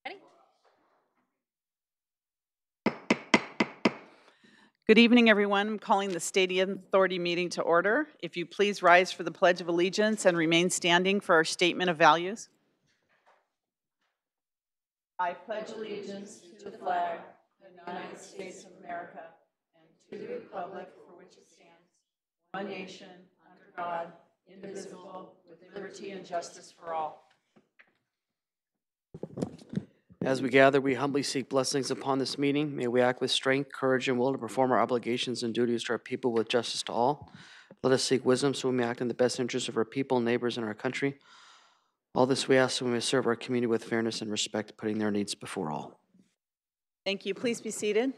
Ready? Good evening, everyone. I'm calling the Stadium Authority meeting to order. If you please rise for the Pledge of Allegiance and remain standing for our statement of values. I pledge allegiance to the flag of the United States of America and to the republic for which it stands, one nation, under God, indivisible, with liberty and justice for all. As we gather, we humbly seek blessings upon this meeting. May we act with strength, courage, and will to perform our obligations and duties to our people with justice to all. Let us seek wisdom so we may act in the best interest of our people, neighbors, and our country. All this we ask so we may serve our community with fairness and respect, putting their needs before all. Thank you. Please be seated.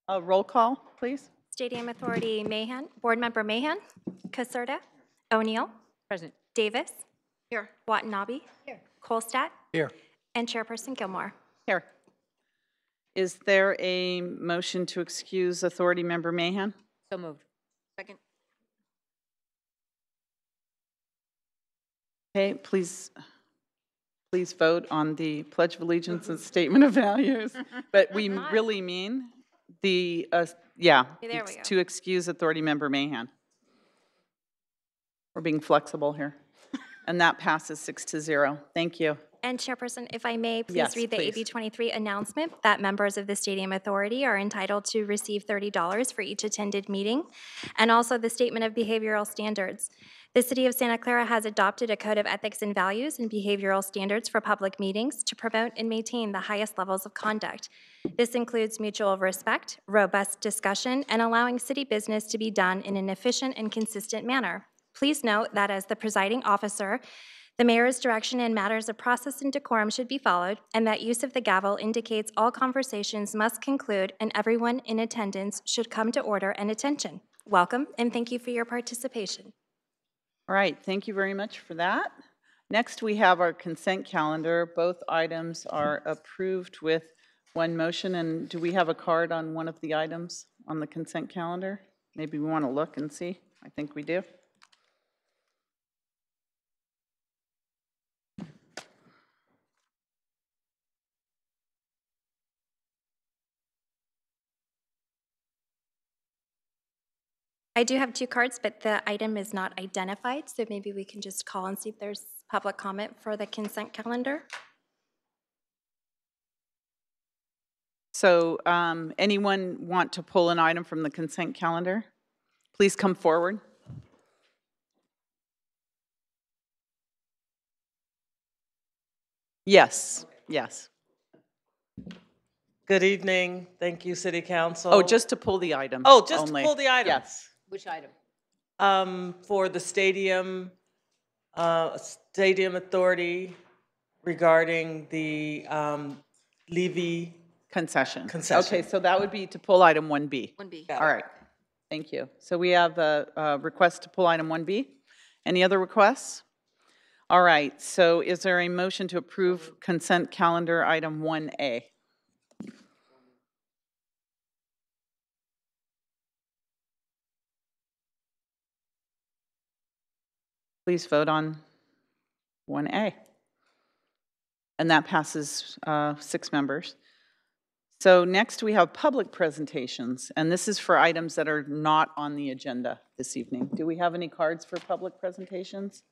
A roll call, please. Stadium Authority Mahan, Board Member Mahan, Caserta, O'Neill, Present. Davis, Here. Watanabe, Here. Kolstad, Here. and Chairperson Gilmore. Here. Is there a motion to excuse Authority Member Mahan? So moved. Second. Okay, please vote on the Pledge of Allegiance and Statement of Values. But we really mean the, There we go. to excuse Authority Member Mahan. We're being flexible here. And that passes 6-0. Thank you. And Chairperson, if I may, please Yes, read the please. AB 23 announcement that members of the Stadium Authority are entitled to receive $30 for each attended meeting, and also the Statement of Behavioral Standards. The City of Santa Clara has adopted a code of ethics and values and behavioral standards for public meetings to promote and maintain the highest levels of conduct. This includes mutual respect, robust discussion, and allowing city business to be done in an efficient and consistent manner. Please note that as the presiding officer, the mayor's direction in matters of process and decorum should be followed, and that use of the gavel indicates all conversations must conclude and everyone in attendance should come to order and attention. Welcome, and thank you for your participation. All right, thank you very much for that. Next, we have our consent calendar. Both items are approved with one motion. And do we have a card on one of the items on the consent calendar? Maybe we want to look and see. I think we do. I do have two cards, but the item is not identified, so maybe we can just call and see if there's public comment for the consent calendar. So anyone want to pull an item from the consent calendar? Please come forward. Yes, yes. Good evening. Thank you, City Council. Oh, just to pull the item. Oh, just only. to pull the item. Yes. Which item? For the Stadium Authority regarding the levy Concession. concession. Okay, so that would be to pull item 1B. 1B. Got it. All right, thank you. So we have a request to pull item 1B. Any other requests? All right, so is there a motion to approve consent calendar item 1A? Please vote on 1A. And that passes 6 members. So next we have public presentations, and this is for items that are not on the agenda this evening. Do we have any cards for public presentations?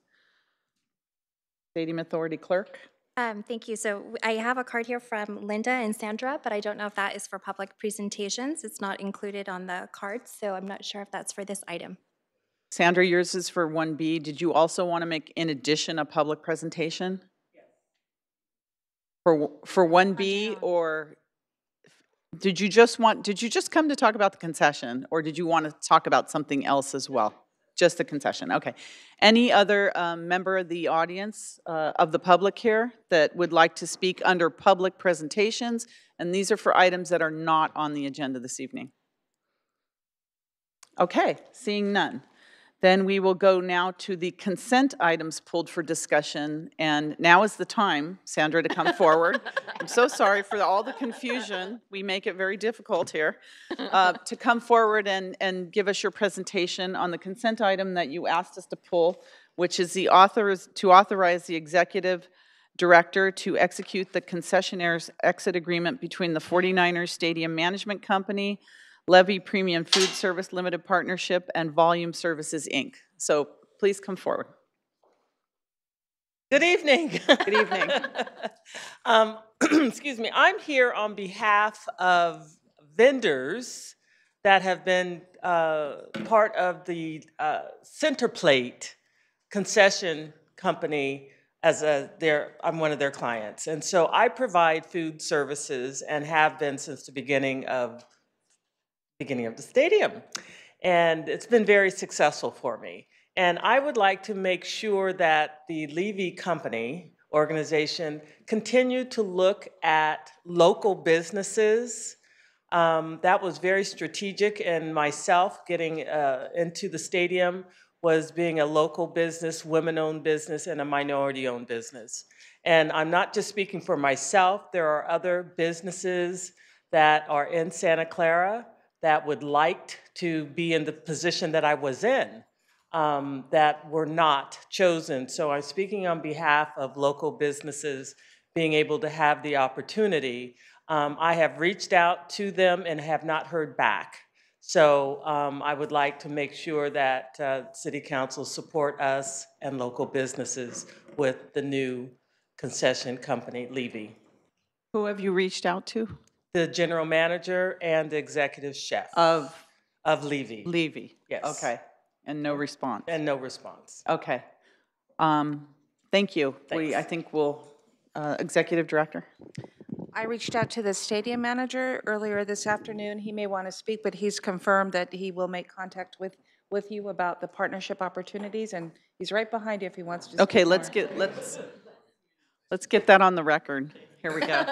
Stadium Authority Clerk? Thank you. So I have a card here from Linda and Sandra, but I don't know if that is for public presentations. It's not included on the card, so I'm not sure if that's for this item. Sandra, yours is for 1B. Did you also want to make, in addition, a public presentation? Yes. For 1B, or did you just come to talk about the concession, or did you want to talk about something else as well? Just the concession, okay. Any other member of the audience, of the public here, that would like to speak under public presentations? And these are for items that are not on the agenda this evening. Okay, seeing none. Then we will go now to the consent items pulled for discussion. And now is the time, Sandra, to come forward. I'm so sorry for all the confusion. We make it very difficult here. To come forward and give us your presentation on the consent item that you asked us to pull, which is to authorize the executive director to execute the concessionaire's exit agreement between the 49ers Stadium Management Company, Levy Premium Food Service Limited Partnership, and Volume Services, Inc. So please come forward. Good evening. Good evening. Excuse me. I'm here on behalf of vendors that have been part of the Centerplate concession company I'm one of their clients. And so I provide food services and have been since the beginning of the stadium. And it's been very successful for me. And I would like to make sure that the Levy Company organization continue to look at local businesses. That was very strategic, and myself getting into the stadium was being a local business, women-owned business, and a minority-owned business. And I'm not just speaking for myself. There are other businesses that are in Santa Clara that would like to be in the position that I was in, that were not chosen. So I'm speaking on behalf of local businesses being able to have the opportunity. I have reached out to them and have not heard back. So I would like to make sure that City Council support us and local businesses with the new concession company, Levy. Who have you reached out to? The general manager and the executive chef Of Levy. Levy? Yes. Okay. And no response? And no response. Okay. Thank you. Thanks. I think we'll, Executive Director? I reached out to the stadium manager earlier this afternoon. He may want to speak, but he's confirmed that he will make contact with you about the partnership opportunities, and he's right behind you if he wants to speak Okay, more. let's get that on the record. Here we go.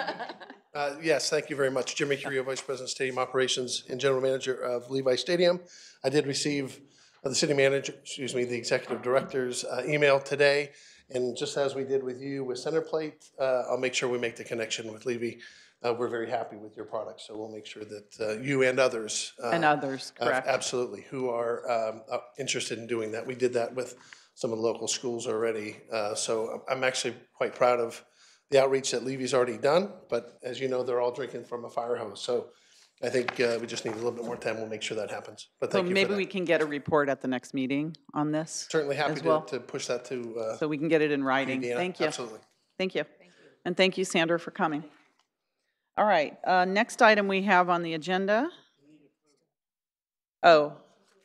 Yes, thank you very much. Jimmy Curio, Vice President, Stadium Operations and General Manager of Levi Stadium. I did receive the city manager, the executive director's email today. And just as we did with you with Centerplate, I'll make sure we make the connection with Levy. We're very happy with your product, so we'll make sure that you and others. And others, correct. Absolutely, who are interested in doing that. We did that with some of the local schools already. So I'm actually quite proud of the outreach that Levy's already done, but as you know, they're all drinking from a fire hose. So I think we just need a little bit more time. We'll make sure that happens. But So thank you for maybe that. we can get a report at the next meeting on this? Certainly happy as well. to push that to So we can get it in writing. Indiana. Thank you. Absolutely. Thank you. And thank you, Sandra, for coming. All right, next item we have on the agenda. Oh,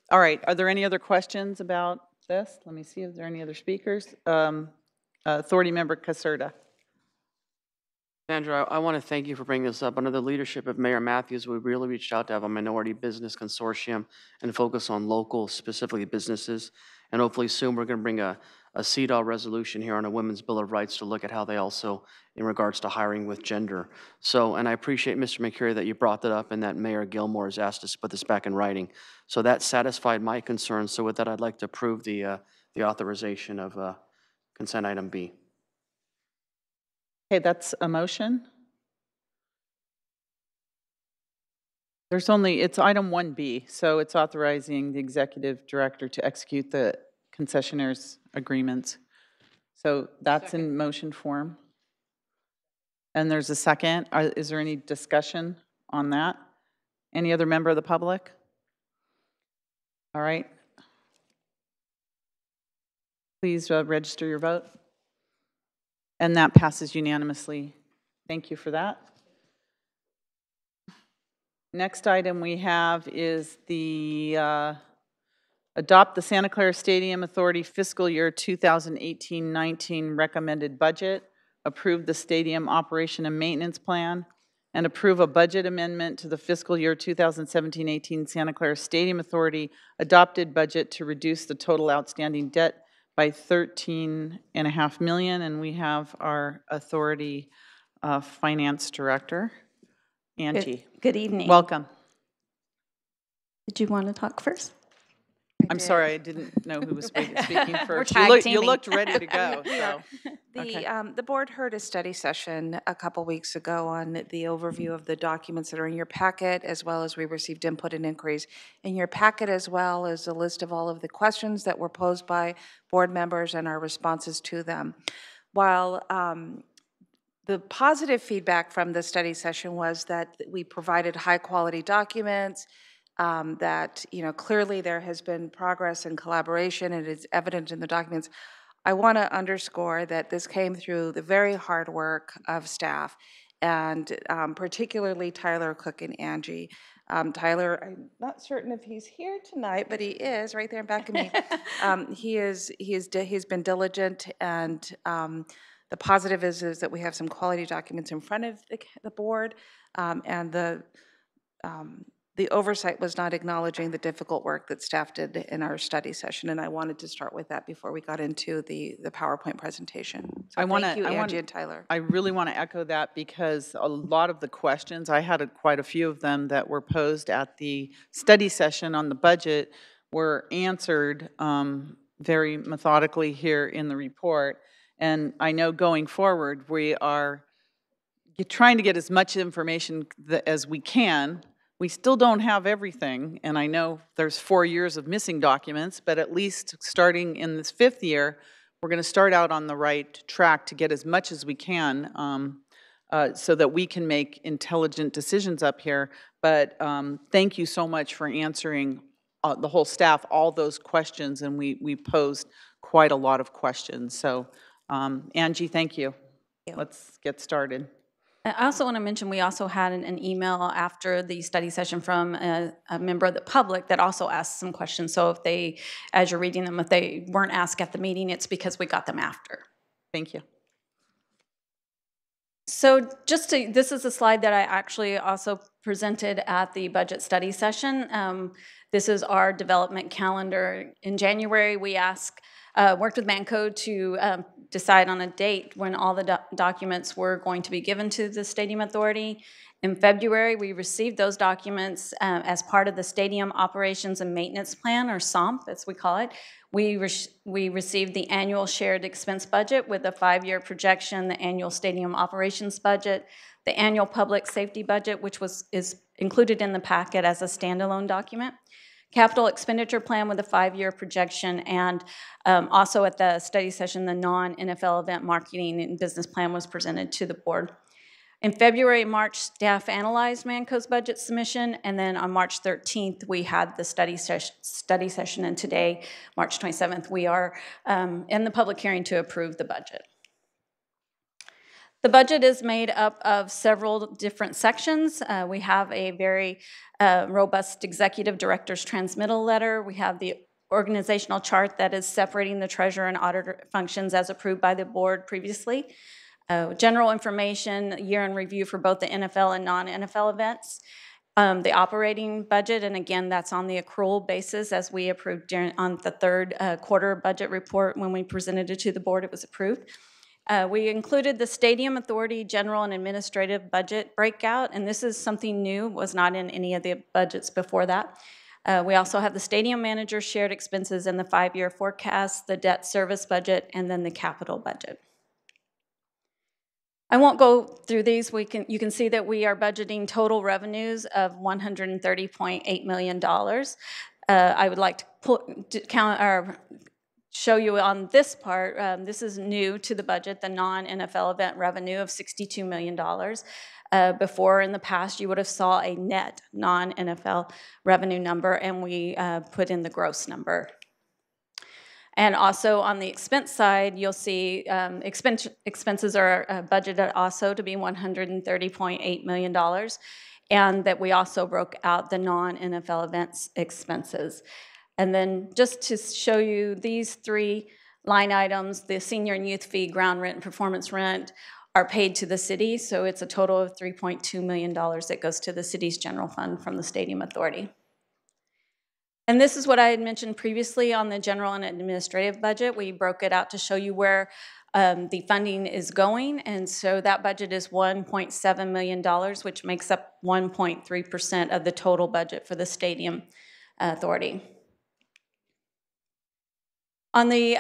all right. Are there any other questions about this? Let me see if there are any other speakers. Authority Member Caserta. Sandra, I want to thank you for bringing this up. Under the leadership of Mayor Matthews, we really reached out to have a minority business consortium and focus on local, specifically businesses. And hopefully soon we're going to bring a CEDAW resolution here on a Women's Bill of Rights to look at how they also, in regards to hiring with gender. So, and I appreciate, Mr. McCurry, that you brought that up and that Mayor Gilmore has asked us to put this back in writing. So that satisfied my concerns. So with that, I'd like to approve the authorization of consent item B. Okay, that's a motion. It's item 1B, so it's authorizing the executive director to execute the concessionaire's agreements. So that's in motion form. And there's a second. Is there any discussion on that? Any other member of the public? All right. Please register your vote. And that passes unanimously. Thank you for that. Next item we have is the adopt the Santa Clara Stadium Authority fiscal year 2018-19 recommended budget, approve the stadium operation and maintenance plan, and approve a budget amendment to the fiscal year 2017-18 Santa Clara Stadium Authority adopted budget to reduce the total outstanding debt by $13.5 million, and we have our authority finance director, Angie. Good evening. Welcome. Did you want to talk first? I'm sorry, I didn't know who was speaking first. tag You teaming. looked ready to go, so. The board heard a study session a couple weeks ago on the overview of the documents that are in your packet, as well as we received input and inquiries. In your packet as well is a list of all of the questions that were posed by board members and our responses to them. While the positive feedback from the study session was that we provided high-quality documents, that, clearly there has been progress and collaboration, and it's evident in the documents. I want to underscore that this came through the very hard work of staff, and particularly Tyler Cook and Angie. Tyler, I'm not certain if he's here tonight, but he is right there in back of me. He's been diligent, and the positive is that we have some quality documents in front of the board, and the oversight was not acknowledging the difficult work that staff did in our study session, and I wanted to start with that before we got into the PowerPoint presentation. So thank you, Angie and Tyler. I really want to echo that, because a lot of the questions, I had quite a few of them that were posed at the study session on the budget, were answered very methodically here in the report. And I know going forward, we are trying to get as much information as we can. We still don't have everything, and I know there's 4 years of missing documents, but at least starting in this 5th year, we're going to start out on the right track to get as much as we can, so that we can make intelligent decisions up here. But thank you so much for answering, the whole staff, all those questions, and we posed quite a lot of questions. So Angie, thank you. Let's get started. I also want to mention we also had an email after the study session from a member of the public that also asked some questions. So if they, as you're reading them, if they weren't asked at the meeting, it's because we got them after. Thank you. So this is a slide that I actually also presented at the budget study session. This is our development calendar. In January, we worked with Manco to decide on a date when all the documents were going to be given to the Stadium Authority. In February, we received those documents as part of the Stadium Operations and Maintenance Plan, or SOMP, as we call it. We received the annual shared expense budget with a 5-year projection, the annual stadium operations budget, the annual public safety budget, which is included in the packet as a standalone document, capital expenditure plan with a 5-year projection, and also at the study session, the non-NFL event marketing and business plan was presented to the board. In February and March, staff analyzed Manco's budget submission, and then on March 13th, we had the study session, and today, March 27th, we are in the public hearing to approve the budget. The budget is made up of several different sections. We have a very robust executive director's transmittal letter. We have the organizational chart that is separating the treasurer and auditor functions as approved by the board previously. General information, year in review for both the NFL and non-NFL events. The operating budget, and again, that's on the accrual basis as we approved on the third quarter budget report. When we presented it to the board, it was approved. We included the Stadium Authority general and administrative budget breakout, and this is something new, was not in any of the budgets before that. We also have the stadium manager shared expenses and the 5-year forecast, the debt service budget, and then the capital budget. I won't go through these. You can see that we are budgeting total revenues of $130.8 million. I would like to show you on this part, this is new to the budget, the non-NFL event revenue of $62 million. Before, in the past, you would have saw a net non-NFL revenue number, and we put in the gross number. And also on the expense side, you'll see expenses are budgeted also to be $130.8 million, and that we also broke out the non-NFL events expenses. And then just to show you these 3 line items, the senior and youth fee, ground rent, and performance rent are paid to the city, so it's a total of $3.2 million that goes to the city's general fund from the Stadium Authority. And this is what I had mentioned previously on the general and administrative budget. We broke it out to show you where the funding is going, and so that budget is $1.7 million, which makes up 1.3% of the total budget for the Stadium Authority. On the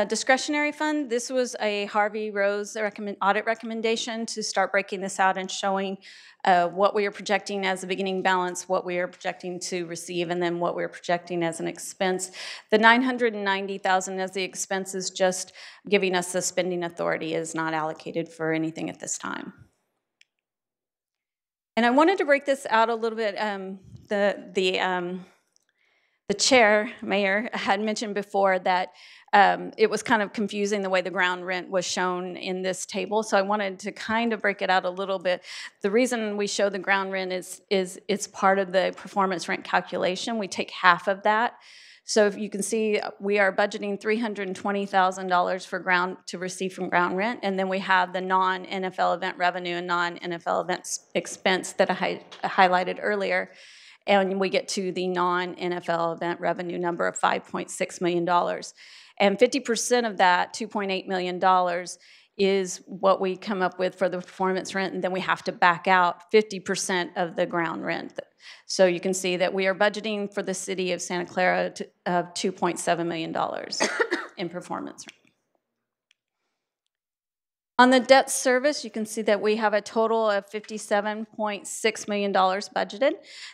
discretionary fund, this was a Harvey Rose audit recommendation to start breaking this out and showing what we are projecting as a beginning balance, what we are projecting to receive, and then what we're projecting as an expense. The $990,000 as the expense is just giving us the spending authority, is not allocated for anything at this time. And I wanted to break this out a little bit. The chair, mayor, had mentioned before that it was kind of confusing the way the ground rent was shown in this table. So I wanted to kind of break it out a little bit. The reason we show the ground rent is it's part of the performance rent calculation. We take half of that. So if you can see, we are budgeting $320,000 for to receive from ground rent, and then we have the non-NFL event revenue and non-NFL event expense that I highlighted earlier. And we get to the non-NFL event revenue number of $5.6 million. And 50% of that, $2.8 million, is what we come up with for the performance rent, and then we have to back out 50% of the ground rent. So you can see that we are budgeting for the city of Santa Clara of $2.7 million in performance rent. On the debt service, you can see that we have a total of $57.6 million budgeted.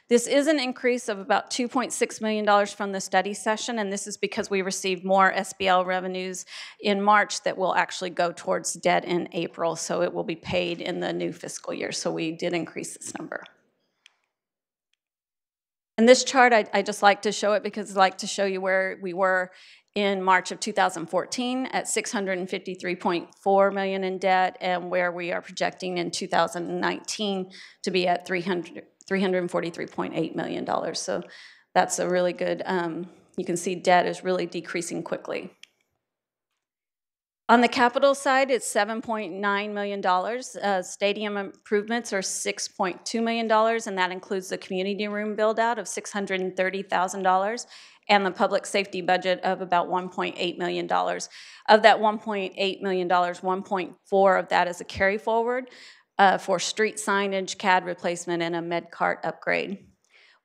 This is an increase of about $2.6 million from the study session, and this is because we received more SBL revenues in March that will actually go towards debt in April, so it will be paid in the new fiscal year. So we did increase this number. In this chart, I just like to show it because I like to show you where we were in March of 2014 at $653.4 million in debt, and where we are projecting in 2019 to be at $343.8 million. So that's a really good, you can see debt is really decreasing quickly. On the capital side, it's $7.9 million. Stadium improvements are $6.2 million, and that includes the community room build-out of $630,000 and the public safety budget of about $1.8 million. Of that $1.8 million, 1.4 of that is a carry forward for street signage, CAD replacement, and a med cart upgrade.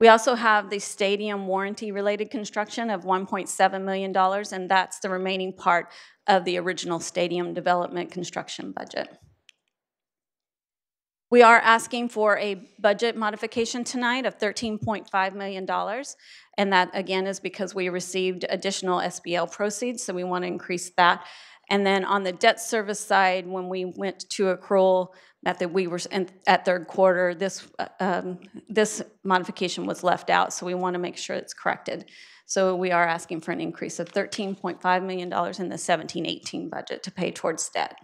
We also have the stadium warranty-related construction of $1.7 million, and that's the remaining part of the original stadium development construction budget. We are asking for a budget modification tonight of $13.5 million, and that, again, is because we received additional SBL proceeds, so we want to increase that. And then on the debt service side, when we went to accrual method, we were at third quarter, this modification was left out, so we want to make sure it's corrected. So we are asking for an increase of $13.5 million in the 17-18 budget to pay towards debt.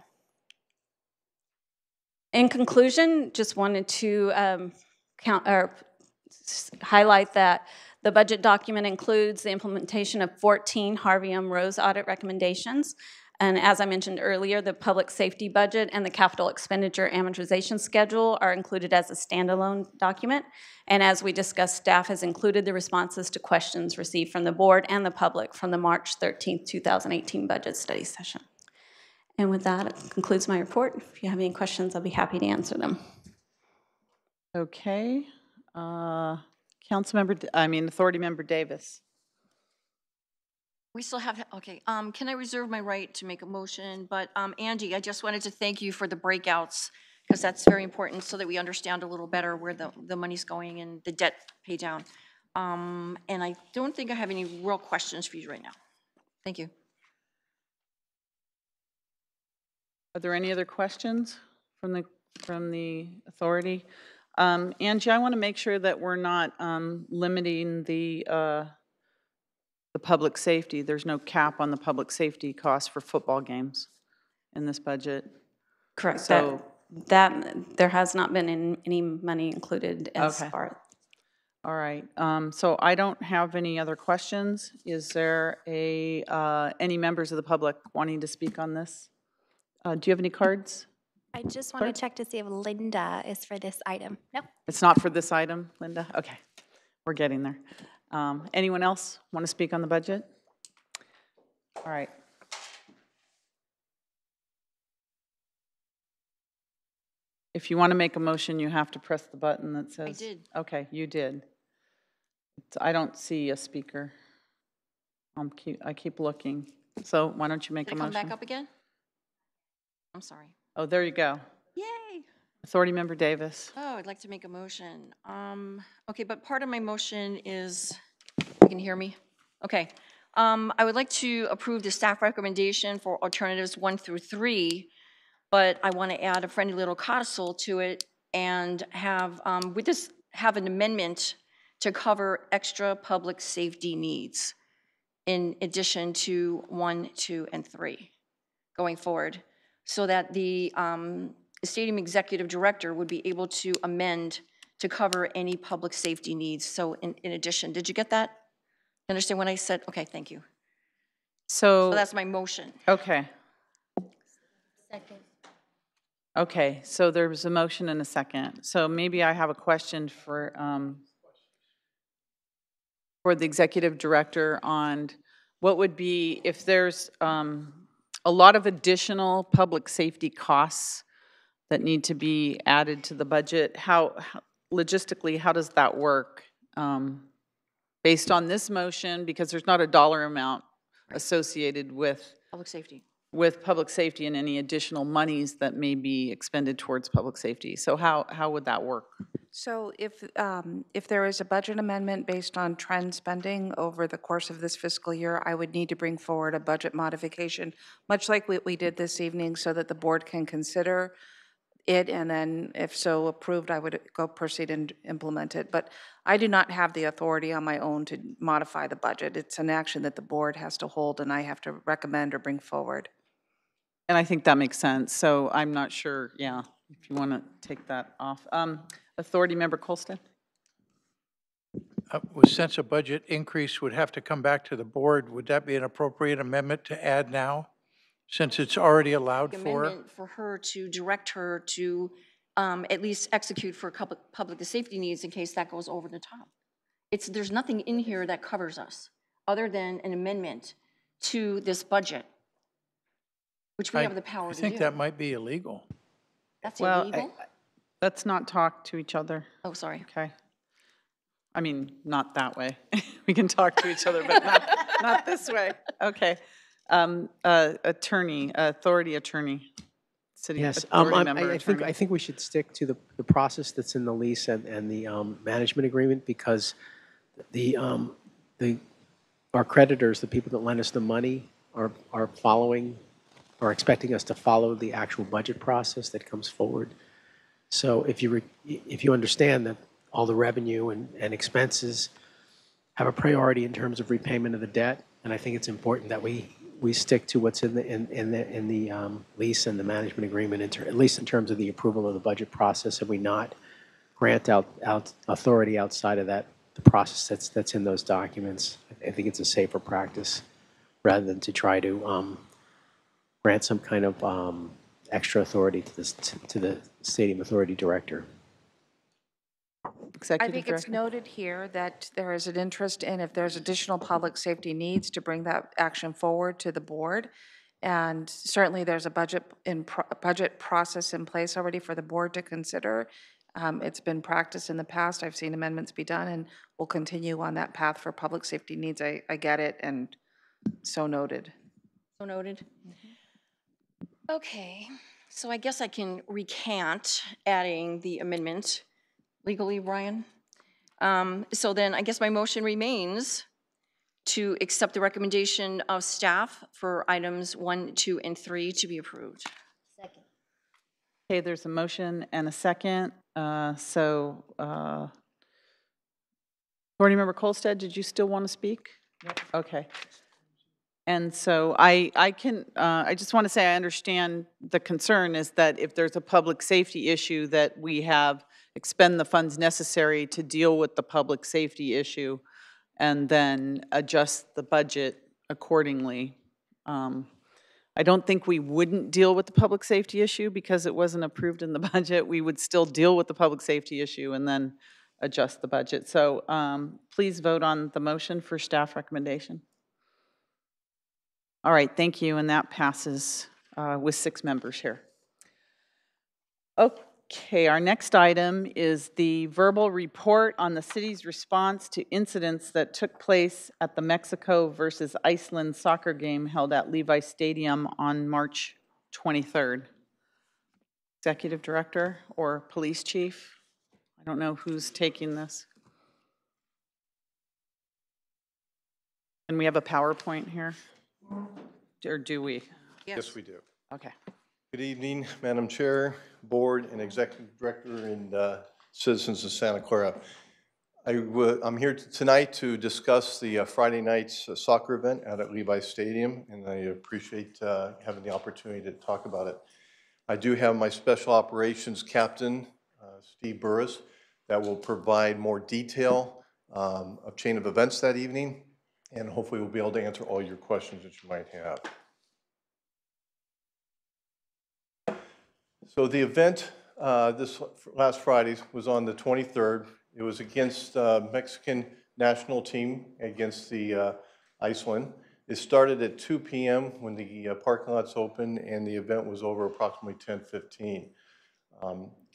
In conclusion, just wanted to highlight that the budget document includes the implementation of 14 Harvey M. Rose audit recommendations. And as I mentioned earlier, the public safety budget and the capital expenditure amortization schedule are included as a standalone document. And as we discussed, staff has included the responses to questions received from the board and the public from the March 13th, 2018 budget study session. And with that, it concludes my report. If you have any questions, I'll be happy to answer them. Okay. Authority Member Davis. We still have, okay, can I reserve my right to make a motion? But Angie, I just wanted to thank you for the breakouts, because that's very important so that we understand a little better where the money's going and the debt pay down. And I don't think I have any real questions for you right now. Thank you. Are there any other questions from the authority? Angie, I want to make sure that we're not limiting the public safety. There's no cap on the public safety costs for football games in this budget. Correct. So that there has not been any money included as far. All right. So I don't have any other questions. Is there any members of the public wanting to speak on this? Do you have any cards? I just want to check to see if Linda is for this item. No. It's not for this item, Linda? Okay. We're getting there. Anyone else want to speak on the budget? All right. If you want to make a motion, you have to press the button that says... I did. Okay, you did. I don't see a speaker. I keep looking. So why don't you make Did a it come motion? back up again? I'm sorry. Oh, there you go. Yay! Authority Member Davis. Oh, I'd like to make a motion. Okay, but part of my motion is, you can hear me? Okay. I would like to approve the staff recommendation for alternatives 1 through 3, but I want to add a friendly little codicil to it and have, have an amendment to cover extra public safety needs in addition to 1, 2, and 3 going forward, so that the stadium executive director would be able to amend to cover any public safety needs. So in addition, did you get that? Understand what I said? Okay, thank you. So So, that's my motion. okay. Okay, so there was a motion and a second. So maybe I have a question for the executive director on what would be, if there's a lot of additional public safety costs that need to be added to the budget, logistically, how does that work? Based on this motion, because there's not a dollar amount associated with Public safety. and any additional monies that may be expended towards public safety. So how would that work? So if there is a budget amendment based on trend spending over the course of this fiscal year, I would need to bring forward a budget modification, much like what we did this evening, so that the board can consider it, and then if so approved, I would go proceed and implement it. But I do not have the authority on my own to modify the budget. It's an action that the board has to hold and I have to recommend or bring forward. And I think that makes sense. So I'm not sure, yeah, if you want to take that off. Authority Member Colston? Since a budget increase would have to come back to the board, would that be an appropriate amendment to add now, since it's already allowed for? Amendment for her to direct her to at least execute for public safety needs in case that goes over the top. There's nothing in here that covers us other than an amendment to this budget, which we have the power to do. I think that might be illegal. That's Well, illegal? let's not talk to each other, Oh, sorry. okay? I mean, not that way. We can talk to each other, but not this way. Okay. Authority attorney. City Yes, authority member I attorney. think we should stick to the process that's in the lease and the management agreement, because our creditors, the people that lend us the money, are expecting us to follow the actual budget process that comes forward. So if you understand that all the revenue and expenses have a priority in terms of repayment of the debt, and I think it's important that we stick to what's in the lease and the management agreement, at least in terms of the approval of the budget process, and we not grant out authority outside of that, the process that's in those documents. I think it's a safer practice rather than to try to grant some kind of extra authority to the stadium authority director. I Executive think it's director. noted here that there is an interest in, if there's additional public safety needs, to bring that action forward to the board. And certainly there's a budget process in place already for the board to consider. It's been practiced in the past. I've seen amendments be done, and we'll continue on that path for public safety needs. I get it, and so noted. So noted. Okay, so I guess I can recant adding the amendment legally, Brian. So then I guess my motion remains to accept the recommendation of staff for items 1, 2, and 3 to be approved. Okay, there's a motion and a second. Authority Member Colstead, did you still want to speak? Yep. Okay. And so I just want to say I understand the concern is that if there's a public safety issue, that we expend the funds necessary to deal with the public safety issue and then adjust the budget accordingly. I don't think we wouldn't deal with the public safety issue because it wasn't approved in the budget. We would still deal with the public safety issue and then adjust the budget. So please vote on the motion for staff recommendation. All right, thank you, and that passes with 6 members here. Okay, our next item is the verbal report on the city's response to incidents that took place at the Mexico versus Iceland soccer game held at Levi Stadium on March 23rd. Executive Director or Police Chief? I don't know who's taking this. And we have a PowerPoint here? Or do we? Yes, we do. Okay. Good evening, Madam Chair, Board, and Executive Director, and citizens of Santa Clara. I'm here tonight to discuss the Friday night's soccer event out at Levi Stadium, and I appreciate having the opportunity to talk about it. I do have my Special Operations Captain, Steve Burris, that will provide more detail of chain of events that evening, and hopefully we'll be able to answer all your questions that you might have. So the event this last Friday was on the 23rd. It was against Mexican national team against the Iceland. It started at 2 p.m. when the parking lots opened, and the event was over approximately 10:15.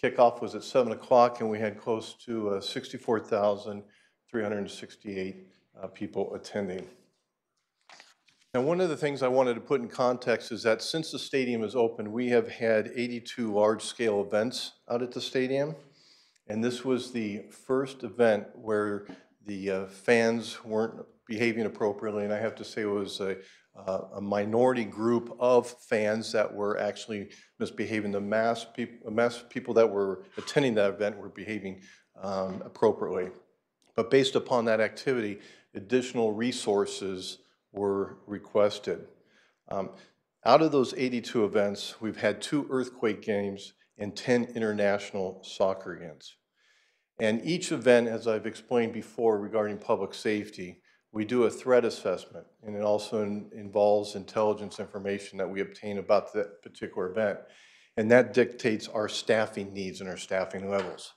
Kickoff was at 7 o'clock, and we had close to 64,368 people attending. Now, one of the things I wanted to put in context is that since the stadium is open, we have had 82 large-scale events out at the stadium, and this was the first event where the fans weren't behaving appropriately, and I have to say it was a minority group of fans that were actually misbehaving. The mass people that were attending that event were behaving appropriately. But based upon that activity, additional resources were requested. Out of those 82 events, we've had 2 earthquake games and 10 international soccer games. And each event, as I've explained before regarding public safety, we do a threat assessment, and it also involves intelligence information that we obtain about that particular event. And that dictates our staffing needs and our staffing levels.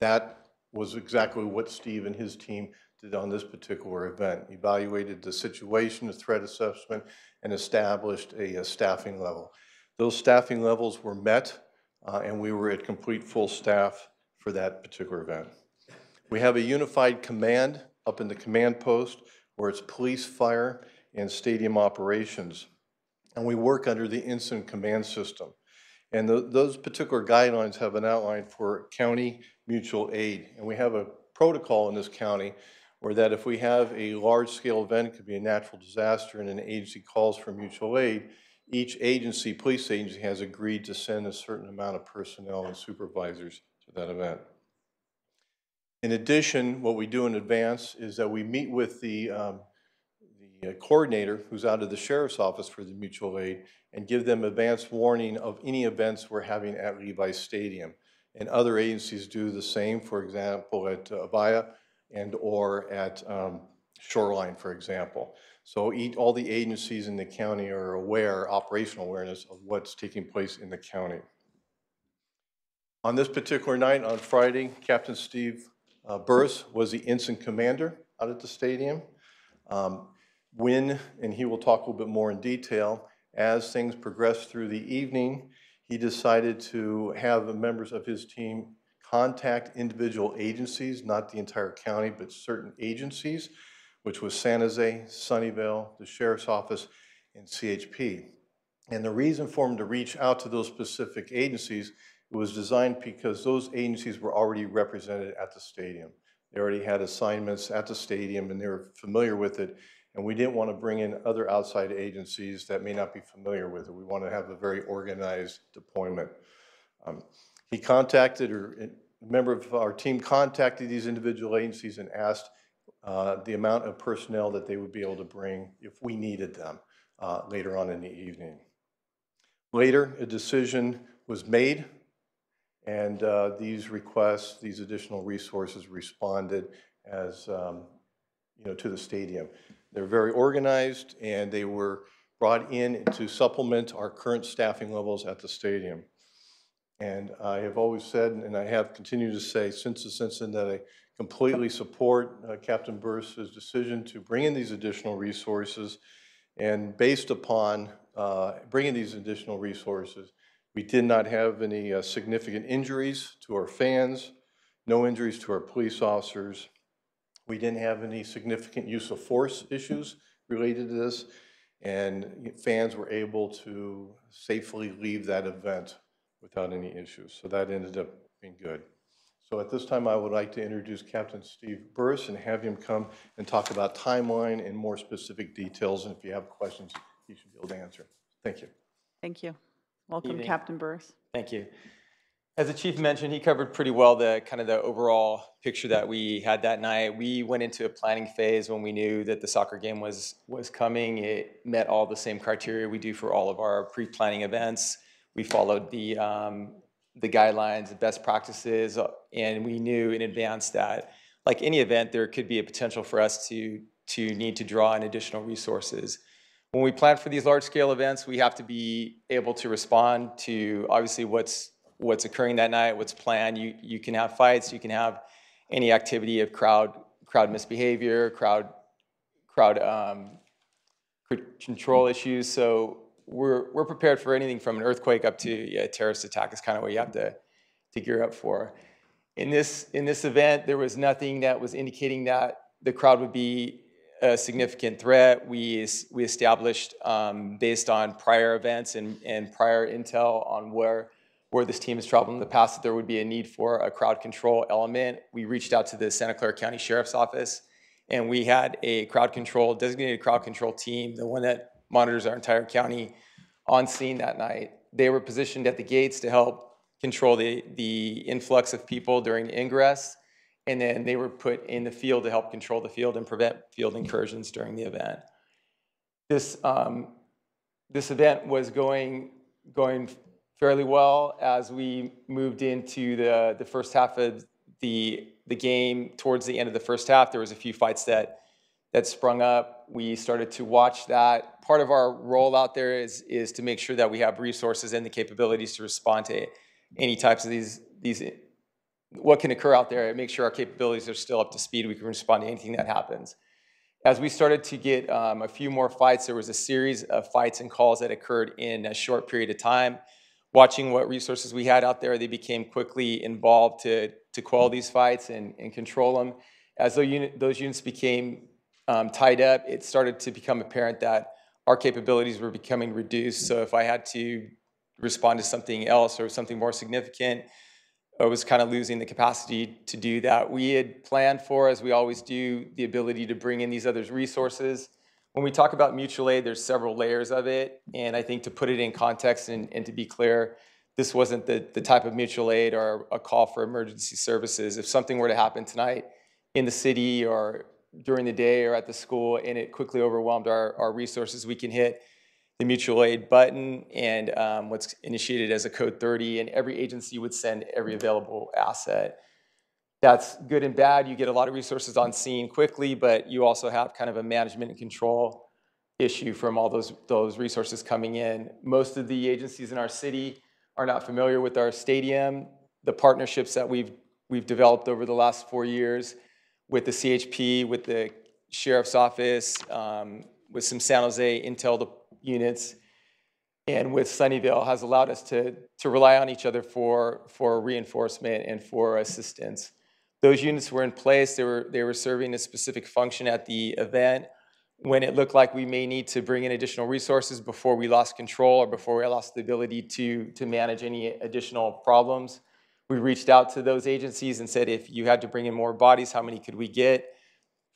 That was exactly what Steve and his team did on this particular event. Evaluated the situation, the threat assessment, and established a staffing level. Those staffing levels were met, and we were at complete full staff for that particular event. We have a unified command up in the command post where it's police, fire, and stadium operations. And we work under the incident command system. And those particular guidelines have an outline for county mutual aid. And we have a protocol in this county where that if we have a large-scale event, it could be a natural disaster, and an agency calls for mutual aid, each agency, police agency, has agreed to send a certain amount of personnel and supervisors to that event. In addition, what we do in advance is that we meet with the coordinator who's out of the sheriff's office for the mutual aid and give them advance warning of any events we're having at Levi Stadium. And other agencies do the same, for example, at Avaya and or at Shoreline, for example. So all the agencies in the county are aware, operational awareness of what's taking place in the county. On this particular night, on Friday, Captain Steve Burris was the incident commander out at the stadium. And he will talk a little bit more in detail, as things progressed through the evening, he decided to have the members of his team contact individual agencies, not the entire county, but certain agencies, which was San Jose, Sunnyvale, the Sheriff's Office, and CHP. And the reason for him to reach out to those specific agencies, it was designed because those agencies were already represented at the stadium. They already had assignments at the stadium and they were familiar with it. And we didn't want to bring in other outside agencies that may not be familiar with it. We want to have a very organized deployment. He contacted, or a member of our team contacted these individual agencies and asked the amount of personnel that they would be able to bring if we needed them later on in the evening. Later, a decision was made, and these requests, these additional resources responded as to the stadium. They're very organized, and they were brought in to supplement our current staffing levels at the stadium. And I have always said, and I have continued to say since this incident, that I completely support Captain Burris's decision to bring in these additional resources. And based upon bringing these additional resources, We did not have any significant injuries to our fans, no injuries to our police officers. We didn't have any significant use of force issues related to this, and fans were able to safely leave that event without any issues. So that ended up being good. So at this time, I would like to introduce Captain Steve Burris and have him come and talk about timeline and more specific details. And if you have questions, he should be able to answer. Thank you. Thank you. Welcome, Evening. Captain Burris. Thank you. As the chief mentioned, he covered pretty well the kind of the overall picture that we had that night. We went into a planning phase when we knew that the soccer game was coming. It met all the same criteria we do for all of our pre-planning events. We followed the guidelines, the best practices, and we knew in advance that, like any event, there could be a potential for us to need to draw in additional resources. When we plan for these large-scale events, we have to be able to respond to obviously what's occurring that night, what's planned. You can have fights, you can have any activity of crowd misbehavior, crowd control issues. So we're prepared for anything from an earthquake up to a terrorist attack is kind of what you have to gear up for. In this event, there was nothing that was indicating that the crowd would be a significant threat. We established based on prior events and prior intel on where this team has traveled in the past that there would be a need for a crowd control element. We reached out to the Santa Clara County Sheriff's Office, and we had a designated crowd control team, the one that monitors our entire county, on scene that night. They were positioned at the gates to help control the influx of people during ingress, and then they were put in the field to help control the field and prevent field incursions during the event. This event was going fairly well as we moved into the first half of the game. Towards the end of the first half, there was a few fights that sprung up. We started to watch that. Part of our role out there is to make sure that we have resources and the capabilities to respond to any types of these what can occur out there, and make sure our capabilities are still up to speed. We can respond to anything that happens. As we started to get a few more fights, there was a series of fights and calls that occurred in a short period of time. Watching what resources we had out there, they became quickly involved to quell these fights and control them. As those units became tied up, it started to become apparent that our capabilities were becoming reduced. So if I had to respond to something else or something more significant, I was kind of losing the capacity to do that. We had planned for, as we always do, the ability to bring in these other resources. When we talk about mutual aid, there's several layers of it. And I think to put it in context and to be clear, this wasn't the type of mutual aid or a call for emergency services. If something were to happen tonight in the city or during the day or at the school and it quickly overwhelmed our resources, we can hit the mutual aid button and what's initiated as a code 30, and every agency would send every available asset. That's good and bad. You get a lot of resources on scene quickly, but you also have kind of a management and control issue from all those resources coming in. Most of the agencies in our city are not familiar with our stadium. The partnerships that we've developed over the last 4 years with the CHP, with the Sheriff's Office, with some San Jose Intel units, and with Sunnyvale has allowed us to rely on each other for reinforcement and for assistance. Those units were in place. They were serving a specific function at the event. When it looked like we may need to bring in additional resources before we lost control or before we lost the ability to manage any additional problems, we reached out to those agencies and said, if you had to bring in more bodies, how many could we get?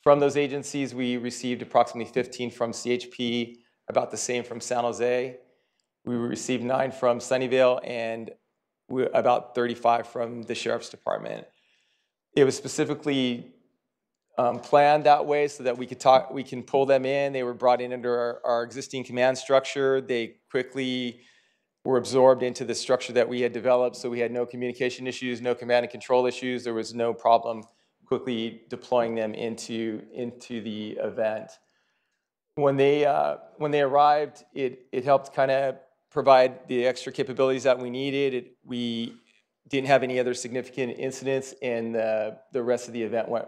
From those agencies, we received approximately 15 from CHP, about the same from San Jose. We received 9 from Sunnyvale and about 35 from the Sheriff's Department. It was specifically planned that way so that we can pull them in. They were brought in under our existing command structure. They quickly were absorbed into the structure that we had developed, so we had no communication issues, no command and control issues. There was no problem quickly deploying them into the event. When they arrived, it helped kind of provide the extra capabilities that we needed. We didn't have any other significant incidents, and the rest of the event went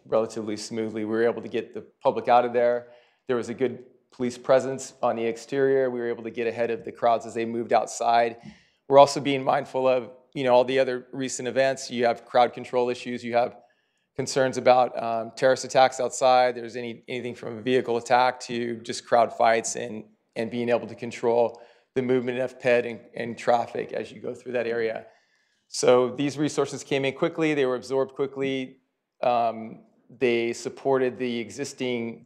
relatively smoothly. We were able to get the public out of there. There was a good police presence on the exterior. We were able to get ahead of the crowds as they moved outside. we're also being mindful of, all the other recent events. You have crowd control issues. You have concerns about terrorist attacks outside. There's anything from a vehicle attack to just crowd fights and being able to control the movement of PED and traffic as you go through that area. So these resources came in quickly. They were absorbed quickly. They supported the existing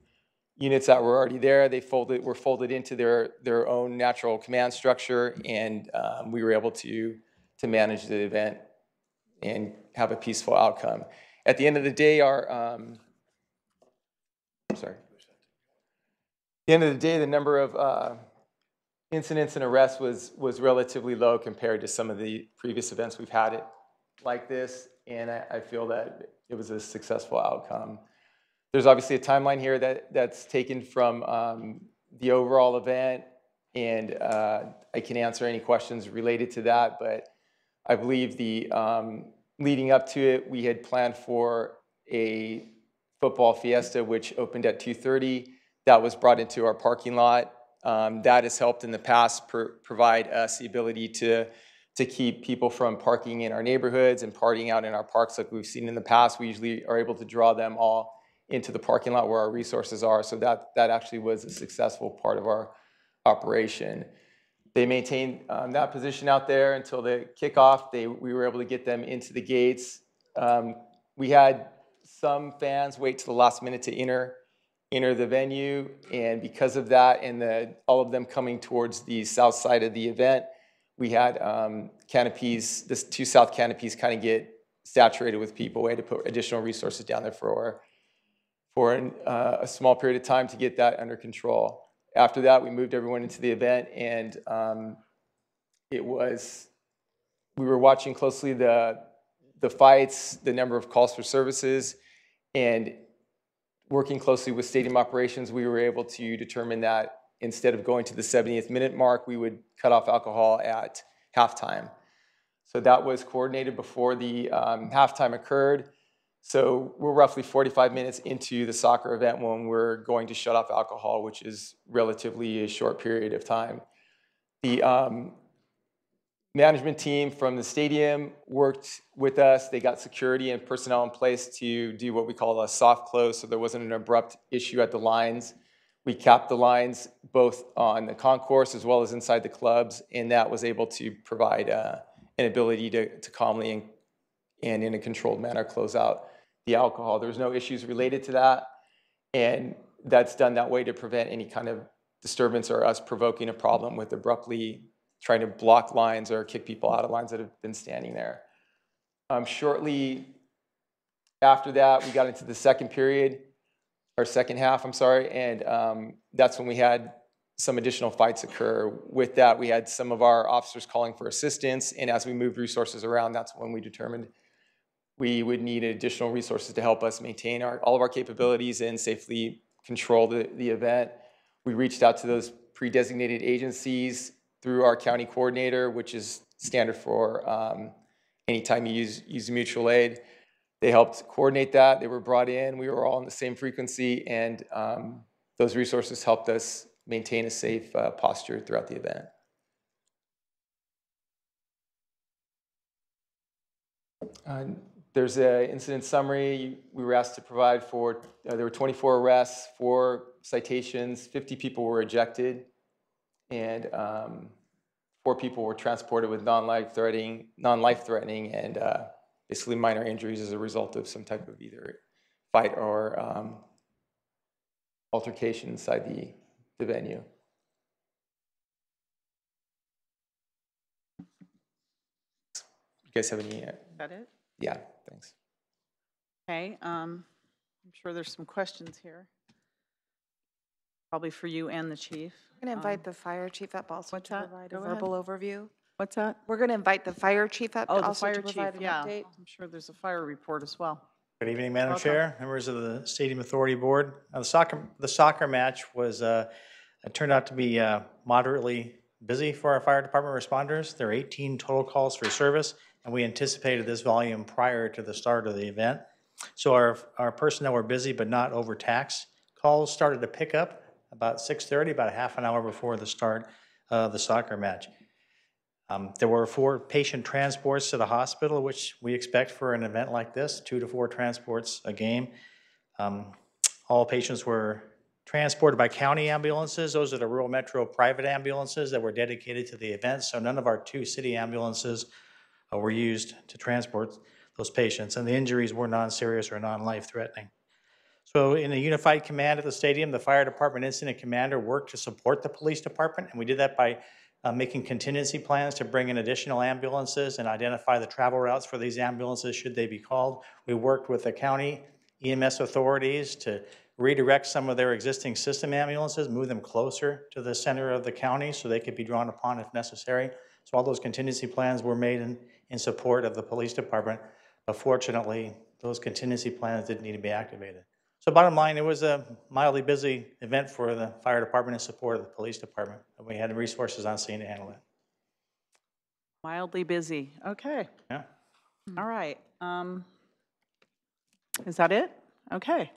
units that were already there. They were folded into their own natural command structure, and we were able to manage the event and have a peaceful outcome. At the end of the day, the number of incidents and arrests was relatively low compared to some of the previous events we've had like this, and I feel that it was a successful outcome. There's obviously a timeline here that's taken from the overall event, and I can answer any questions related to that, but I believe the leading up to it, we had planned for a football fiesta, which opened at 2:30. That was brought into our parking lot. That has helped in the past provide us the ability to keep people from parking in our neighborhoods and partying out in our parks like we've seen in the past. We usually are able to draw them all into the parking lot where our resources are. So that actually was a successful part of our operation. They maintained that position out there until the kickoff. We were able to get them into the gates. We had some fans wait till the last minute to enter the venue, and because of that and all of them coming towards the south side of the event, we had canopies, the two south canopies kind of get saturated with people. We had to put additional resources down there for a small period of time to get that under control. After that, we moved everyone into the event, and we were watching closely the fights, the number of calls for services, and working closely with stadium operations, we were able to determine that instead of going to the 70th minute mark, we would cut off alcohol at halftime. So that was coordinated before the halftime occurred. So we're roughly 45 minutes into the soccer event when we're going to shut off alcohol, which is relatively a short period of time. The management team from the stadium worked with us. They got security and personnel in place to do what we call a soft close, so there wasn't an abrupt issue at the lines. We capped the lines both on the concourse as well as inside the clubs, and that was able to provide an ability to calmly and in a controlled manner close out the alcohol. There was no issues related to that, and that's done that way to prevent any kind of disturbance or us provoking a problem with abruptly trying to block lines or kick people out of lines that have been standing there. Shortly after that, we got into the second half, and that's when we had some additional fights occur. With that, we had some of our officers calling for assistance, and as we moved resources around, that's when we determined we would need additional resources to help us maintain all of our capabilities and safely control the event. We reached out to those pre-designated agencies through our county coordinator, which is standard for anytime you use mutual aid. They helped coordinate that. They were brought in. We were all on the same frequency, and those resources helped us maintain a safe posture throughout the event. There's an incident summary we were asked to provide for. There were 24 arrests, 4 citations, 50 people were ejected, and 4 people were transported with non-life-threatening and basically minor injuries as a result of some type of either fight or altercation inside the venue. You guys have any? Is that it? Yeah, thanks. Okay, I'm sure there's some questions here. Probably for you and the chief. We're going to invite the fire chief up also to provide a verbal overview. What's that? We're going to invite the fire chief up Oh, the also fire to chief, provide an yeah. update. I'm sure there's a fire report as well. Good evening, Madam Welcome. Chair, members of the Stadium Authority Board. The soccer match was it turned out to be moderately busy for our fire department responders. There were 18 total calls for service, and we anticipated this volume prior to the start of the event. So our personnel were busy but not overtaxed. Calls started to pick up about 6:30, about a half an hour before the start of the soccer match. There were 4 patient transports to the hospital, which we expect for an event like this, 2 to 4 transports a game. All patients were transported by county ambulances. Those are the rural metro private ambulances that were dedicated to the event. So none of our 2 city ambulances were used to transport those patients, and the injuries were non-serious or non-life-threatening. So in a unified command at the stadium, the fire department incident commander worked to support the police department, and we did that by making contingency plans to bring in additional ambulances and identify the travel routes for these ambulances should they be called. We worked with the county EMS authorities to redirect some of their existing system ambulances, move them closer to the center of the county so they could be drawn upon if necessary. So all those contingency plans were made in support of the police department, but fortunately, those contingency plans didn't need to be activated. So bottom line, it was a mildly busy event for the fire department in support of the police department, and we had the resources on scene to handle it. Mildly busy, okay. Yeah. All right. Is that it? Okay.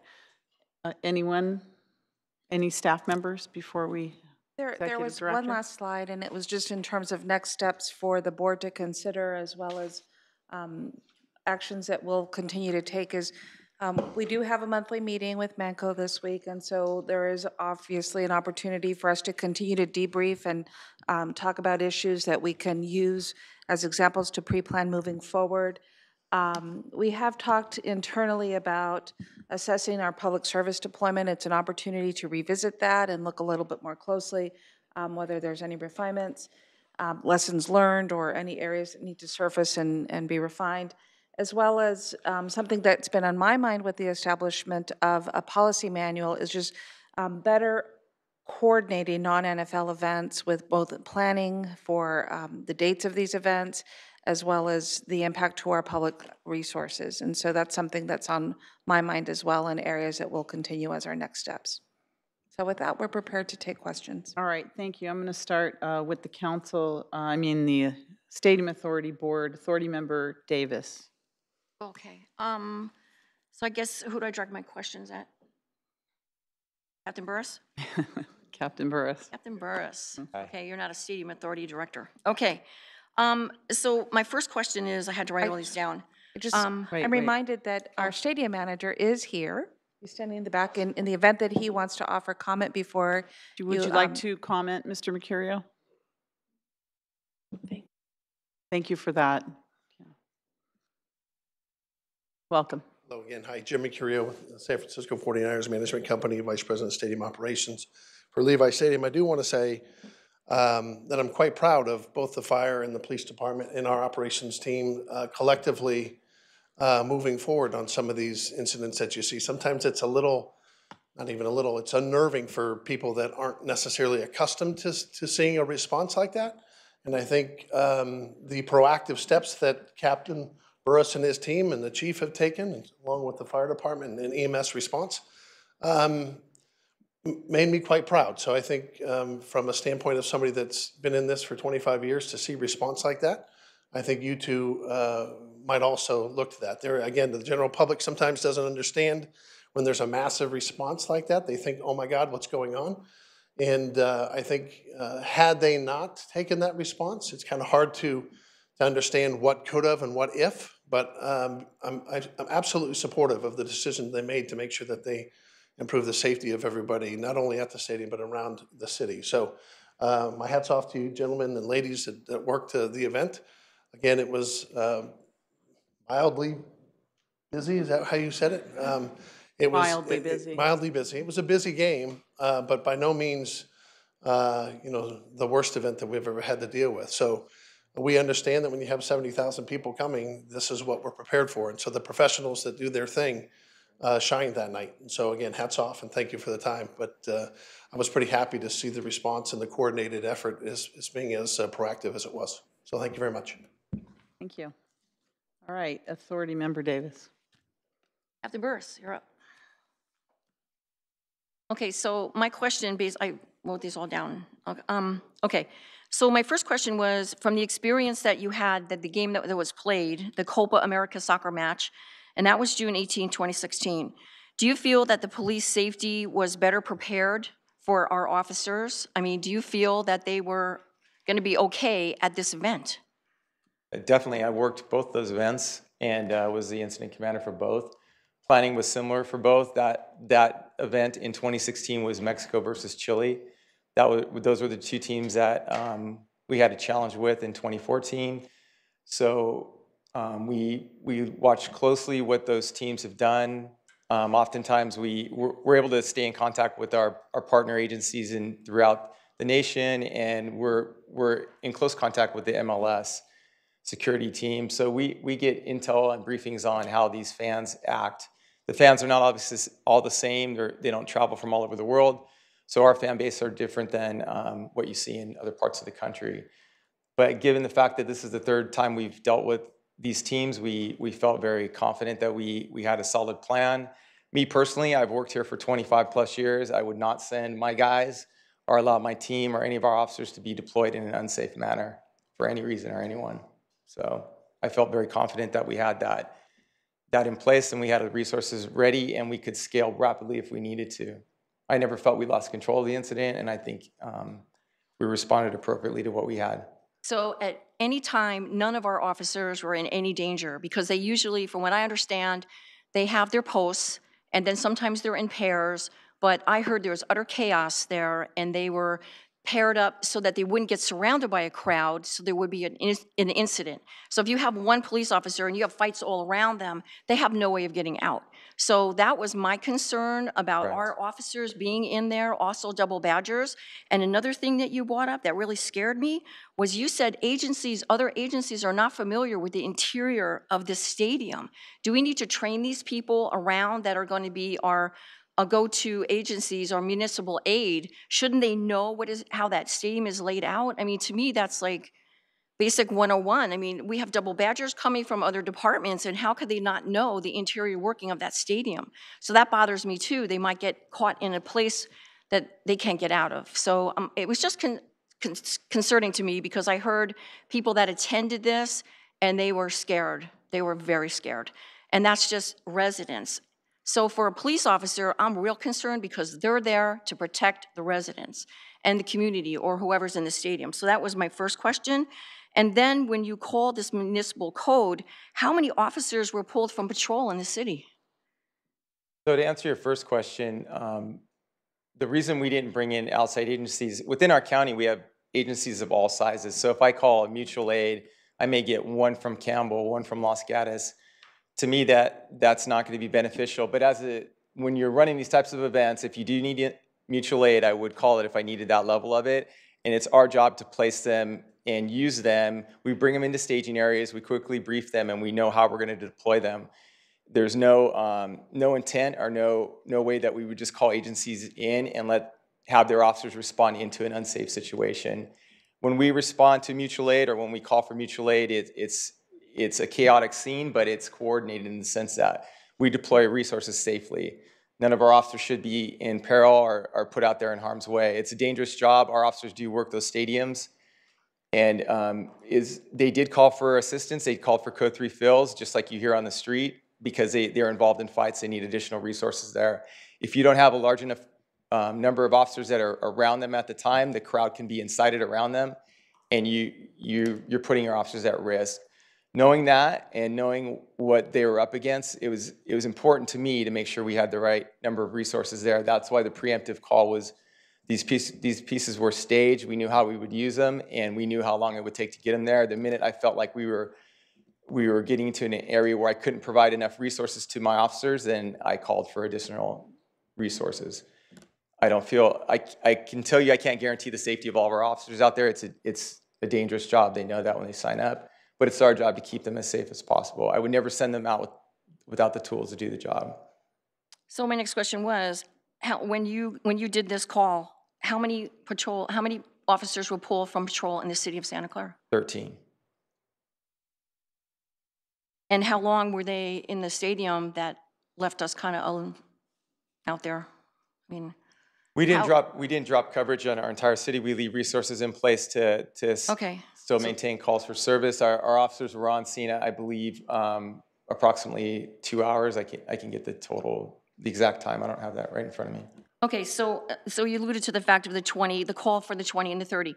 Anyone, any staff members before we? There Executive was Director? one last slide, and it was just in terms of next steps for the board to consider, as well as actions that we'll continue to take is, we do have a monthly meeting with Manco this week, and so there is obviously an opportunity for us to continue to debrief and talk about issues that we can use as examples to pre-plan moving forward. We have talked internally about assessing our public service deployment. It's an opportunity to revisit that and look a little bit more closely, whether there's any refinements, lessons learned, or any areas that need to surface and be refined, as well as something that's been on my mind with the establishment of a policy manual is just better coordinating non-NFL events with both planning for the dates of these events, as well as the impact to our public resources. And so that's something that's on my mind as well, in areas that will continue as our next steps. So with that, we're prepared to take questions. All right, thank you. I'm going to start with the council, the Stadium Authority Board, Authority Member Davis. Okay, so I guess, who do I direct my questions at? Captain Burris? Captain Burris. Captain Burris. Hi. Okay, you're not a Stadium Authority Director. Okay, so my first question is, I had to write all these down. I'm reminded that our stadium manager is here. He's standing in the back in the event that he wants to offer comment before. Would you like to comment, Mr. Mercurio? Thank you for that. Welcome. Hello again. Hi, Jim Mercurio with the San Francisco 49ers Management Company, Vice President of Stadium Operations for Levi Stadium. I do want to say that I'm quite proud of both the fire and the police department and our operations team collectively moving forward on some of these incidents that you see. Sometimes it's a little, not even a little, it's unnerving for people that aren't necessarily accustomed to seeing a response like that. And I think the proactive steps that Captain Burris and his team and the chief have taken, along with the fire department and EMS response, made me quite proud. So I think from a standpoint of somebody that's been in this for 25 years to see response like that, I think you two might also look to that. There, again, the general public sometimes doesn't understand when there's a massive response like that. They think, oh my God, what's going on? And I think had they not taken that response, it's kind of hard to understand what could have and what if, but I'm absolutely supportive of the decision they made to make sure that they improve the safety of everybody, not only at the stadium, but around the city. So my hat's off to you gentlemen and ladies that worked the event. Again, it was mildly busy, is that how you said it? It was mildly busy. Mildly busy. It was a busy game, but by no means the worst event that we've ever had to deal with. So we understand that when you have 70,000 people coming, this is what we're prepared for. And so the professionals that do their thing shined that night. And so again, hats off and thank you for the time. But I was pretty happy to see the response and the coordinated effort as being as proactive as it was. So thank you very much. Thank you. All right, Authority Member Davis. Captain Burris, you're up. Okay, so my question, because I wrote these all down. Okay, so my first question was, from the experience that you had, that the game that was played, the Copa America soccer match, and that was June 18, 2016, do you feel that the police safety was better prepared for our officers? I mean, do you feel that they were going to be okay at this event? Definitely, I worked both those events and was the incident commander for both. Planning was similar for both. That event in 2016 was Mexico versus Chile. Those were the two teams that we had a challenge with in 2014. So we watched closely what those teams have done. Oftentimes we're able to stay in contact with our partner agencies throughout the nation, and we're in close contact with the MLS security team. So we get intel and briefings on how these fans act. The fans are not obviously all the same. They don't travel from all over the world. So our fan base are different than what you see in other parts of the country. But given the fact that this is the third time we've dealt with these teams, we felt very confident that we had a solid plan. Me personally, I've worked here for 25 plus years. I would not send my guys or allow my team or any of our officers to be deployed in an unsafe manner for any reason or anyone. So I felt very confident that we had that in place and we had the resources ready and we could scale rapidly if we needed to. I never felt we lost control of the incident, and I think we responded appropriately to what we had. So at any time, none of our officers were in any danger because they usually, from what I understand, they have their posts and then sometimes they're in pairs, but I heard there was utter chaos there and they were paired up so that they wouldn't get surrounded by a crowd, so there would be an incident. So if you have one police officer and you have fights all around them, they have no way of getting out. So that was my concern about our officers being in there, also double badgers. And another thing that you brought up that really scared me was you said other agencies are not familiar with the interior of this stadium. Do we need to train these people around that are going to be our go-to agencies or municipal aid? Shouldn't they know how that stadium is laid out? I mean, to me, that's like basic 101. I mean, we have double badgers coming from other departments, and how could they not know the interior working of that stadium? So that bothers me too. They might get caught in a place that they can't get out of. So it was just concerning to me because I heard people that attended this and they were scared. They were very scared. And that's just residents. So for a police officer, I'm real concerned because they're there to protect the residents and the community or whoever's in the stadium. So that was my first question. And then when you call this municipal code, how many officers were pulled from patrol in the city? So to answer your first question, the reason we didn't bring in outside agencies, within our county, we have agencies of all sizes. So if I call mutual aid, I may get one from Campbell, one from Los Gatos. To me, that's not going to be beneficial. But when you're running these types of events, if you do need mutual aid, I would call it if I needed that level of it. And it's our job to place them and use them. We bring them into staging areas, we quickly brief them, and we know how we're going to deploy them. There's no intent or no way that we would just call agencies in and have their officers respond into an unsafe situation. When we respond to mutual aid or when we call for mutual aid, it's a chaotic scene, but it's coordinated in the sense that we deploy resources safely. None of our officers should be in peril or put out there in harm's way. It's a dangerous job. Our officers do work those stadiums. And they did call for assistance. They called for code 3 fills, just like you hear on the street, because they're involved in fights. They need additional resources there. If you don't have a large enough number of officers that are around them at the time, the crowd can be incited around them, and you're putting your officers at risk. Knowing that and knowing what they were up against, it was important to me to make sure we had the right number of resources there. That's why the preemptive call was these pieces were staged. We knew how we would use them, and we knew how long it would take to get them there. The minute I felt like we were getting into an area where I couldn't provide enough resources to my officers, then I called for additional resources. I can tell you I can't guarantee the safety of all of our officers out there. It's a dangerous job. They know that when they sign up. But it's our job to keep them as safe as possible. I would never send them out without the tools to do the job. So my next question was, when you did this call, how many officers were pulled from patrol in the city of Santa Clara? 13. And how long were they in the stadium that left us kind of out there? I mean, we didn't drop coverage on our entire city. We leave resources in place to still maintain calls for service. Our officers were on scene, I believe, approximately 2 hours. I can get the exact time. I don't have that right in front of me. Okay, so you alluded to the fact of the call for the 20 and the 30.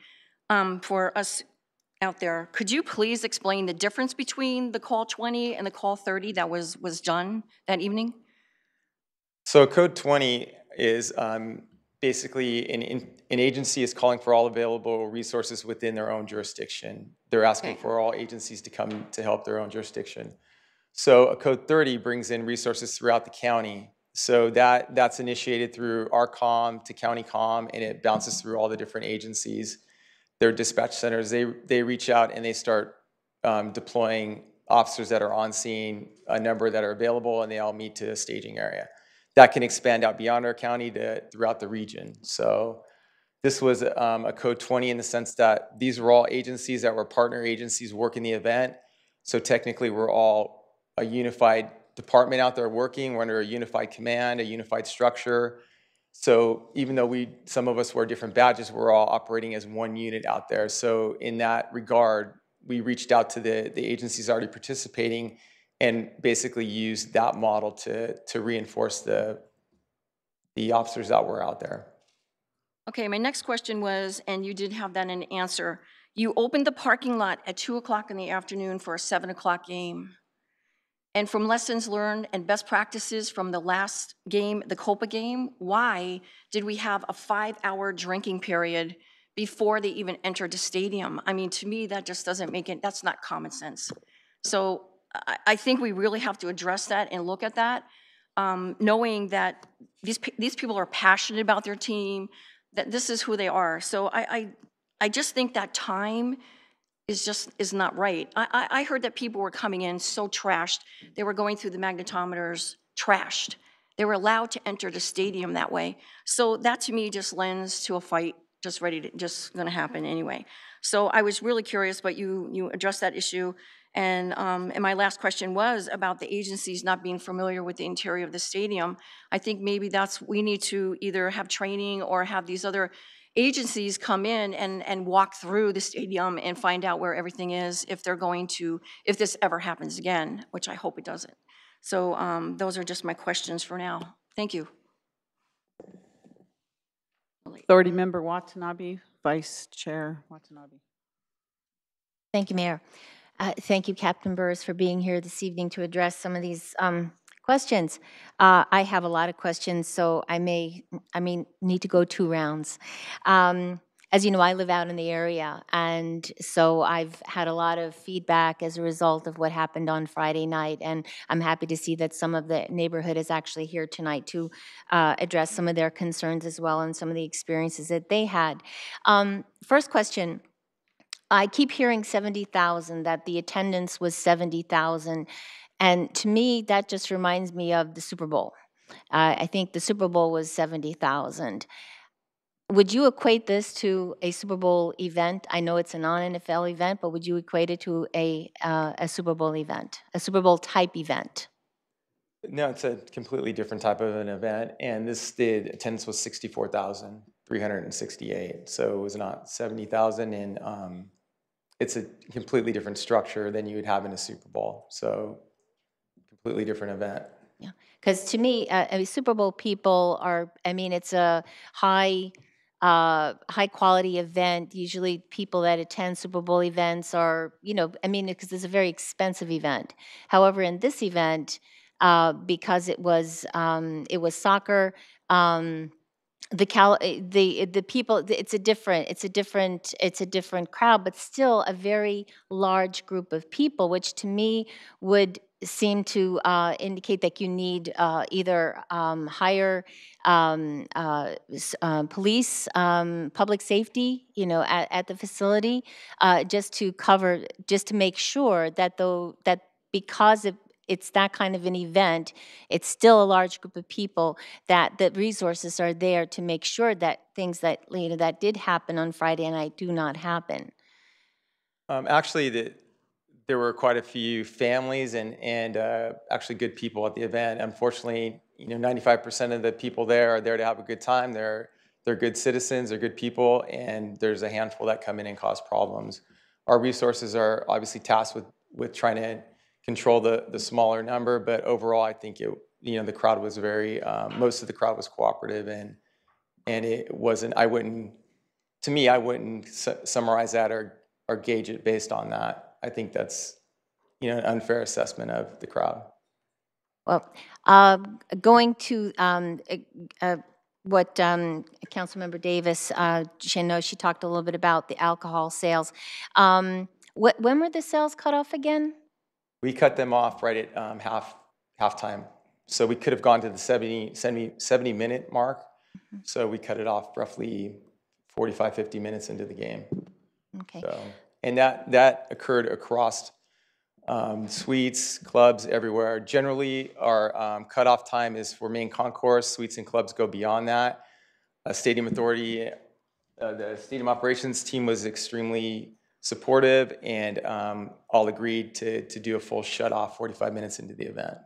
for us out there, could you please explain the difference between the call 20 and the call 30 that was done that evening? So Code 20 is basically an agency is calling for all available resources within their own jurisdiction. They're asking Okay. for all agencies to come to help their own jurisdiction. So a Code 30 brings in resources throughout the county. So that's initiated through our COM to county COM, and it bounces through all the different agencies. Their dispatch centers, they reach out and they start deploying officers that are on scene, a number that are available, and they all meet to a staging area. That can expand out beyond our county to throughout the region. So this was a Code 20 in the sense that these were all agencies that were partner agencies working the event. So technically we're all a unified department out there working. We're under a unified command, a unified structure. So even though some of us wear different badges, we're all operating as one unit out there. So in that regard, we reached out to the agencies already participating and basically used that model to reinforce the officers that were out there. Okay, my next question was, and you did have that in answer, you opened the parking lot at 2 o'clock in the afternoon for a 7 o'clock game. And from lessons learned and best practices from the last game, the Copa game, why did we have a 5-hour drinking period before they even entered the stadium? I mean, to me, that just doesn't make it, that's not common sense. So I think we really have to address that and look at that, knowing that these people are passionate about their team, that this is who they are. So I just think that time is not right. I heard that people were coming in so trashed. They were going through the magnetometers trashed. They were allowed to enter the stadium that way. So that to me just lends to a fight just gonna happen anyway. So I was really curious, but you addressed that issue. And my last question was about the agencies not being familiar with the interior of the stadium. I think maybe we need to either have training or have these other agencies come in and walk through the stadium and find out where everything is if this ever happens again, which I hope it doesn't. So those are just my questions for now. Thank you. Authority Member Watanabe, Vice Chair Watanabe. Thank you, Mayor. Thank you, Captain Burris, for being here this evening to address some of these questions. I have a lot of questions, so I may need to go 2 rounds. As you know, I live out in the area, and so I've had a lot of feedback as a result of what happened on Friday night, and I'm happy to see that some of the neighborhood is actually here tonight to address some of their concerns as well and some of the experiences that they had. First question. I keep hearing 70,000, that the attendance was 70,000. And to me, that just reminds me of the Super Bowl. I think the Super Bowl was 70,000. Would you equate this to a Super Bowl event? I know it's a non-NFL event, but would you equate it to a Super Bowl event, a Super Bowl type event? No, it's a completely different type of an event. And the attendance was 64,368. So it was not 70,000. And it's a completely different structure than you would have in a Super Bowl. So completely different event. Yeah, because to me, Super Bowl people are, it's a high quality event. Usually people that attend Super Bowl events are, because it's a very expensive event. However, in this event, because it was soccer, the people, it's a different crowd, but still a very large group of people, which to me would seem to indicate that you need either higher police, public safety, at the facility, just to make sure that because it's that kind of an event, it's still a large group of people, that the resources are there to make sure that things that that did happen on Friday night do not happen. Actually, there were quite a few families and actually good people at the event. Unfortunately, 95% of the people there are there to have a good time. They're good citizens, they're good people, and there's a handful that come in and cause problems. Our resources are obviously tasked with trying to control the smaller number, but overall, I think the crowd was very most of the crowd was cooperative, and it wasn't. I wouldn't to me, I wouldn't summarize that or gauge it based on that. I think that's, an unfair assessment of the crowd. Well, going to what Councilmember Davis, she talked a little bit about the alcohol sales. When were the sales cut off again? We cut them off right at halftime. So we could have gone to the 70-minute mark. So we cut it off roughly 45, 50 minutes into the game. Okay. So, and that occurred across suites, clubs, everywhere. Generally, our cutoff time is for main concourse. Suites and clubs go beyond that. Stadium Authority, the stadium operations team was extremely supportive, and all agreed to do a full shut-off 45 minutes into the event.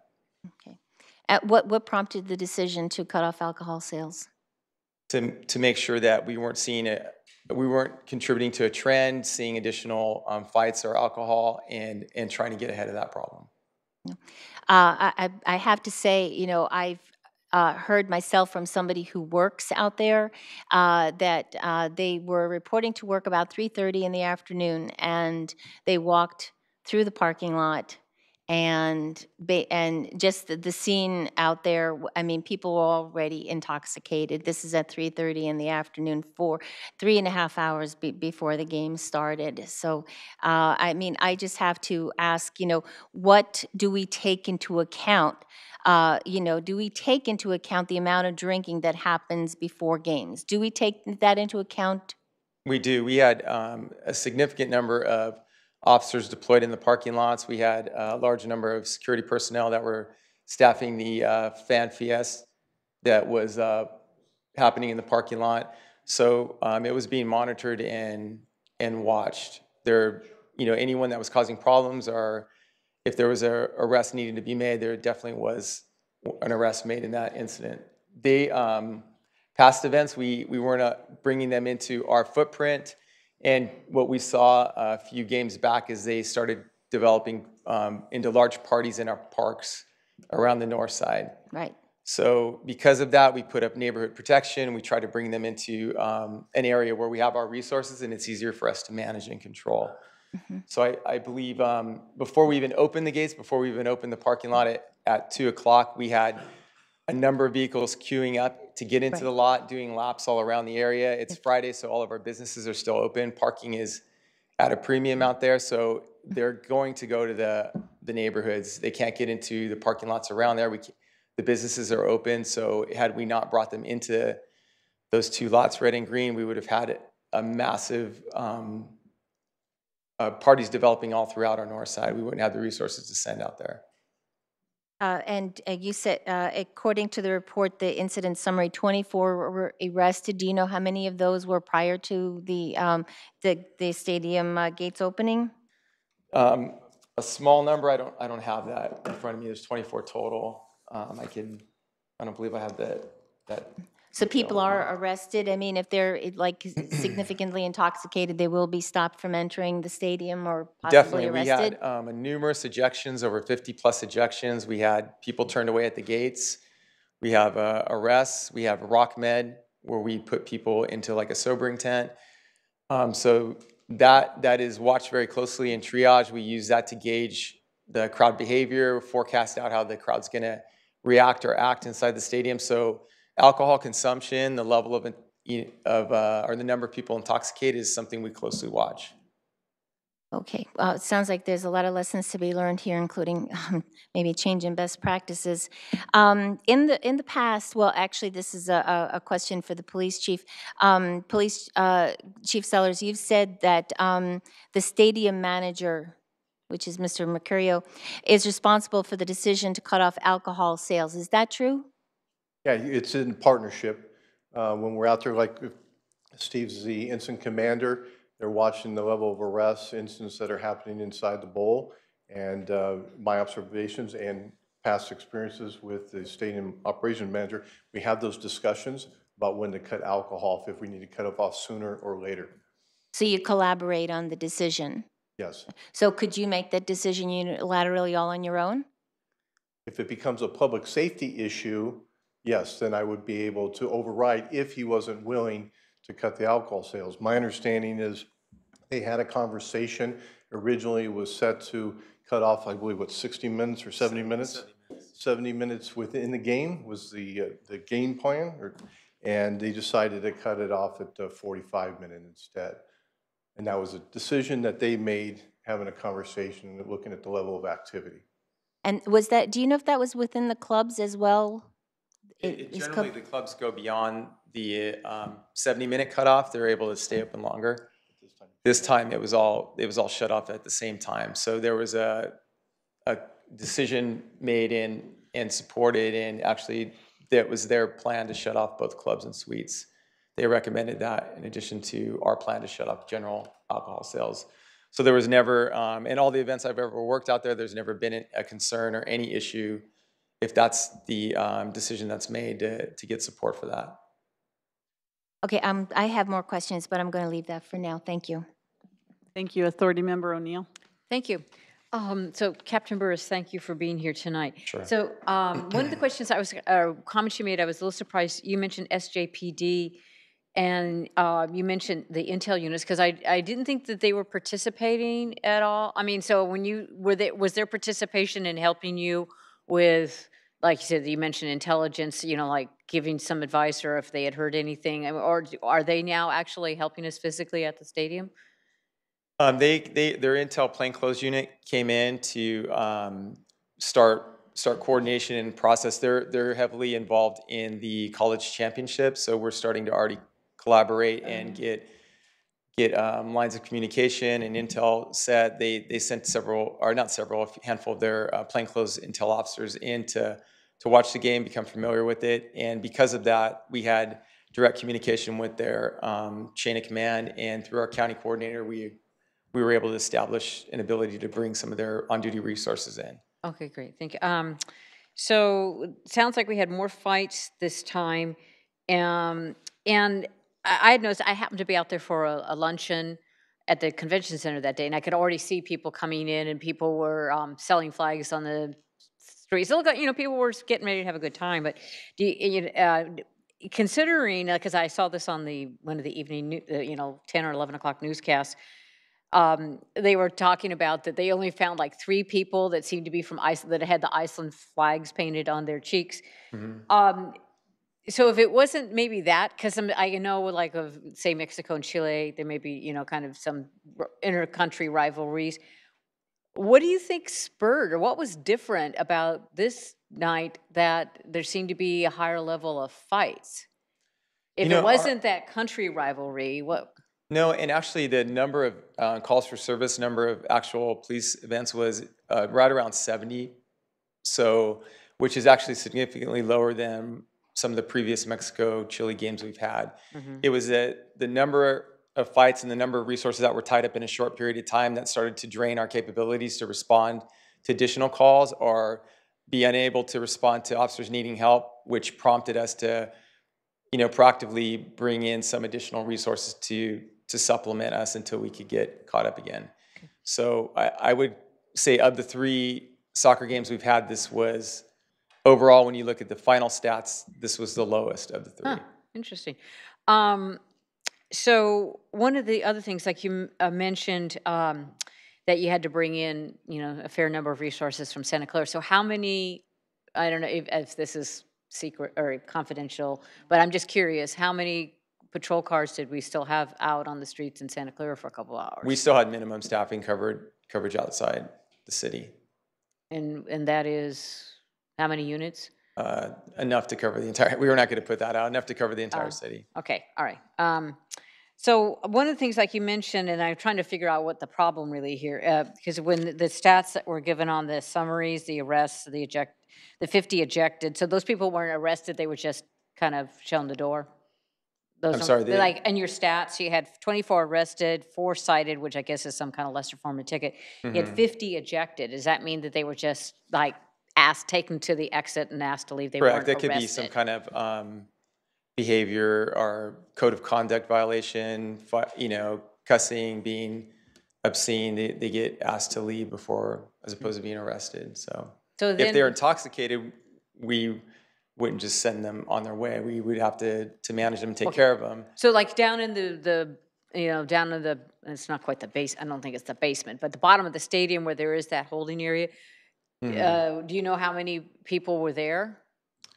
Okay. What prompted the decision to cut off alcohol sales? To make sure that we weren't contributing to a trend, seeing additional fights or alcohol, and trying to get ahead of that problem. I have to say, I've heard myself from somebody who works out there that they were reporting to work about 3:30 in the afternoon, and they walked through the parking lot, and just the scene out there, I mean, people were already intoxicated. This is at 3:30 in the afternoon, for 3.5 hours before the game started. So, I mean, I just have to ask, what do we take into account? Do we take into account the amount of drinking that happens before games? Do we take that into account? We do. We had a significant number of officers deployed in the parking lots. We had a large number of security personnel that were staffing the fan fiesta that was happening in the parking lot. So it was being monitored and watched. Anyone that was causing problems, or if there was an arrest needing to be made, there definitely was an arrest made in that incident. Past events, we weren't bringing them into our footprint. And what we saw a few games back is they started developing into large parties in our parks around the north side. Right. So because of that, we put up neighborhood protection. We try to bring them into an area where we have our resources and it's easier for us to manage and control. Mm-hmm. So I believe before we even opened the gates, before we even opened the parking lot at 2 o'clock, we had a number of vehicles queuing up to get into the lot, doing laps all around the area. It's Friday, so all of our businesses are still open. Parking is at a premium out there, so they're going to go to the neighborhoods. They can't get into the parking lots around there. The businesses are open, so had we not brought them into those two lots, red and green, we would have had a massive parties developing all throughout our north side. We wouldn't have the resources to send out there. And you said, according to the report, the incident summary, 24 were arrested. Do you know how many of those were prior to the stadium gates opening? A small number. I don't have that in front of me. There's 24 total. I don't believe I have that. So people are arrested? I mean, if they're significantly intoxicated, they will be stopped from entering the stadium or possibly arrested? Definitely. We had numerous ejections, over 50 plus ejections. We had people turned away at the gates. We have arrests. We have Rock Med, where we put people into like a sobering tent. So that is watched very closely in triage. We use that to gauge the crowd behavior, forecast out how the crowd's going to react or act inside the stadium. So alcohol consumption, the level of or the number of people intoxicated is something we closely watch. Okay. Well, it sounds like there's a lot of lessons to be learned here, including maybe change in best practices. In the past, well, actually, this is a question for the police chief. Chief Sellers, you've said that the stadium manager, which is Mr. Mercurio, is responsible for the decision to cut off alcohol sales. Is that true? Yeah, it's in partnership. When we're out there, like Steve's the incident commander, they're watching the level of arrests, incidents that are happening inside the bowl, and my observations and past experiences with the stadium operations manager, we have those discussions about when to cut alcohol, if we need to cut it off sooner or later. So you collaborate on the decision? Yes. So could you make that decision unilaterally all on your own? If it becomes a public safety issue, yes, then I would be able to override if he wasn't willing to cut the alcohol sales. My understanding is they had a conversation. Originally it was set to cut off, I believe, what, 60 minutes or 70 minutes? 70 minutes within the game was the game plan, and they decided to cut it off at 45 minutes instead. And that was a decision that they made, having a conversation and looking at the level of activity. And was that, do you know if that was within the clubs as well? Generally, the clubs go beyond the 70-minute cutoff. They're able to stay open longer. This time, it was all shut off at the same time. So there was a decision made and supported, and actually, that was their plan to shut off both clubs and suites. They recommended that in addition to our plan to shut off general alcohol sales. So there was never, in all the events I've ever worked out there, there's never been a concern or any issue if that's the decision that's made to get support for that. Okay, I have more questions, but I'm going to leave that for now. Thank you. Thank you. Authority Member O'Neill. Thank you. So Captain Burris, thank you for being here tonight. Sure. So one of the questions comments you made, I was a little surprised. You mentioned SJPD, and you mentioned the intel units, because I didn't think that they were participating at all. I mean, so when you was there participation in helping you with, like you said, you mentioned intelligence, like giving some advice, or if they had heard anything, or are they now actually helping us physically at the stadium? Their intel plainclothes unit came in to start coordination and process. They're heavily involved in the college championship, so we're starting to already collaborate and get lines of communication and intel set. They sent a handful of their plainclothes intel officers in to watch the game, become familiar with it, and because of that, we had direct communication with their chain of command, and through our county coordinator, we were able to establish an ability to bring some of their on-duty resources in. Okay, great, thank you. So it sounds like we had more fights this time, and I had noticed, I happened to be out there for a luncheon at the convention center that day, and I could already see people coming in, and people were selling flags on the streets. People were getting ready to have a good time, but considering, because I saw this on one of the evening, 10 or 11 o'clock newscasts, they were talking about that they only found like 3 people that seemed to be from Iceland, that had the Iceland flags painted on their cheeks. Mm-hmm. So if it wasn't maybe that, because I know like of, say, Mexico and Chile, there may be, kind of some inter-country rivalries. What do you think spurred, or what was different about this night that there seemed to be a higher level of fights? If it wasn't that country rivalry, what? No, and actually the number of calls for service, number of actual police events was right around 70, so which is actually significantly lower than some of the previous Mexico-Chile games we've had. Mm-hmm. It was the number of fights and the number of resources that were tied up in a short period of time that started to drain our capabilities to respond to additional calls or be unable to respond to officers needing help, which prompted us to, proactively bring in some additional resources to supplement us until we could get caught up again. Okay. So I would say of the 3 soccer games we've had, this was, overall, when you look at the final stats, this was the lowest of the 3. Huh, interesting. So one of the other things, like you mentioned, that you had to bring in, a fair number of resources from Santa Clara. So how many, I don't know if this is secret or confidential, but I'm just curious, how many patrol cars did we still have out on the streets in Santa Clara for a couple hours? We still had minimum staffing coverage outside the city. And that is how many units? Enough to cover the entire, we were not going to put that out, enough to cover the entire city. Okay, all right. So one of the things, like you mentioned, and I'm trying to figure out what the problem really here, because when the stats that were given on the summaries, the arrests, the 50 ejected, so those people weren't arrested, they were just kind of shown the door? I'm sorry. Like in your stats, you had 24 arrested, 4 cited, which I guess is some kind of lesser form of ticket. Mm-hmm. You had 50 ejected. Does that mean that they were just like taken to the exit and asked to leave? They Correct. weren't That could arrested. be some kind of behavior or code of conduct violation, cussing, being obscene. They get asked to leave before, as opposed to being arrested. So then, if they're intoxicated, we wouldn't just send them on their way. We would have to manage them, take care of them. So like down in the you know, down in the, it's not quite the base, I don't think it's the basement, but the bottom of the stadium where there is that holding area, do you know how many people were there?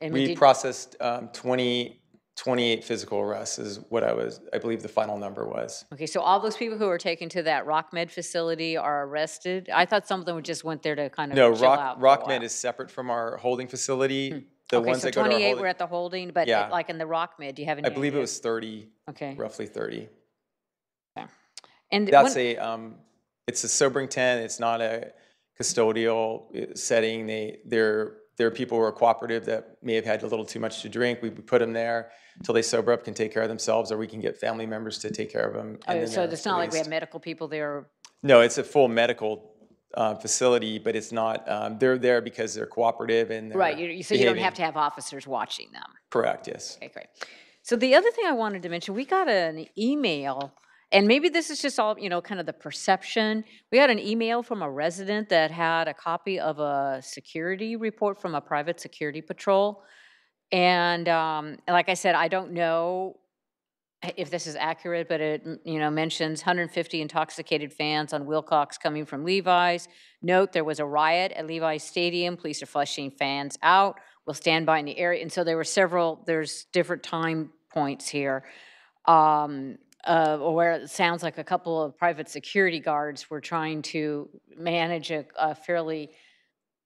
And We processed 28 physical arrests is what I believe the final number was. Okay, so all those people who are taken to that RockMed facility are arrested? I thought some of them just went there to kind of No, chill out for a while. RockMed is separate from our holding facility. The Okay, ones so that go to our 28 holding, were at the holding, but Yeah. like in the RockMed, do you have any I believe it idea? was 30, Okay. roughly 30. And That's when- it's a sobering tent. It's not a custodial setting. There are people who are cooperative that may have had a little too much to drink. We put them there until they sober up, can take care of themselves, or we can get family members to take care of them. Oh, then so they're it's not like we have released. medical people there? No, it's a full medical facility, but it's not, they're there because they're cooperative and they're Right, so you don't behaving. have to have officers watching them? Correct, yes. Okay, great. So the other thing I wanted to mention, we got an email, and maybe this is just all, you know, kind of the perception. We had an email from a resident that had a copy of a security report from a private security patrol. And like I said, I don't know if this is accurate, but it, you know, mentions 150 intoxicated fans on Wilcox coming from Levi's. Note, there was a riot at Levi's Stadium. Police are flushing fans out. We'll stand by in the area. And so there were there's different time points here where it sounds like a couple of private security guards were trying to manage a fairly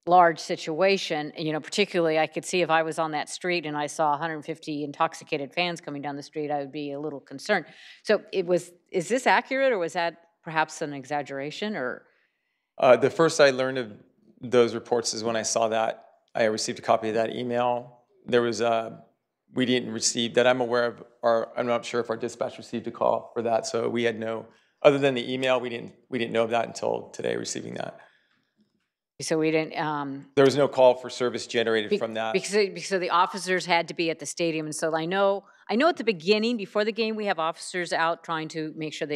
large situation. You know, particularly I could see if I was on that street and I saw 150 intoxicated fans coming down the street, I would be a little concerned. So is this accurate, or was that perhaps an exaggeration, or? The first I learned of those reports is when I saw that. I received a copy of that email. There was we didn't receive that I'm aware of, or I'm not sure if our dispatch received a call for that. So we had no, other than the email, we didn't know of that until today, receiving that. So we didn't. There was no call for service generated from that. Because the officers had to be at the stadium, and so I know at the beginning, before the game, we have officers out trying to make sure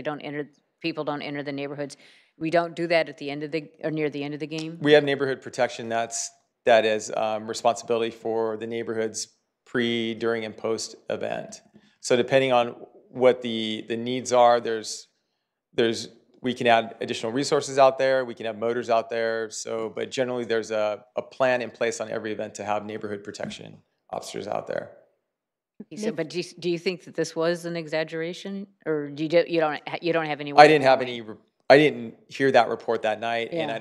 people don't enter the neighborhoods. We don't do that at the end of or near the end of the game. We have neighborhood protection. That is responsibility for the neighborhoods pre, during, and post event. So depending on what the needs are, we can add additional resources out there. We can have motors out there. So, but generally there's a plan in place on every event to have neighborhood protection officers out there. So, but do you think that this was an exaggeration, or you don't have any? I didn't hear that report that night, and Yeah. I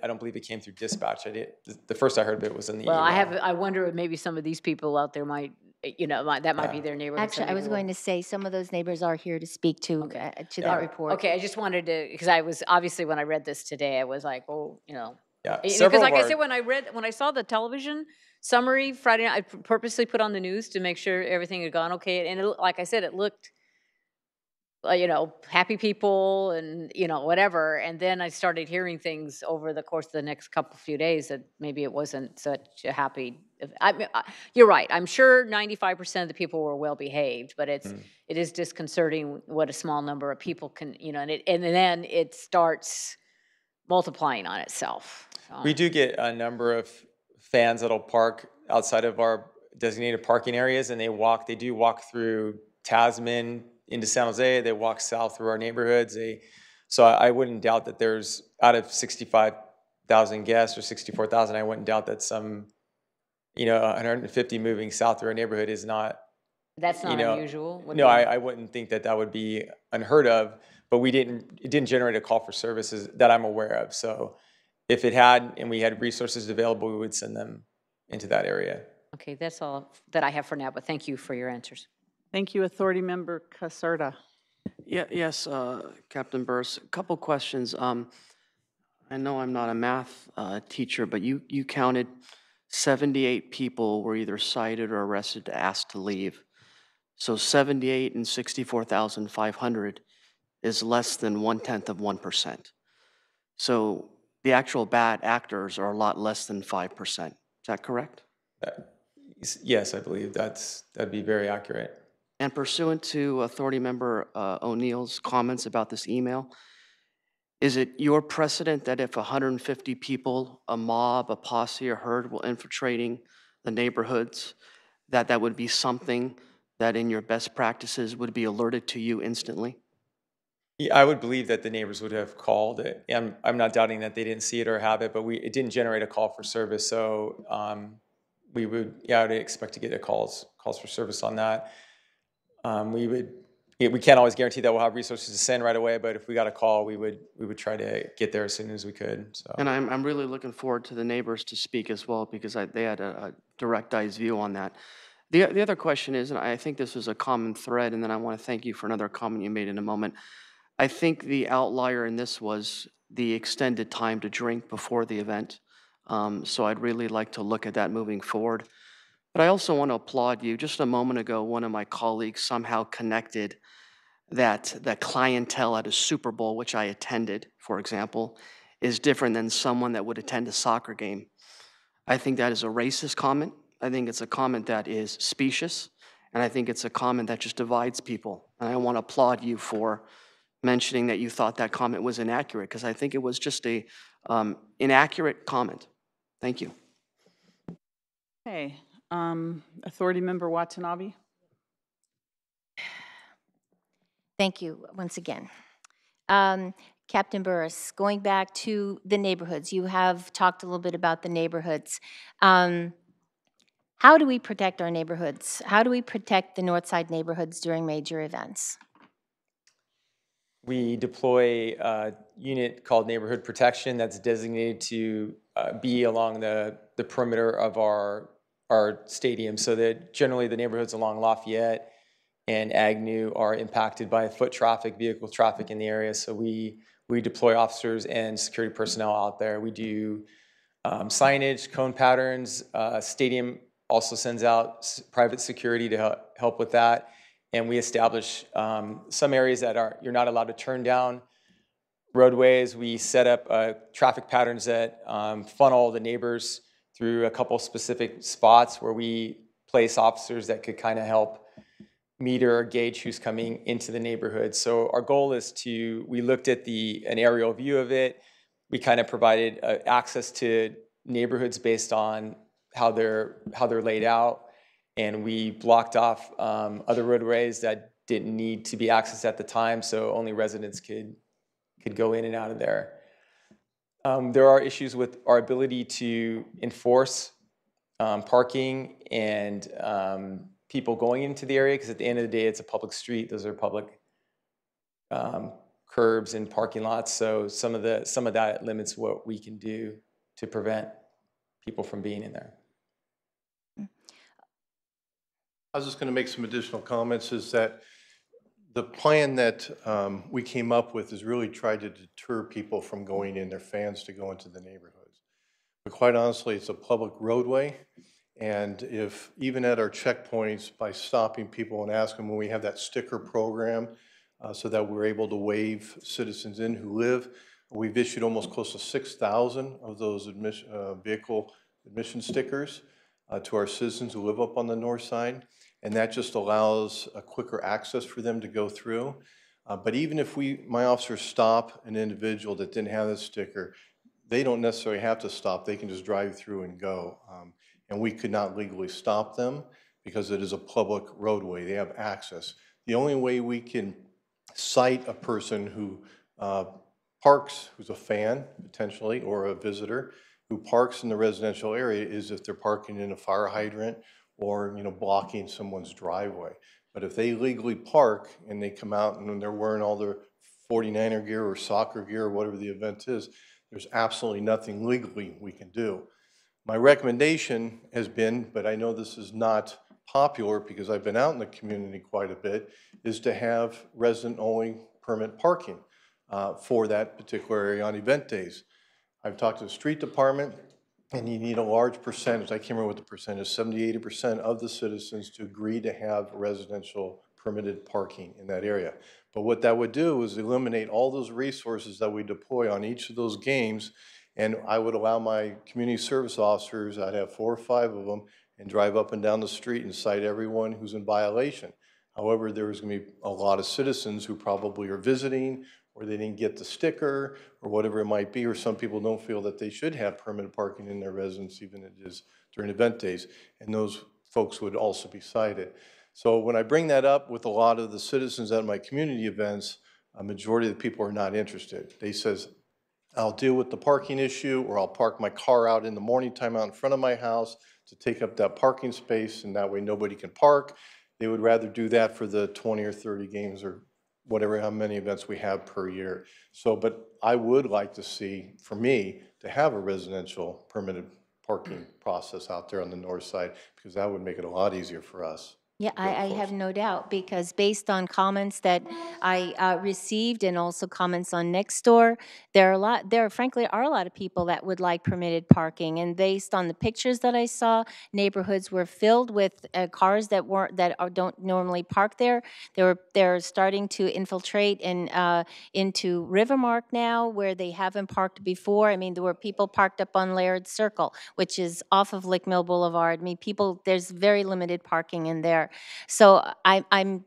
don't believe it came through dispatch. The first I heard of it was in the email. I wonder if maybe some of these people out there might, that might be their neighborhood. Actually, I was going to say, some of those neighbors are here to speak to that report. Okay, I just wanted to, because I was, obviously, when I read this today, I was like, oh, Yeah, because like I said, when I saw the television summary Friday night, I purposely put on the news to make sure everything had gone okay, and like I said, it looked, happy people and, whatever. And then I started hearing things over the course of the next few days that maybe it wasn't such a happy. You're right. I'm sure 95% of the people were well behaved, but it is disconcerting what a small number of people can, and then it starts multiplying on itself. We do get a number of fans that'll park outside of our designated parking areas, and they do walk through Tasman into San Jose. They walk south through our neighborhoods. So I wouldn't doubt that there's, out of 65,000 guests or 64,000, I wouldn't doubt that some, 150 moving south through our neighborhood is not. That's not unusual. No, I wouldn't think that would be unheard of, but it didn't generate a call for services that I'm aware of. So if it had, and we had resources available, we would send them into that area. Okay, that's all that I have for now, but thank you for your answers. Thank you, Authority Member Caserta. Yes, Captain Burris, a couple questions. I know I'm not a math teacher, but you counted 78 people were either cited or arrested, asked to leave. So 78 and 64,500 is less than 1/10%. So the actual bad actors are a lot less than 5%. Is that correct? Yes, I believe that'd be very accurate. And pursuant to Authority Member O'Neill's comments about this email, is it your precedent that if 150 people, a mob, a posse, or herd will infiltrating the neighborhoods, that would be something that in your best practices would be alerted to you instantly? Yeah, I would believe that the neighbors would have called it. I'm not doubting that they didn't see it or have it, but it didn't generate a call for service. So we would, I would expect to get calls for service on that. We can't always guarantee that we'll have resources to send right away, but if we got a call, we would try to get there as soon as we could. So. And I'm really looking forward to the neighbors to speak as well, because they had a direct eyes view on that. The other question is, and I think this was a common thread, and then I want to thank you for another comment you made in a moment. I think the outlier in this was the extended time to drink before the event. So I'd really like to look at that moving forward. But I also want to applaud you. Just a moment ago, one of my colleagues somehow connected that the clientele at a Super Bowl, which I attended, for example, is different than someone that would attend a soccer game. I think that is a racist comment. I think it's a comment that is specious, and I think it's a comment that just divides people. And I want to applaud you for mentioning that you thought that comment was inaccurate, because I think it was just a inaccurate comment. Thank you. Okay, Authority Member Watanabe. Thank you once again. Captain Burris, going back to the neighborhoods, you have talked a little bit about the neighborhoods. How do we protect our neighborhoods? How do we protect the Northside neighborhoods during major events? We deploy a unit called Neighborhood Protection that's designated to be along the perimeter of our stadium, so that generally the neighborhoods along Lafayette and Agnew are impacted by foot traffic, vehicle traffic in the area. So we deploy officers and security personnel out there. We do signage, cone patterns. Stadium also sends out private security to help with that. And we establish some areas that you're not allowed to turn down roadways. We set up traffic patterns that funnel the neighbors through a couple specific spots where we place officers that could kind of help meter or gauge who's coming into the neighborhood. So our goal is we looked at an aerial view of it. We kind of provided access to neighborhoods based on how they're laid out. And we blocked off other roadways that didn't need to be accessed at the time, so only residents could go in and out of there. There are issues with our ability to enforce parking and people going into the area, because at the end of the day, it's a public street. Those are public curbs and parking lots. So some of that limits what we can do to prevent people from being in there. I was just going to make some additional comments, is that the plan that we came up with is really try to deter people from going in, their fans to go into the neighborhoods. But quite honestly, it's a public roadway. And if even at our checkpoints, by stopping people and asking when we have that sticker program so that we're able to wave citizens in who live, we've issued almost close to 6,000 of those vehicle admission stickers to our citizens who live up on the north side. And that just allows a quicker access for them to go through. But even if my officers stop an individual that didn't have this sticker, they don't necessarily have to stop. They can just drive through and go. And we could not legally stop them because it is a public roadway. They have access. The only way we can cite a person who parks, who's a fan potentially, or a visitor, who parks in the residential area, is if they're parking in a fire hydrant or blocking someone's driveway. But if they legally park and they come out and they're wearing all their 49er gear or soccer gear or whatever the event is, there's absolutely nothing legally we can do. My recommendation has been, but I know this is not popular because I've been out in the community quite a bit, is to have resident-only permit parking for that particular area on event days. I've talked to the street department, and you need a large percentage, I can't remember what the percentage is, 70, 80% of the citizens to agree to have residential permitted parking in that area. But what that would do is eliminate all those resources that we deploy on each of those games, and I would allow my community service officers, I'd have 4 or 5 of them, and drive up and down the street and cite everyone who's in violation. However, there's going to be a lot of citizens who probably are visiting, or they didn't get the sticker, or whatever it might be, or some people don't feel that they should have permanent parking in their residence, even if it is during event days. And those folks would also be cited. So when I bring that up with a lot of the citizens at my community events, a majority of the people are not interested. They says, I'll deal with the parking issue, or I'll park my car out in the morning time out in front of my house to take up that parking space, and that way nobody can park. They would rather do that for the 20 or 30 games or whatever, how many events we have per year. So, but I would like to see, for me, to have a residential permitted parking process out there on the north side, because that would make it a lot easier for us. Yeah, I have no doubt, because based on comments that I received and also comments on Nextdoor, there frankly are a lot of people that would like permitted parking. And based on the pictures that I saw, neighborhoods were filled with cars that don't normally park there. They're starting to infiltrate into Rivermark now, where they haven't parked before. I mean, there were people parked up on Laird Circle, which is off of Lick Mill Boulevard. I mean, there's very limited parking in there. So I'm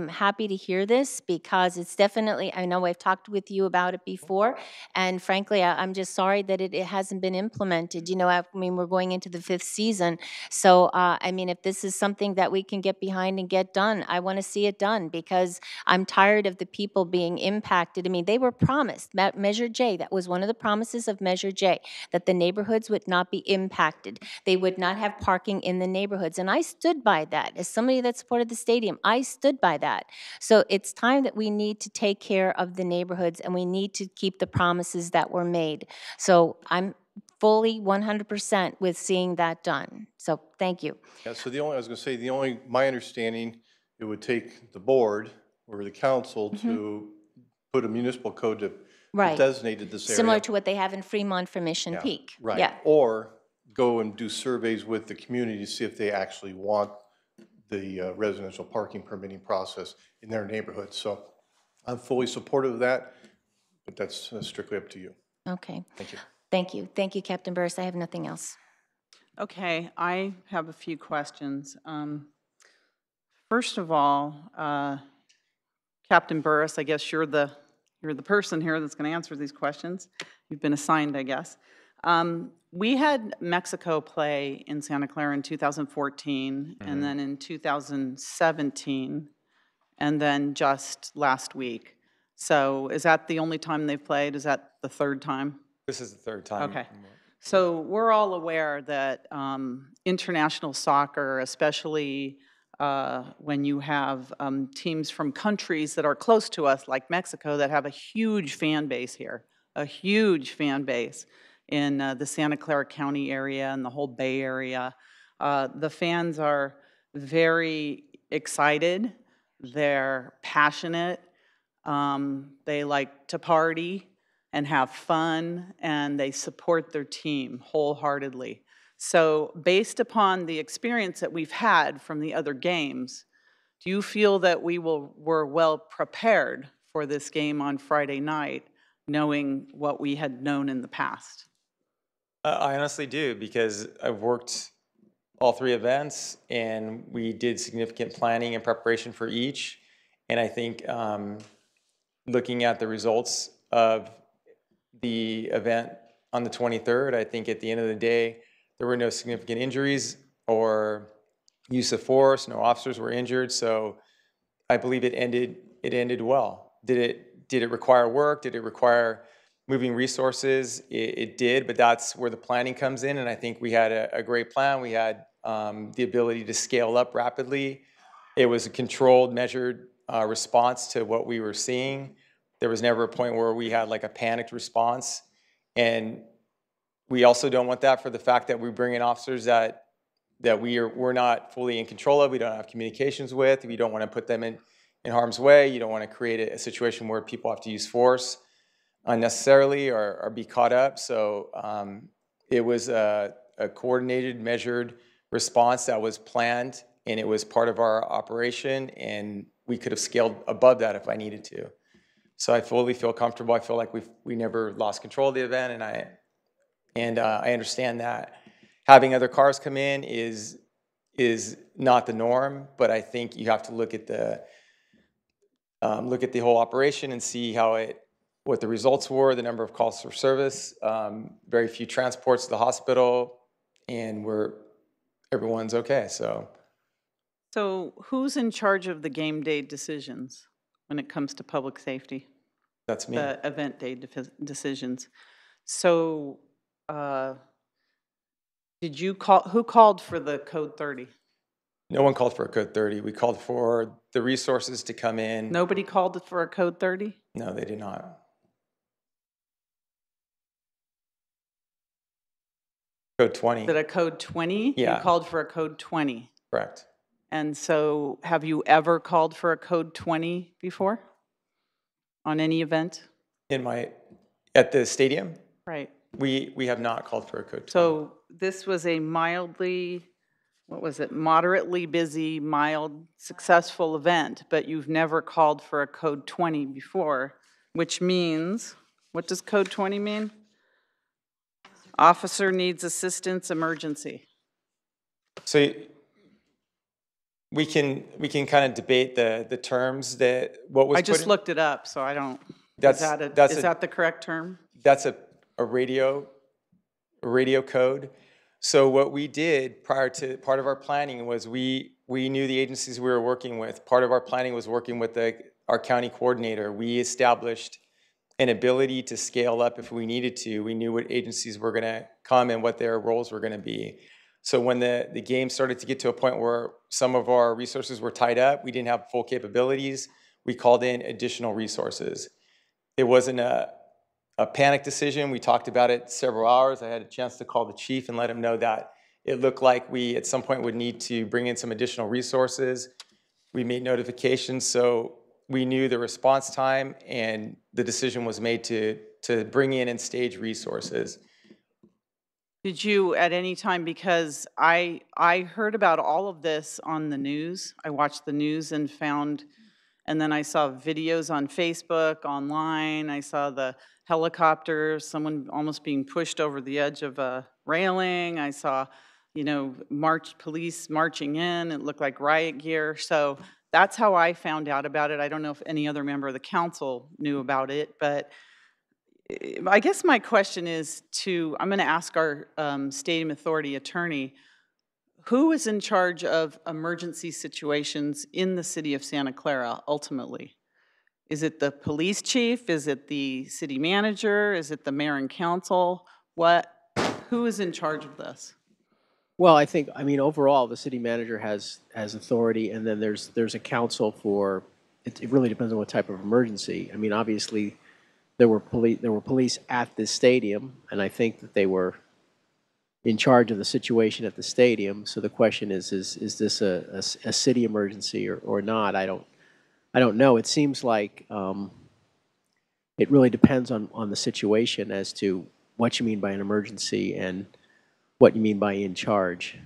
happy to hear this, because it's definitely, I know I've talked with you about it before, and frankly, I'm just sorry that it hasn't been implemented. You know, I mean, we're going into the 5th season, so I mean, if this is something that we can get behind and get done, I want to see it done, because I'm tired of the people being impacted. I mean, they were promised, Measure J, that was one of the promises of Measure J, that the neighborhoods would not be impacted. They would not have parking in the neighborhoods, and I stood by that. As somebody that supported the stadium, I stood by that. So it's time that we need to take care of the neighborhoods, and we need to keep the promises that were made. So I'm fully 100% with seeing that done. So thank you. Yeah, so I was going to say, my understanding, it would take the board or the council to put a municipal code that Right. designated this area. Similar to what they have in Fremont for Mission Peak. Right. Yeah. Or go and do surveys with the community to see if they actually want the residential parking permitting process in their neighborhood. So I'm fully supportive of that, but that's strictly up to you. Okay. Thank you. Thank you. Thank you, Captain Burris. I have nothing else. Okay, I have a few questions. First of all, Captain Burris, I guess you're the person here that's going to answer these questions. You've been assigned, I guess. We had Mexico play in Santa Clara in 2014, and then in 2017, and then just last week. So is that the only time they've played? Is that the third time? This is the third time. Okay. So we're all aware that international soccer, especially when you have teams from countries that are close to us, like Mexico, that have a huge fan base here, a huge fan base in the Santa Clara County area and the whole Bay Area. The fans are very excited. They're passionate. They like to party and have fun, and they support their team wholeheartedly. So based upon the experience that we've had from the other games, do you feel that were well prepared for this game on Friday night, knowing what we had known in the past? I honestly do, because I've worked all 3 events, and we did significant planning and preparation for each. And I think looking at the results of the event on the 23rd, I think at the end of the day, there were no significant injuries or use of force. No officers were injured. So I believe it ended well. Did it require work? Did it require moving resources? It did, but that's where the planning comes in. And I think we had a great plan. We had the ability to scale up rapidly. It was a controlled, measured response to what we were seeing. There was never a point where we had like a panicked response. And we also don't want that for the fact that we bring in officers that we're not fully in control of, we don't have communications with, we don't want to put them in harm's way, you don't want to create a situation where people have to use force unnecessarily or be caught up. So it was a coordinated, measured response that was planned, and it was part of our operation, and we could have scaled above that if I needed to. So I fully feel comfortable. I feel like we never lost control of the event, and I understand that having other cars come in is not the norm. But I think you have to look at the whole operation and see what the results were, the number of calls for service, very few transports to the hospital, and everyone's okay, so. So who's in charge of the game day decisions when it comes to public safety? That's me. The event day decisions. So, did you call, who called for the code 30? No one called for a code 30. We called for the resources to come in. Nobody called for a code 30? No, they did not. Code 20. Is it a code 20? Yeah. You called for a code 20. Correct. And so have you ever called for a code 20 before on any event? At the stadium? Right. We have not called for a code 20. So this was a mildly, what was it, moderately busy, mild, successful event, but you've never called for a code 20 before, which means, what does code 20 mean? Officer needs assistance, emergency. So we can kind of debate the terms that what was I just put in. looked it up, so I don't, That's, is that the correct term? That's a radio code. So what we did prior to part of our planning was we knew the agencies we were working with. Part of our planning was working with our county coordinator. We established an ability to scale up if we needed to. We knew what agencies were going to come and what their roles were going to be. So when the game started to get to a point where some of our resources were tied up, we didn't have full capabilities, we called in additional resources. It wasn't a panic decision. We talked about it several hours. I had a chance to call the chief and let him know that it looked like we at some point would need to bring in some additional resources. We made notifications, so we knew the response time, and the decision was made to bring in and stage resources. Did you at any time, because I heard about all of this on the news. I watched the news and then I saw videos on Facebook, online. I saw the helicopter, someone almost being pushed over the edge of a railing. I saw, police marching in. It looked like riot gear. So that's how I found out about it. I don't know if any other member of the council knew about it, but I guess my question is I'm going to ask our Stadium Authority attorney, who is in charge of emergency situations in the city of Santa Clara ultimately? Is it the police chief? Is it the city manager? Is it the mayor and council? Who is in charge of this? Well, overall, the city manager has authority, and then there's a council for, it really depends on what type of emergency. Obviously, there were police at this stadium, and I think that they were in charge of the situation at the stadium. So the question is this a city emergency or not? I don't know. It seems like it really depends on the situation as to what you mean by an emergency and what you mean by in charge.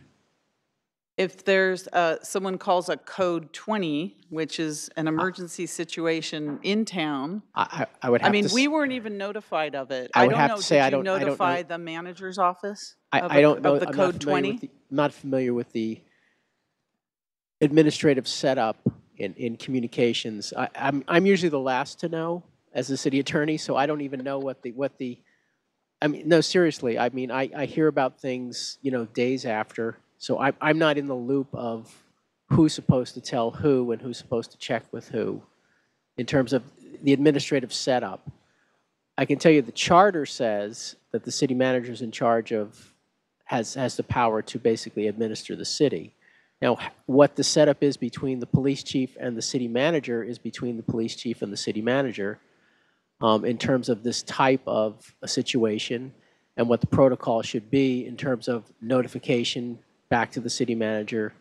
If there's someone calls a code 20, which is an emergency situation in town, I would have to. we weren't even notified of it. I would have to say I don't. Did you notify I don't know. the manager's office? I don't know. Of the I'm code 20. I'm not familiar with the administrative setup in communications. I'm usually the last to know as a city attorney, so I don't even know what the. No, seriously. I hear about things days after. So I'm not in the loop of who's supposed to tell who and who's supposed to check with who in terms of the administrative setup. I can tell you the charter says that the city manager is in charge of, has the power to basically administer the city. Now, what the setup is between the police chief and the city manager is between the police chief and the city manager in terms of this type of a situation and what the protocol should be in terms of notification back to the city manager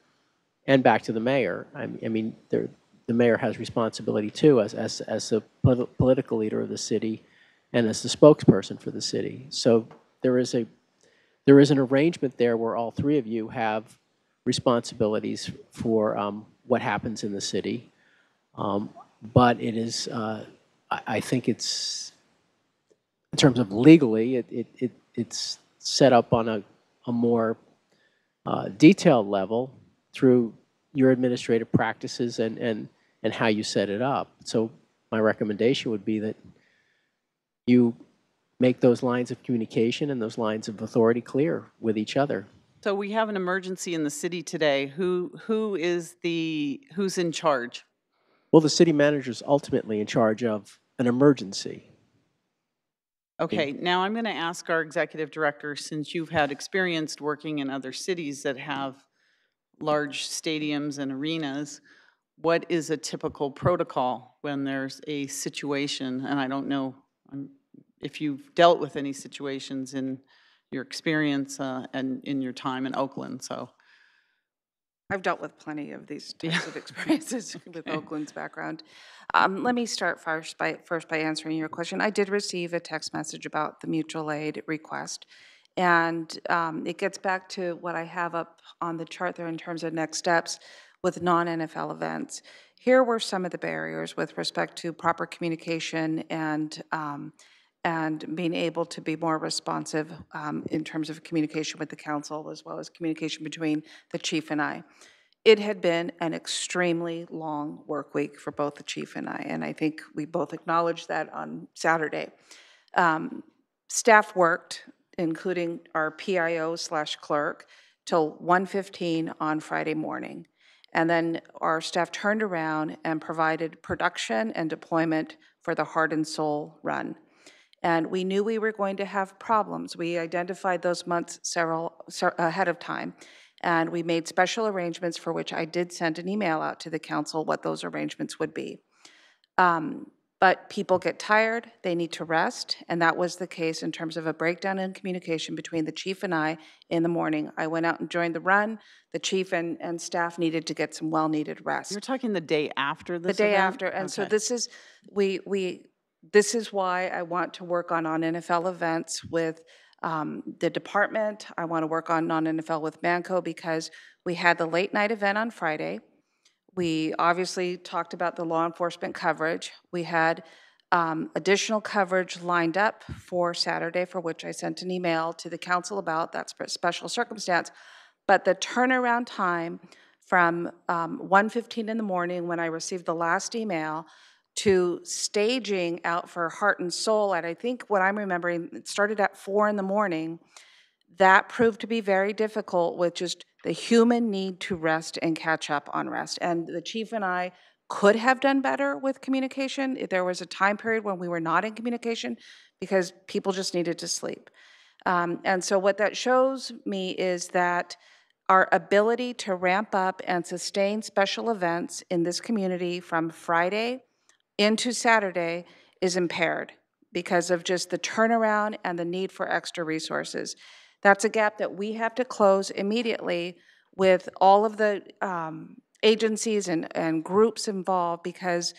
and back to the mayor. The mayor has responsibility too as a political leader of the city and as the spokesperson for the city. So there is an arrangement there where all three of you have responsibilities for what happens in the city. But it is, I think it's, in terms of legally, it's set up on a more detailed level through your administrative practices and how you set it up. So my recommendation would be that you make those lines of communication and those lines of authority clear with each other. So we have an emergency in the city today. Who's in charge? Well, the city manager is ultimately in charge of an emergency. Okay, now I'm going to ask our executive director, since you've had experience working in other cities that have large stadiums and arenas, what is a typical protocol when there's a situation? And I don't know if you've dealt with any situations in your experience and in your time in Oakland, so. I've dealt with plenty of these types of experiences with Oakland's background. Let me start first by answering your question. I did receive a text message about the mutual aid request, and it gets back to what I have up on the chart there in terms of next steps with non-NFL events. Here were some of the barriers with respect to proper communication and being able to be more responsive in terms of communication with the council, as well as communication between the chief and I. It had been an extremely long work week for both the chief and I think we both acknowledged that on Saturday. Staff worked, including our PIO/clerk, till 1:15 on Friday morning. And then our staff turned around and provided production and deployment for the Heart and Soul run. And we knew we were going to have problems. We identified those months several ahead of time, and we made special arrangements for which I did send an email out to the council what those arrangements would be. But people get tired, they need to rest, and that was the case in terms of a breakdown in communication between the chief and I in the morning. I went out and joined the run. The chief and staff needed to get some well-needed rest. You're talking the day after this The day event? after, and Okay. so this is, this is why I want to work on non-NFL events with the department. I want to work on non-NFL with Manco because we had the late night event on Friday. We obviously talked about the law enforcement coverage. We had additional coverage lined up for Saturday, for which I sent an email to the council about. That's a special circumstance. But the turnaround time from 1:15 in the morning when I received the last email to staging out for Heart and Soul at, I think what I'm remembering, it started at 4 in the morning. That proved to be very difficult with just the human need to rest and catch up on rest. And the chief and I could have done better with communication. There was a time period when we were not in communication because people just needed to sleep. And so what that shows me is that our ability to ramp up and sustain special events in this community from Friday into Saturday is impaired because of just the turnaround and the need for extra resources. That's a gap that we have to close immediately with all of the agencies and groups involved, because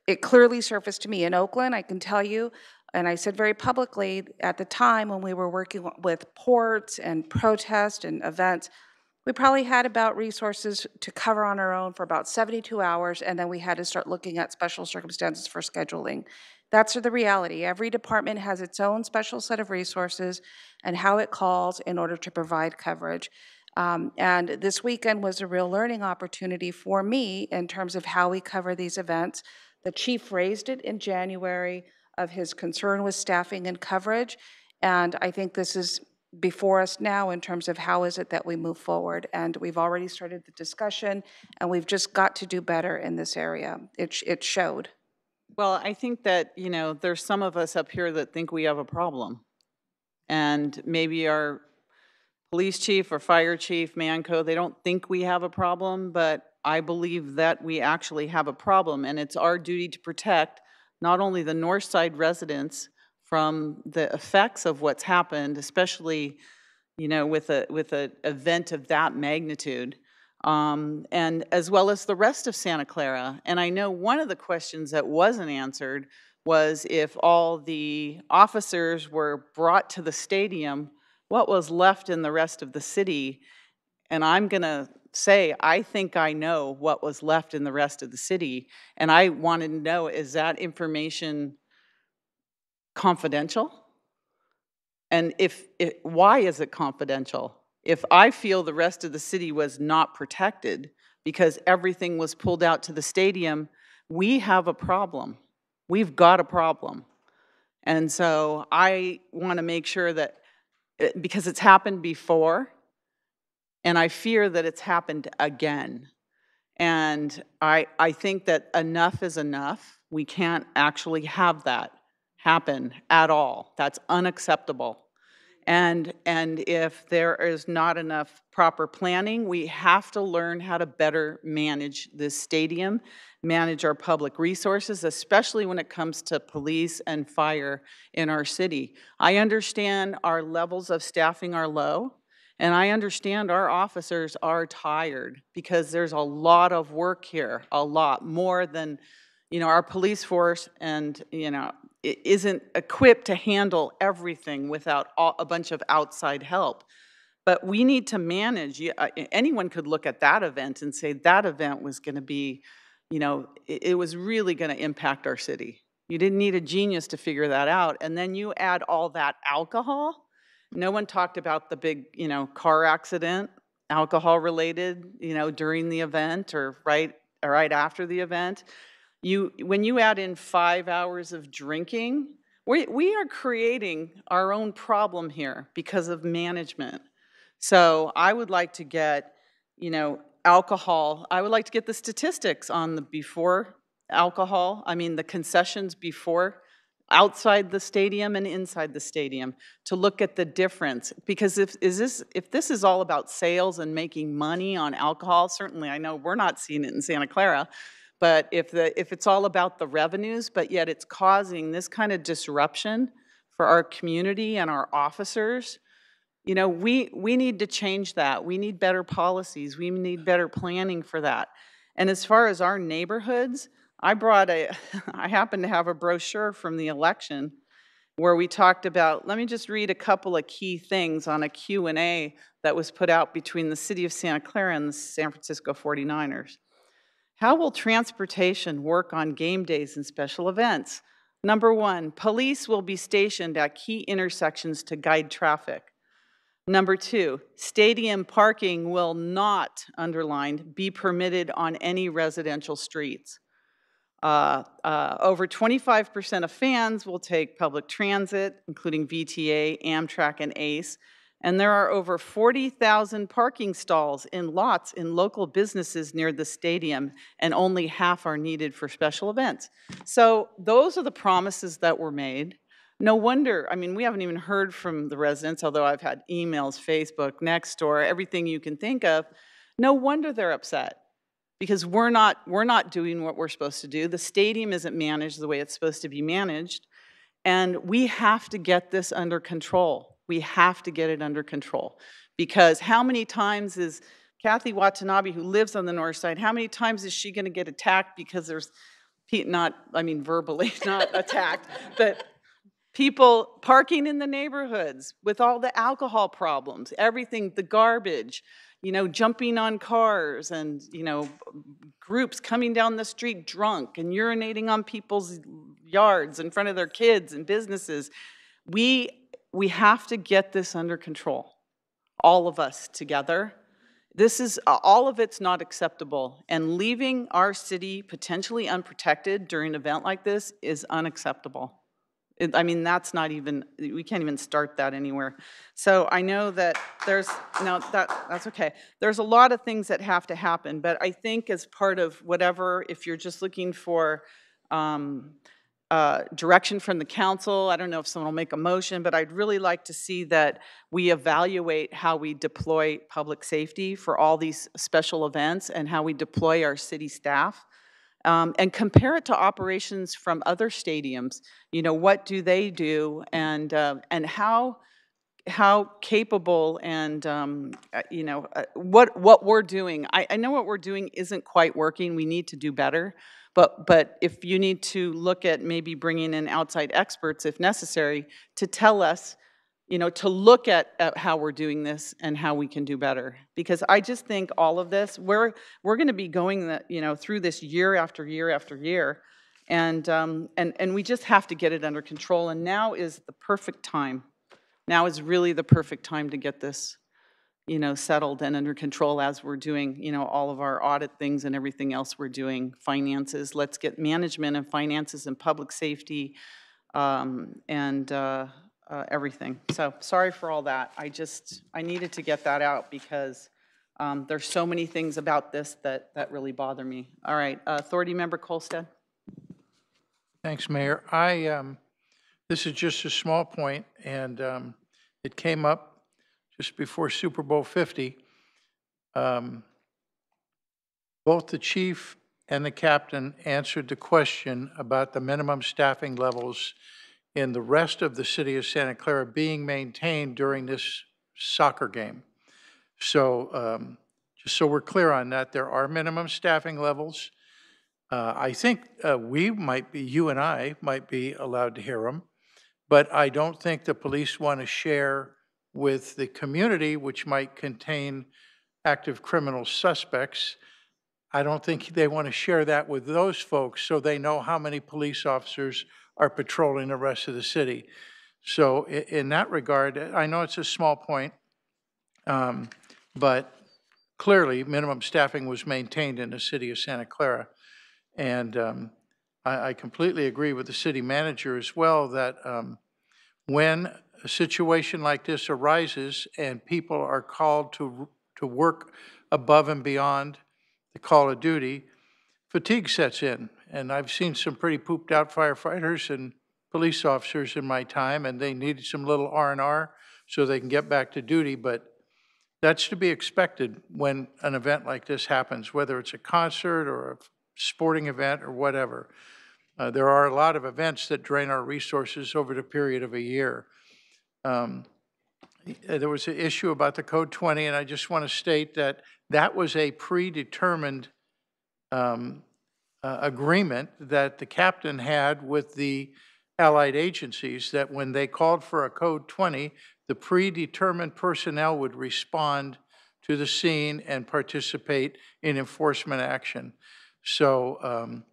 it clearly surfaced to me in Oakland. I can tell you, and I said very publicly at the time when we were working with ports and protest and events, we probably had about resources to cover on our own for about 72 hours, and then we had to start looking at special circumstances for scheduling. That's the reality. Every department has its own special set of resources and how it calls in order to provide coverage. And this weekend was a real learning opportunity for me in terms of how we cover these events. The chief raised it in January of his concern with staffing and coverage, and I think this is before us now in terms of how is it that we move forward. And we've already started the discussion, and we've just got to do better in this area. It showed. Well, I think that, there's some of us up here that think we have a problem. And maybe our police chief or fire chief, Manco, they don't think we have a problem, but I believe that we actually have a problem. And it's our duty to protect not only the North Side residents from the effects of what's happened, especially, with an event of that magnitude, and as well as the rest of Santa Clara. And I know one of the questions that wasn't answered was if all the officers were brought to the stadium, what was left in the rest of the city? And I'm going to say, I think I know what was left in the rest of the city. And I wanted to know, is that information confidential? And why is it confidential? If I feel the rest of the city was not protected because everything was pulled out to the stadium, we have a problem. We've got a problem. And so I want to make sure that, because it's happened before, And I fear that it's happened again. And I think that enough is enough. We can't actually have that happen at all. That's unacceptable. And if there is not enough proper planning, we have to learn how to better manage this stadium, manage our public resources, especially when it comes to police and fire in our city. I understand our levels of staffing are low, and I understand our officers are tired because there's a lot of work here, a lot more than, our police force and, it isn't equipped to handle everything without a bunch of outside help. But we need to manage. Anyone could look at that event and say that event was going to be, it was really going to impact our city. You didn't need a genius to figure that out. And then you add all that alcohol. No one talked about the big, car accident, alcohol related, during the event or right after the event. When you add in 5 hours of drinking, we are creating our own problem here because of management. So I would like to get, alcohol. I would like to get the statistics on the before alcohol. The concessions before, outside the stadium and inside the stadium, to look at the difference. Because if this is all about sales and making money on alcohol, certainly I know we're not seeing it in Santa Clara. But if it's all about the revenues, but yet it's causing this kind of disruption for our community and our officers, we need to change that. We need better policies. We need better planning for that. And as far as our neighborhoods, I happen to have a brochure from the election where we talked about, let me just read a couple of key things on a Q&A that was put out between the city of Santa Clara and the San Francisco 49ers. How will transportation work on game days and special events? Number 1, police will be stationed at key intersections to guide traffic. Number 2, stadium parking will not, underlined, be permitted on any residential streets. Over 25% of fans will take public transit, including VTA, Amtrak, and ACE. And there are over 40,000 parking stalls in lots in local businesses near the stadium, and only half are needed for special events. So those are the promises that were made. No wonder, we haven't even heard from the residents, although I've had emails, Facebook, Nextdoor, everything you can think of. No wonder they're upset, because we're not doing what we're supposed to do. The stadium isn't managed the way it's supposed to be managed, and we have to get this under control. We have to get it under control, because how many times is Kathy Watanabe, who lives on the north side, how many times is she going to get attacked because there's verbally, not attacked, but people parking in the neighborhoods with all the alcohol problems, everything, the garbage, jumping on cars and, groups coming down the street drunk and urinating on people's yards in front of their kids and businesses. We have to get this under control, all of us together. All of it's not acceptable, and leaving our city potentially unprotected during an event like this is unacceptable. That's not even, we can't even start that anywhere. So I know that that's okay. There's a lot of things that have to happen, but I think as part of whatever, if you're just looking for direction from the council, I don't know if someone will make a motion, but I'd really like to see that we evaluate how we deploy public safety for all these special events and how we deploy our city staff. And compare it to operations from other stadiums. What do they do, and how capable, and what we're doing. I know what we're doing isn't quite working. We need to do better. But if you need to look at maybe bringing in outside experts if necessary to tell us, to look at how we're doing this and how we can do better. Because I just think all of this, we're going to be going through this year after year after year, and we just have to get it under control. And now is the perfect time. Now is really the perfect time to get this, settled and under control as we're doing, all of our audit things and everything else we're doing, finances. Let's get management and finances and public safety, everything. So sorry for all that. I needed to get that out because There's so many things about this that really bother me. All right, Authority Member Kolstad. Thanks, Mayor. This is just a small point, and it came up just before Super Bowl 50. Both the chief and the captain answered the question about the minimum staffing levels in the rest of the city of Santa Clara being maintained during this soccer game. So just so we're clear on that, there are minimum staffing levels. I think you and I might be allowed to hear them, but I don't think the police want to share with the community, which might contain active criminal suspects. I don't think they want to share that with those folks so they know how many police officers are patrolling the rest of the city. So in that regard, I know it's a small point, but clearly minimum staffing was maintained in the city of Santa Clara. And I completely agree with the city manager as well that when a situation like this arises and people are called to work above and beyond the call of duty, fatigue sets in. And I've seen some pretty pooped out firefighters and police officers in my time, and they needed some little R&R so they can get back to duty. But that's to be expected when an event like this happens, whether it's a concert or a sporting event or whatever. There are a lot of events that drain our resources over the period of a year. There was an issue about the Code 20, and I just want to state that that was a predetermined agreement that the captain had with the allied agencies, that when they called for a Code 20, the predetermined personnel would respond to the scene and participate in enforcement action. So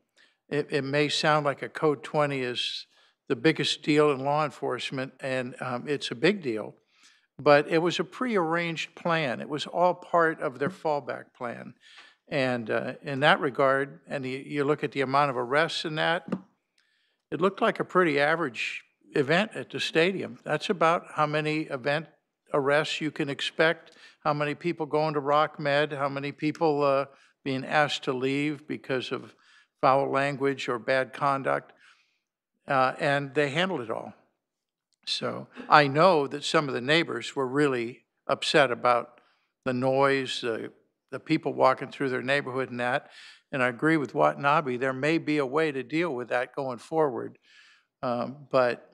it may sound like a Code 20 is the biggest deal in law enforcement, and it's a big deal. But it was a prearranged plan. It was all part of their fallback plan. And in that regard, and you look at the amount of arrests in that, it looked like a pretty average event at the stadium. That's about how many event arrests you can expect, how many people going to Rock Med, how many people being asked to leave because of foul language or bad conduct. And they handled it all. So I know that some of the neighbors were really upset about the noise, the people walking through their neighborhood and that. And I agree with Watanabe, there may be a way to deal with that going forward. But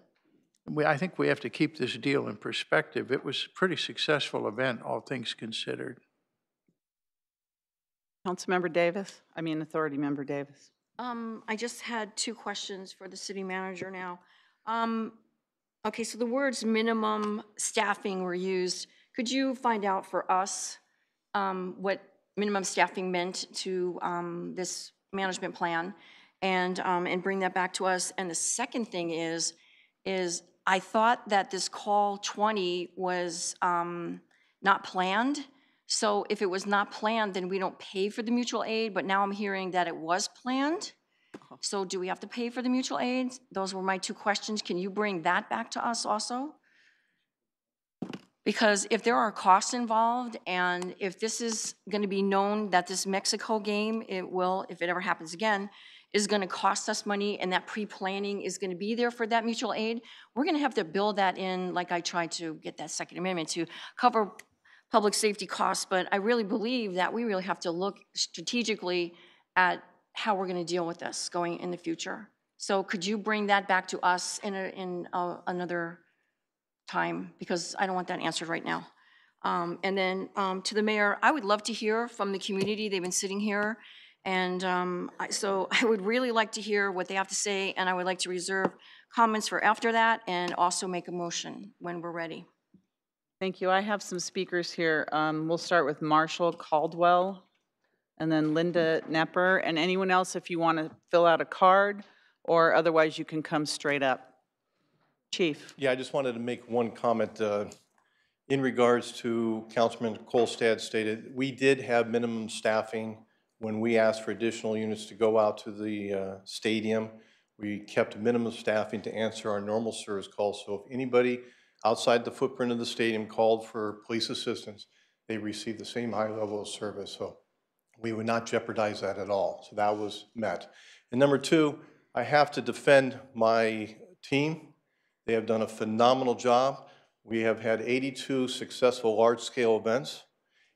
I think we have to keep this deal in perspective. It was a pretty successful event, all things considered. Authority Member Davis. I just had two questions for the city manager now. Okay, so the words minimum staffing were used. Could you find out for us what minimum staffing meant to this management plan and bring that back to us? And the second thing is I thought that this call 20 was not planned. So if it was not planned, then we don't pay for the mutual aid, but now I'm hearing that it was planned. So do we have to pay for the mutual aid? Those were my two questions. Can you bring that back to us also? Because if there are costs involved, and if this is going to be known that this Mexico game, it will, if it ever happens again, is going to cost us money, and that pre-planning is going to be there for that mutual aid, we're going to have to build that in, like I tried to get that Second Amendment to cover public safety costs. But I really believe that we really have to look strategically at how we're going to deal with this going in the future. So could you bring that back to us in another time, because I don't want that answered right now. And then to the mayor, I would love to hear from the community. They've been sitting here, and so I would really like to hear what they have to say, and I would like to reserve comments for after that and also make a motion when we're ready. Thank you. I have some speakers here. We'll start with Marshall Caldwell, and then Linda Nepper, and anyone else if you want to fill out a card, or otherwise you can come straight up. Chief. Yeah, I just wanted to make one comment in regards to Councilman Kolstad stated. We did have minimum staffing when we asked for additional units to go out to the stadium. We kept minimum staffing to answer our normal service calls. So if anybody outside the footprint of the stadium called for police assistance, they receive the same high level of service. So we would not jeopardize that at all. So that was met. And number two, I have to defend my team. They have done a phenomenal job. We have had 82 successful large-scale events,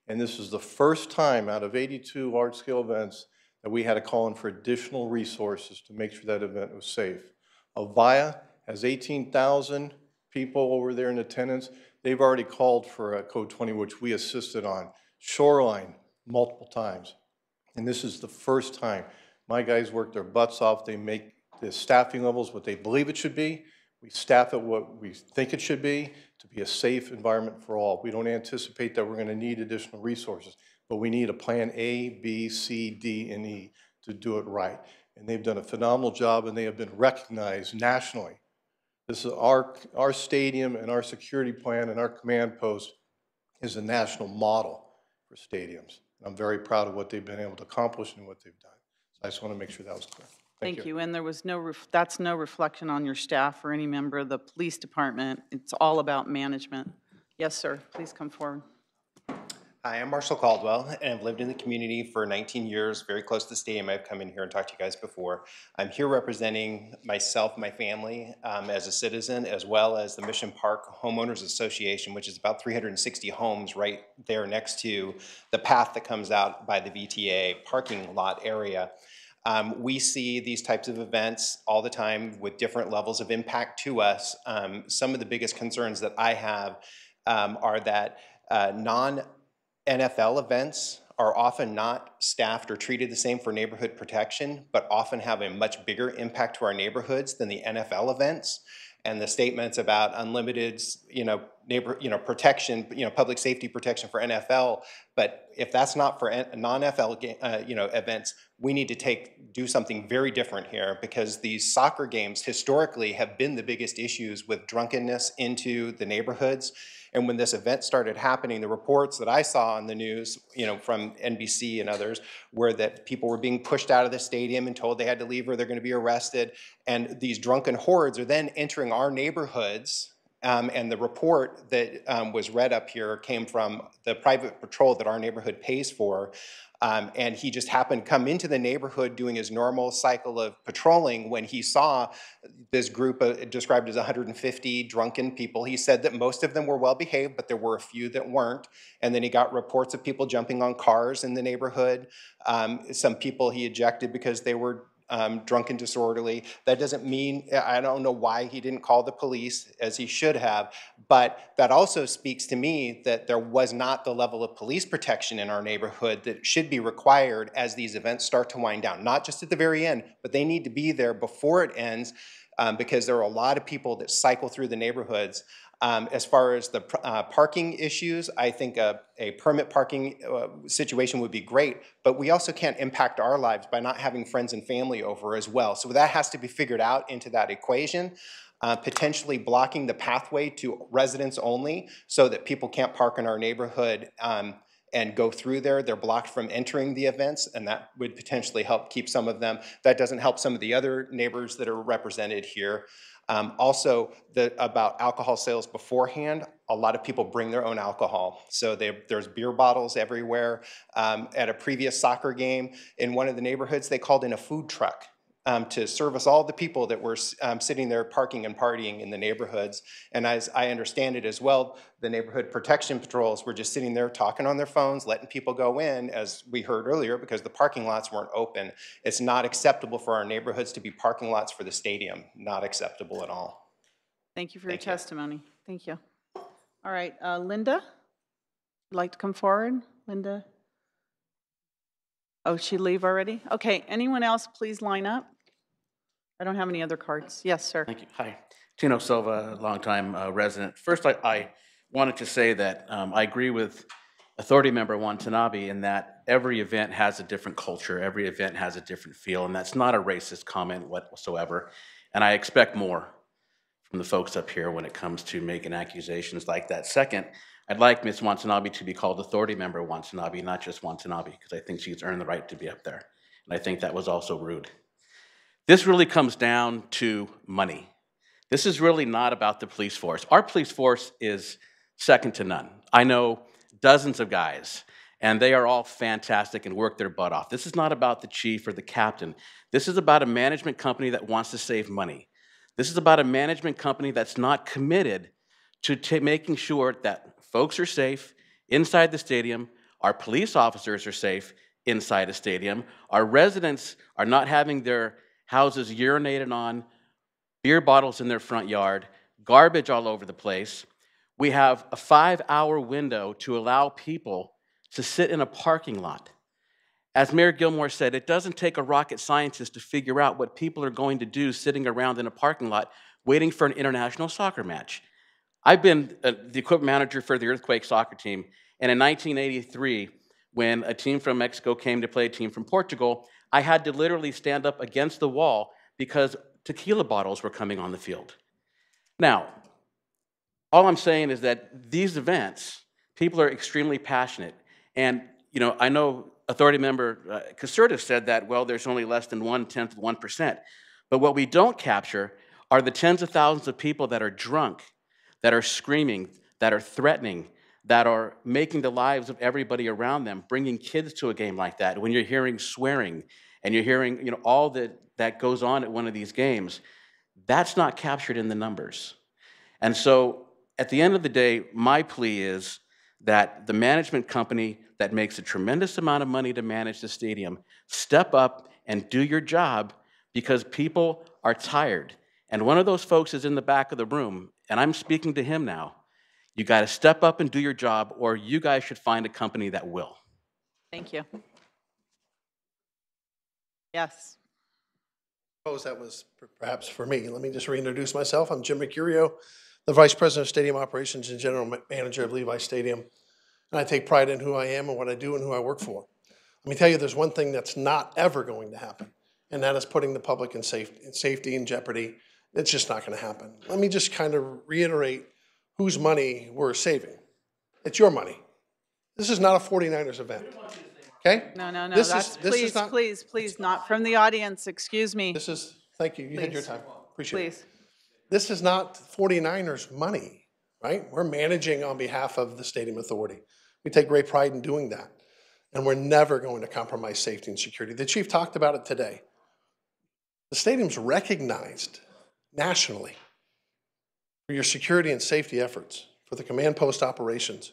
and this is the first time out of 82 large-scale events that we had to call in for additional resources to make sure that event was safe. Avaya has 18,000 people over there in attendance. They've already called for a Code 20, which we assisted on. Shoreline, multiple times. And this is the first time. My guys work their butts off. They make the staffing levels what they believe it should be. We staff it what we think it should be to be a safe environment for all. We don't anticipate that we're going to need additional resources, but we need a plan A, B, C, D, and E to do it right. And they've done a phenomenal job, and they have been recognized nationally. This is our stadium and our security plan and our command post is a national model for stadiums. I'm very proud of what they've been able to accomplish and what they've done. So I just want to make sure that was clear. Thank you. And there was that's no reflection on your staff or any member of the police department. It's all about management. Yes, sir. Please come forward. Hi, I'm Marshall Caldwell, and I've lived in the community for 19 years, very close to the stadium. I've come in here and talked to you guys before. I'm here representing myself, my family, as a citizen, as well as the Mission Park Homeowners Association, which is about 360 homes right there next to the path that comes out by the VTA parking lot area. We see these types of events all the time with different levels of impact to us. Some of the biggest concerns that I have are that non-NFL events are often not staffed or treated the same for neighborhood protection, but often have a much bigger impact to our neighborhoods than the NFL events. And the statements about unlimited, protection, public safety protection for NFL. But if that's not for non-NFL, events, we need to do something very different here, because these soccer games historically have been the biggest issues with drunkenness into the neighborhoods. And when this event started happening, the reports that I saw on the news, from NBC and others, were that people were being pushed out of the stadium and told they had to leave or they're going to be arrested. And these drunken hordes are then entering our neighborhoods. And the report that was read up here came from the private patrol that our neighborhood pays for. And he just happened to come into the neighborhood doing his normal cycle of patrolling when he saw this group described as 150 drunken people. He said that most of them were well behaved, but there were a few that weren't. And then he got reports of people jumping on cars in the neighborhood. Some people he ejected because they were drunk and disorderly. That doesn't mean, I don't know why he didn't call the police as he should have, but that also speaks to me that there was not the level of police protection in our neighborhood that should be required as these events start to wind down. Not just at the very end, but they need to be there before it ends, because there are a lot of people that cycle through the neighborhoods. As far as the parking issues, I think a permit parking situation would be great, but we also can't impact our lives by not having friends and family over as well. So that has to be figured out into that equation. Potentially blocking the pathway to residents only so that people can't park in our neighborhood and go through there. They're blocked from entering the events, and that would potentially help keep some of them. That doesn't help some of the other neighbors that are represented here. Also, about alcohol sales beforehand, a lot of people bring their own alcohol. So there's beer bottles everywhere. At a previous soccer game in one of the neighborhoods, they called in a food truck to service all the people that were sitting there parking and partying in the neighborhoods. And as I understand it as well, the neighborhood protection patrols were just sitting there talking on their phones, letting people go in, as we heard earlier, because the parking lots weren't open. It's not acceptable for our neighborhoods to be parking lots for the stadium. Not acceptable at all. Thank you for your testimony. Thank you. All right, Linda, would like to come forward? Linda? Oh, she leave already? Okay, anyone else please line up? I don't have any other cards. Yes, sir. Thank you. Hi. Tino Silva, longtime resident. First, I wanted to say that I agree with Authority Member Watanabe in that every event has a different culture, every event has a different feel, and that's not a racist comment whatsoever. And I expect more from the folks up here when it comes to making accusations like that. Second, I'd like Ms. Watanabe to be called Authority Member Watanabe, not just Watanabe, because I think she's earned the right to be up there. And I think that was also rude. This really comes down to money. This is really not about the police force. Our police force is second to none. I know dozens of guys, and they are all fantastic and work their butt off. This is not about the chief or the captain. This is about a management company that wants to save money. This is about a management company that's not committed to making sure that folks are safe inside the stadium, our police officers are safe inside the stadium, our residents are not having their houses urinated on, beer bottles in their front yard, garbage all over the place. We have a 5-hour window to allow people to sit in a parking lot. As Mayor Gilmore said, it doesn't take a rocket scientist to figure out what people are going to do sitting around in a parking lot waiting for an international soccer match. I've been the equipment manager for the Earthquake soccer team, and in 1983, when a team from Mexico came to play a team from Portugal, I had to literally stand up against the wall because tequila bottles were coming on the field. Now, all I'm saying is that these events, people are extremely passionate. And, you know, I know Authority Member Caserta said that, well, there's only less than 1/10 of 1%. But what we don't capture are the tens of thousands of people that are drunk, that are screaming, that are threatening, that are making the lives of everybody around them, bringing kids to a game like that. When you're hearing swearing and you're hearing, you know, all that goes on at one of these games, that's not captured in the numbers. And so at the end of the day, my plea is that the management company that makes a tremendous amount of money to manage the stadium step up and do your job, because people are tired. And one of those folks is in the back of the room, and I'm speaking to him now. You got to step up and do your job, or you guys should find a company that will. Thank you. Yes. I suppose that was perhaps for me. Let me just reintroduce myself. I'm Jim Mercurio, the Vice President of Stadium Operations and General Manager of Levi Stadium. And I take pride in who I am and what I do and who I work for. Let me tell you, there's one thing that's not ever going to happen, and that is putting the public in safety in jeopardy. It's just not going to happen. Let me just kind of reiterate whose money we're saving. It's your money. This is not a 49ers event. Okay? No, no, no. This That's, is not, please, not from the audience. Excuse me. This is, thank you. You had your time. Appreciate Please. it. This is not 49ers money, right? We're managing on behalf of the Stadium Authority. We take great pride in doing that. And we're never going to compromise safety and security. The chief talked about it today. The stadium's recognized nationally for your security and safety efforts, for the command post operations,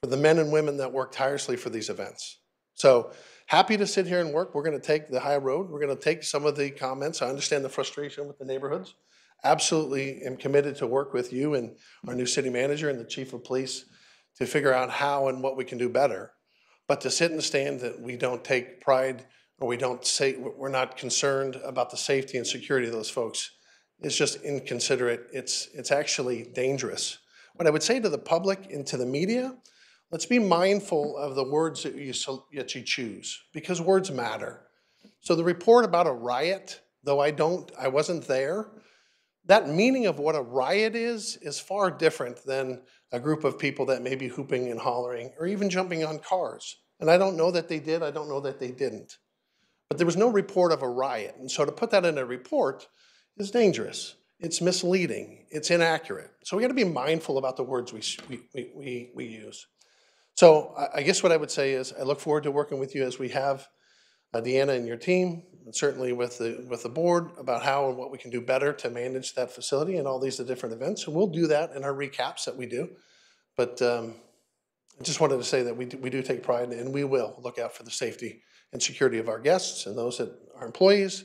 for the men and women that work tirelessly for these events. So happy to sit here and work. We're going to take the high road. We're going to take some of the comments. I understand the frustration with the neighborhoods. Absolutely am committed to work with you and our new city manager and the chief of police to figure out how and what we can do better. But to sit in the stand that we don't take pride or we don't say we're not concerned about the safety and security of those folks is just inconsiderate. It's actually dangerous. What I would say to the public and to the media, let's be mindful of the words that you choose, because words matter. So the report about a riot, though I wasn't there, that meaning of what a riot is far different than a group of people that may be hooping and hollering or even jumping on cars. And I don't know that they did, I don't know that they didn't. But there was no report of a riot. And so to put that in a report is dangerous. It's misleading, it's inaccurate. So we gotta be mindful about the words we use. So I guess what I would say is I look forward to working with you as we have Deanna and your team, and certainly with the board about how and what we can do better to manage that facility and all these different events. And we'll do that in our recaps that we do. But I just wanted to say that we do take pride, and we will look out for the safety and security of our guests and those that are employees,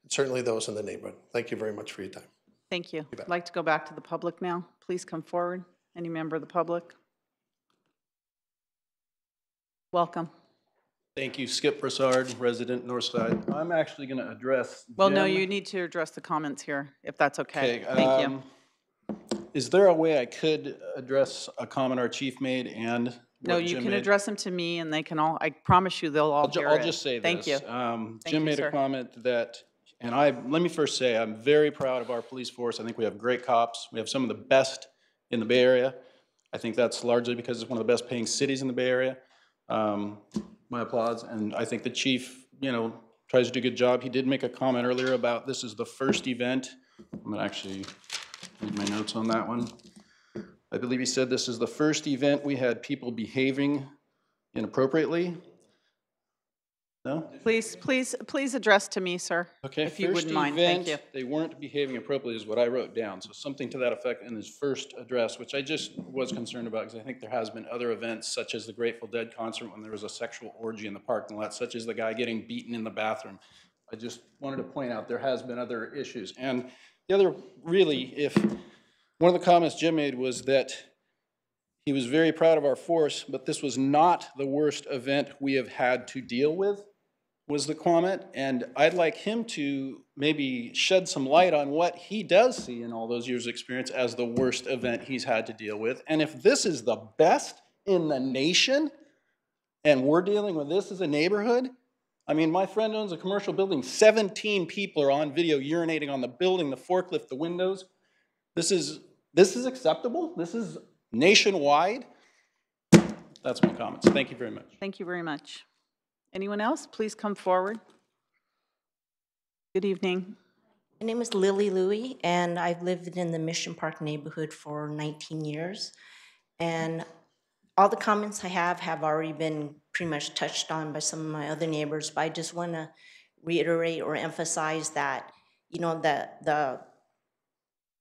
and certainly those in the neighborhood. Thank you very much for your time. Thank you. I'd like to go back to the public now. Please come forward. Any member of the public? Welcome. Thank you, Skip Broussard, resident Northside. I'm actually going to address Well, no, Jim. you need to address the comments here, if that's okay. Thank you. Is there a way I could address a comment our chief made and No, what you Jim can made? address them to me, and they can all, I promise you, they'll all hear it. I'll just say Thank this. you. Jim Thank you, made sir. a comment that, and let me first say, I'm very proud of our police force. I think we have great cops. We have some of the best in the Bay Area. I think that's largely because it's one of the best paying cities in the Bay Area. My applause. And I think the chief, tries to do a good job. He did make a comment earlier about this is the first event. I'm going to actually read my notes on that one. I believe he said this is the first event we had people behaving inappropriately. No? Please address to me, sir. Okay, if you wouldn't mind. Thank you. They weren't behaving appropriately is what I wrote down. So something to that effect in his first address, which I just was concerned about because I think there has been other events such as the Grateful Dead concert when there was a sexual orgy in the parking lot, such as the guy getting beaten in the bathroom. I just wanted to point out there has been other issues. And the other, really, one of the comments Jim made was that he was very proud of our force, but this was not the worst event we have had to deal with, was the comment. And I'd like him to maybe shed some light on what he does see in all those years of experience as the worst event he's had to deal with. And if this is the best in the nation, and we're dealing with this as a neighborhood, I mean, my friend owns a commercial building. 17 people are on video urinating on the building, the forklift, the windows. This is acceptable? This is nationwide? That's my comments. Thank you very much. Thank you very much. Anyone else? Please come forward. Good evening. My name is Lily Louie, and I've lived in the Mission Park neighborhood for 19 years. And all the comments I have already been pretty much touched on by some of my other neighbors, but I just want to reiterate or emphasize that, you know, the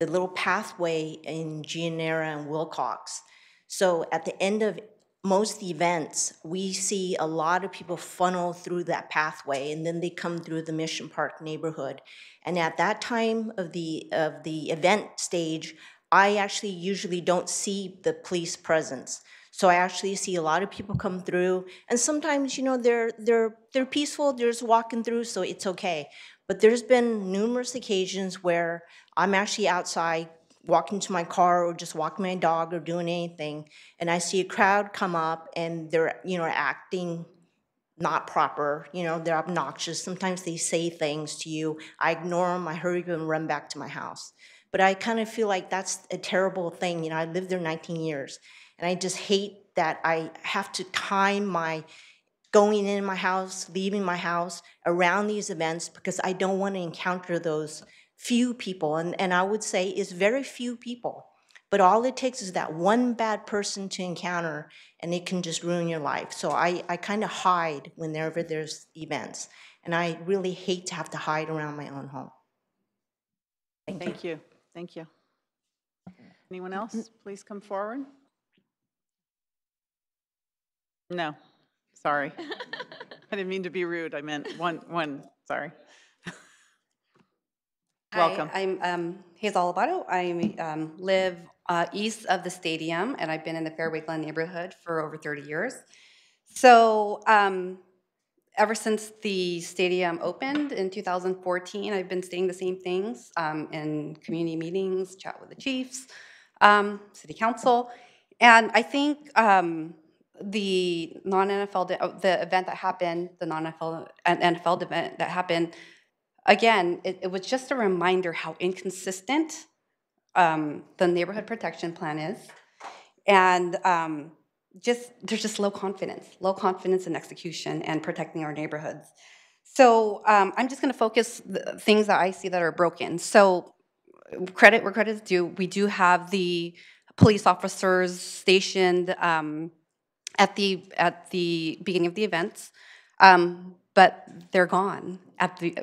little pathway in Gianera and Wilcox. So at the end of most events, we see a lot of people funnel through that pathway, and then they come through the Mission Park neighborhood. And at that time of the event stage, I actually usually don't see the police presence. So I actually see a lot of people come through, and sometimes, you know, they're peaceful, they're just walking through, so it's okay. But there's been numerous occasions where I'm actually outside walking to my car or just walking my dog or doing anything, and I see a crowd come up and they're, you know, acting not proper, you know, they're obnoxious. Sometimes they say things to you. I ignore them, I hurry and run back to my house. But I kind of feel like that's a terrible thing. You know, I lived there 19 years. And I just hate that I have to time my going in my house, leaving my house around these events because I don't want to encounter those few people. And I would say it's very few people. But all it takes is that one bad person to encounter, and it can just ruin your life. So I kind of hide whenever there's events. And I really hate to have to hide around my own home. Thank you. Thank you. Anyone else? Please come forward. No, sorry. I didn't mean to be rude. I meant one, sorry. Welcome. Hi, I'm Hazel Lobato. I live east of the stadium, and I've been in the Fairway Glen neighborhood for over 30 years. So ever since the stadium opened in 2014, I've been saying the same things in community meetings, chat with the chiefs, city council, and I think the non-NFL, the event that happened, the non-NFL event that happened, again, it was just a reminder how inconsistent the neighborhood protection plan is, and there's just low confidence in execution and protecting our neighborhoods. So I'm just going to focus the things that I see that are broken. So credit where credit is due. We do have the police officers stationed at the beginning of the events, but they're gone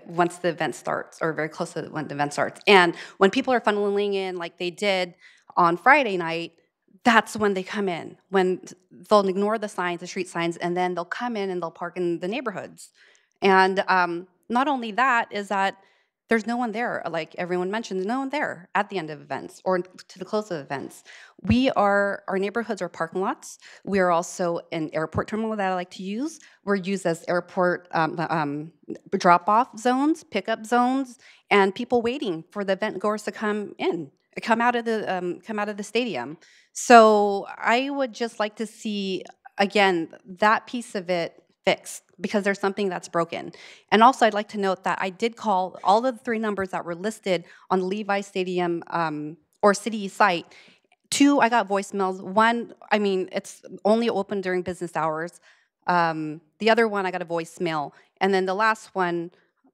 once the event starts, or very close to when the event starts. And when people are funneling in like they did on Friday night, that's when they come in, when they'll ignore the signs, the street signs, and then they'll come in and they'll park in the neighborhoods. And not only that, is that there's no one there, like everyone mentioned, there's no one there at the end of events or to the close of events. Our neighborhoods are parking lots. We are also an airport terminal that I like to use. We're used as airport drop-off zones, pickup zones, and people waiting for the event goers to come out of the stadium. So I would just like to see, again, that piece of it fixed, because there's something that's broken. And also I'd like to note that I did call all of the 3 numbers that were listed on the Levi Stadium or city site. 2, I got voicemails. 1, I mean, it's only open during business hours. The other one, I got a voicemail. And then the last one,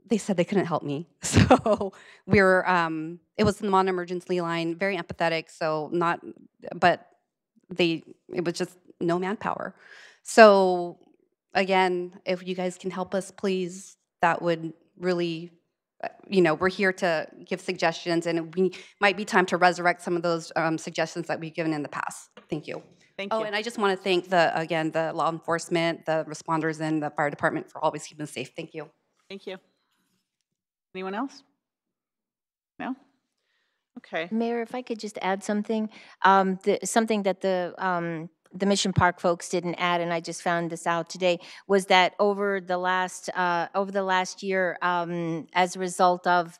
they said they couldn't help me. So we were, it was the non-emergency line, very empathetic, so not, but it was just no manpower. So again, if you guys can help us, please, that would really, we're here to give suggestions, and we might be time to resurrect some of those suggestions that we've given in the past. Thank you. Thank you. Oh, and I just want to thank the law enforcement, the responders, and the fire department for always keeping us safe. Thank you. Thank you. Anyone else? No? Okay. Mayor, if I could just add something, something that the Mission Park folks didn't add, and I just found this out today, was that over the last year, as a result of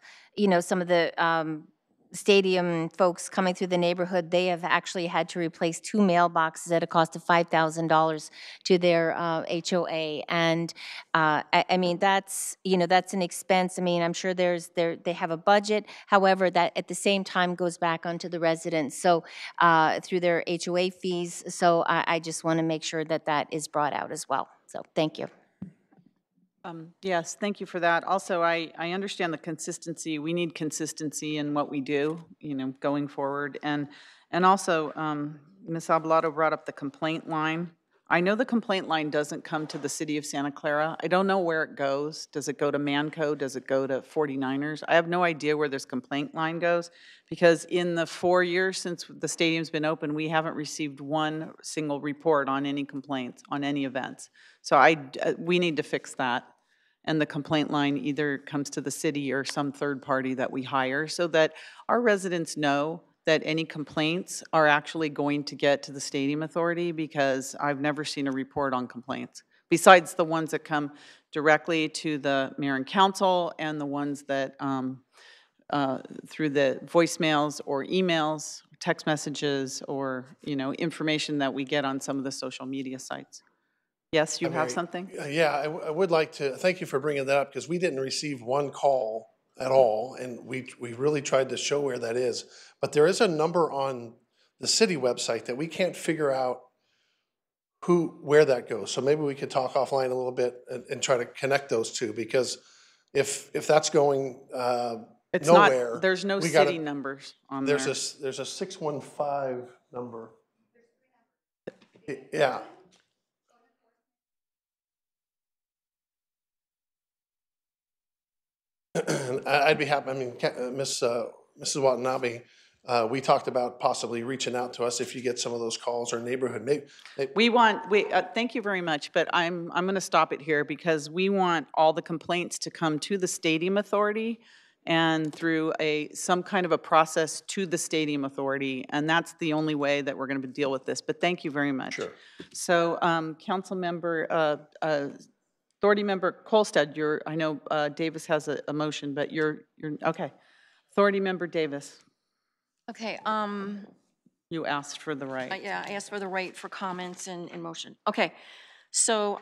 some of the stadium folks coming through the neighborhood, they have actually had to replace 2 mailboxes at a cost of $5,000 to their HOA, and I mean that's that's an expense. I mean, I'm sure they have a budget. However, that at the same time goes back onto the residents, so through their HOA fees. So I just want to make sure that that is brought out as well. So thank you. Yes, thank you for that. Also, I understand the consistency. We need consistency in what we do, going forward. And also, Ms. Abelardo brought up the complaint line. I know the complaint line doesn't come to the city of Santa Clara. I don't know where it goes. Does it go to Manco? Does it go to 49ers? I have no idea where this complaint line goes, because in the 4 years since the stadium's been open, we haven't received one single report on any complaints, on any events. So we need to fix that. And the complaint line either comes to the city or some third party that we hire, so that our residents know that any complaints are actually going to get to the Stadium Authority, because I've never seen a report on complaints, besides the ones that come directly to the mayor and council, and the ones that through the voicemails or emails, text messages, or information that we get on some of the social media sites. Yes, you have something? Yeah, I would like to, thank you for bringing that up, because we didn't receive one call at all, and we really tried to show where that is. But there is a number on the city website that we can't figure out where that goes. So maybe we could talk offline a little bit and try to connect those two, because if that's going it's nowhere. Not, there's no city numbers on there. There's a 615 number. Yeah. I'd be happy. I mean, Mrs. Watanabe, we talked about possibly reaching out to us if you get some of those calls, or neighborhood. Thank you very much, but I'm going to stop it here, because we want all the complaints to come to the Stadium Authority and through some kind of a process to the Stadium Authority, and that's the only way that we're going to deal with this. But thank you very much. Sure. So, Council Member. Authority Member Kolstad, I know Davis has a motion, but you're okay. Authority Member Davis. Okay. You asked for the right. Yeah, I asked for the right for comments and motion. Okay. So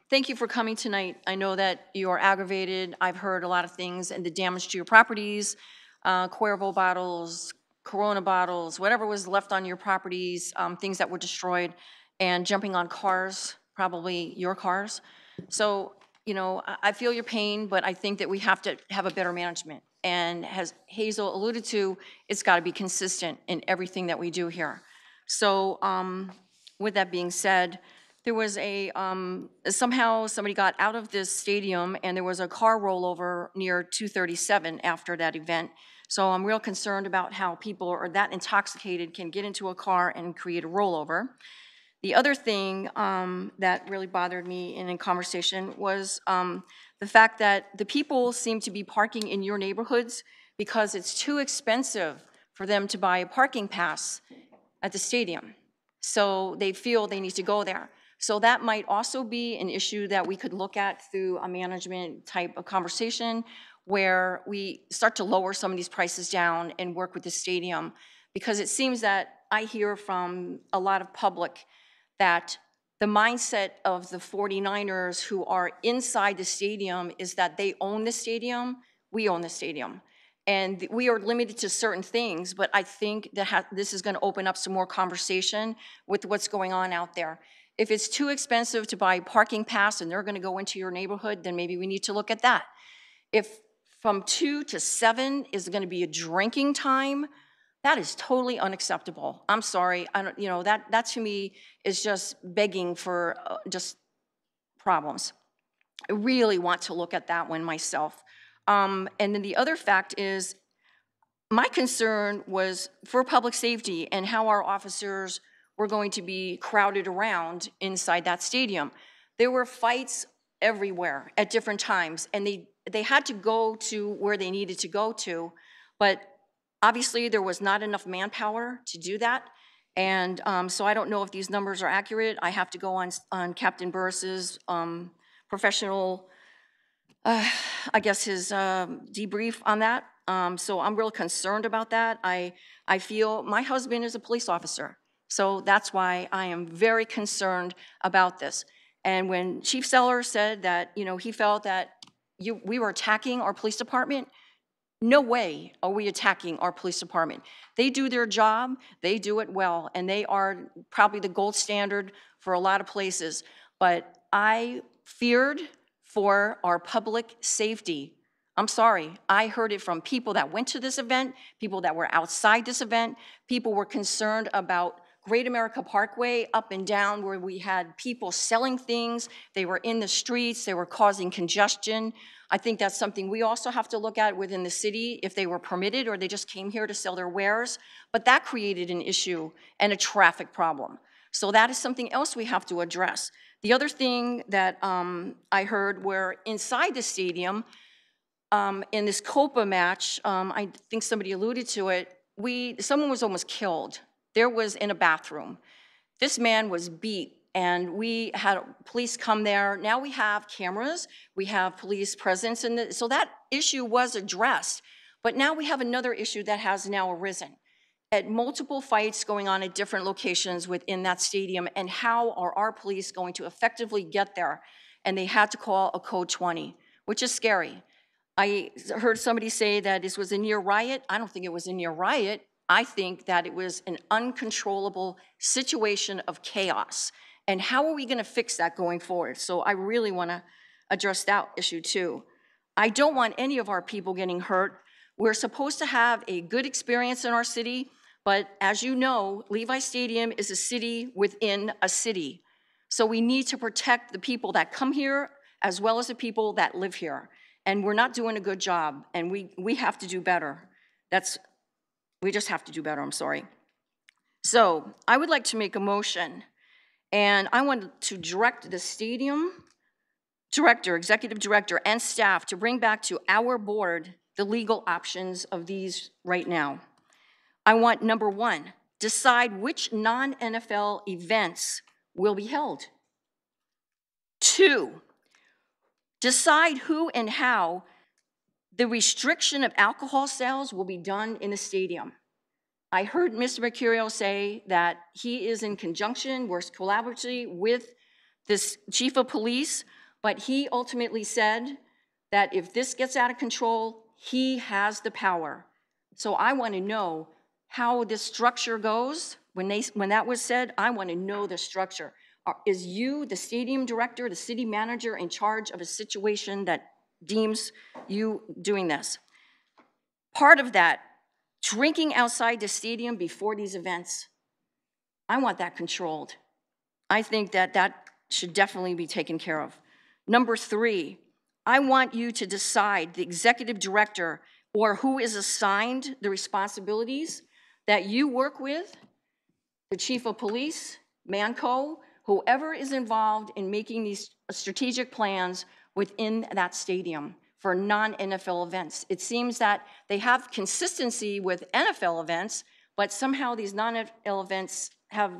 thank you for coming tonight. I know that you are aggravated. I've heard a lot of things, and the damage to your properties, Cuervo bottles, Corona bottles, whatever was left on your properties, things that were destroyed, and jumping on cars, probably your cars. So, I feel your pain, but I think that we have to have a better management. And as Hazel alluded to, it's got to be consistent in everything that we do here. So with that being said, there was somehow somebody got out of this stadium, and there was a car rollover near 237 after that event. So I'm real concerned about how people are that intoxicated can get into a car and create a rollover. The other thing that really bothered me in conversation was the fact that the people seem to be parking in your neighborhoods because it's too expensive for them to buy a parking pass at the stadium. So they feel they need to go there. So that might also be an issue that we could look at through a management type of conversation, where we start to lower some of these prices down and work with the stadium. Because it seems that I hear from a lot of public that the mindset of the 49ers who are inside the stadium is that they own the stadium, we own the stadium. And we are limited to certain things, but I think that this is going to open up some more conversation with what's going on out there. If it's too expensive to buy parking pass and they're going to go into your neighborhood, then maybe we need to look at that. If from 2 to 7 is going to be a drinking time, that is totally unacceptable. I'm sorry. I don't, you know, that to me is just begging for just problems. I really want to look at that one myself. And then the other fact is, my concern was for public safety and how our officers were going to be crowded around inside that stadium. There were fights everywhere at different times, and they had to go to where they needed to go to, but obviously there was not enough manpower to do that. And so I don't know if these numbers are accurate. I have to go on Captain Burris's professional, I guess his debrief on that. So I'm real concerned about that. I feel my husband is a police officer, so that's why I am very concerned about this. And when Chief Seller said that, you know, he felt that we were attacking our police department, no way are we attacking our police department. They do their job, they do it well, and they are probably the gold standard for a lot of places. But I feared for our public safety. I'm sorry, I heard it from people that went to this event, people that were outside this event. People were concerned about Great America Parkway up and down, where we had people selling things. They were in the streets, they were causing congestion. I think that's something we also have to look at within the city, if they were permitted or they just came here to sell their wares. But that created an issue and a traffic problem. So that is something else we have to address. The other thing that I heard were inside the stadium, in this Copa match, I think somebody alluded to it, someone was almost killed. There was in a bathroom. This man was beat, and we had police come there. Now we have cameras, we have police presence, and so that issue was addressed. But now we have another issue that has now arisen. At multiple fights going on at different locations within that stadium, and how are our police going to effectively get there? And they had to call a code 20, which is scary. I heard somebody say that this was a near riot. I don't think it was a near riot. I think that it was an uncontrollable situation of chaos. And how are we going to fix that going forward? So I really want to address that issue too. I don't want any of our people getting hurt. We're supposed to have a good experience in our city, but as you know, Levi Stadium is a city within a city. So we need to protect the people that come here as well as the people that live here. And we're not doing a good job, and we have to do better. We just have to do better, I'm sorry. So I would like to make a motion, and I want to direct the stadium director, executive director, and staff to bring back to our board the legal options of these right now. I want, number 1, decide which non-NFL events will be held. 2, decide who and how the restriction of alcohol sales will be done in the stadium. I heard Mr. Mercurio say that he is in conjunction, works collaboratively with this chief of police, but he ultimately said that if this gets out of control, he has the power. So I want to know how this structure goes. When that was said, I want to know the structure. Is you, the stadium director, the city manager, in charge of a situation that deems you doing this? Part of that, drinking outside the stadium before these events, I want that controlled. I think that that should definitely be taken care of. Number 3, I want you to decide, the executive director or who is assigned the responsibilities, that you work with the chief of police, Manco, whoever is involved in making these strategic plans within that stadium for non-NFL events. It seems that they have consistency with NFL events, but somehow these non-NFL events have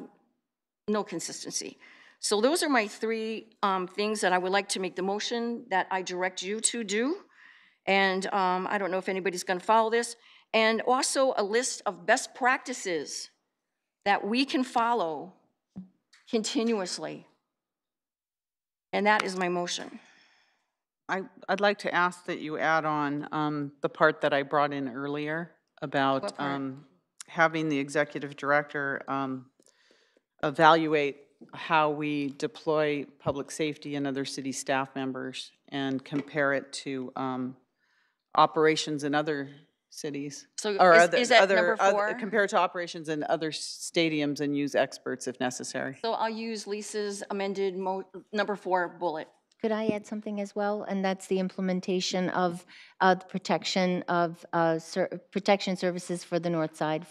no consistency. So those are my 3 things that I would like to make the motion that I direct you to do. And I don't know if anybody's going to follow this. And also a list of best practices that we can follow continuously. And that is my motion. I'd like to ask that you add on the part that I brought in earlier about having the executive director evaluate how we deploy public safety and other city staff members and compare it to operations in other cities. So Or is that number 4? compared to operations in other stadiums and use experts if necessary. So I'll use Lisa's amended number 4 bullet. Could I add something as well? And that's the implementation of the protection of protection services for the north side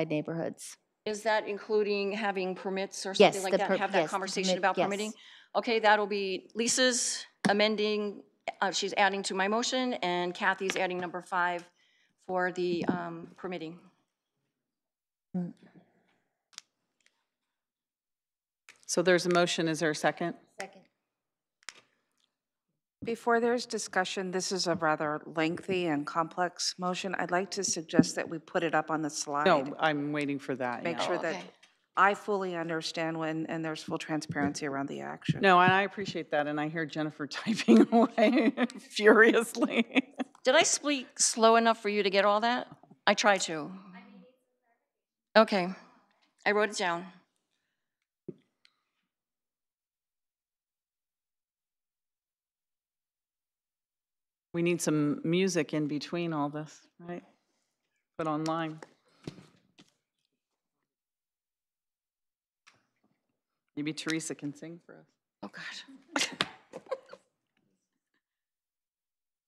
neighborhoods. Is that including having permits or Yes, something like the that? per- Have that yes, the conversation permit- about yes. permitting? Okay, that'll be Lisa's amending, she's adding to my motion, and Kathy's adding number 5 for the permitting. So there's a motion, is there a second? Second. Before there's discussion, this is a rather lengthy and complex motion. I'd like to suggest that we put it up on the slide. No, I'm waiting for that. Make yeah. sure that I fully understand when, and there's full transparency around the action. No, and I appreciate that, and I hear Jennifer typing away furiously. Did I speak slow enough for you to get all that? I tried to. Okay, I wrote it down. We need some music in between all this, right? Put online. Maybe Teresa can sing for us. Oh, God.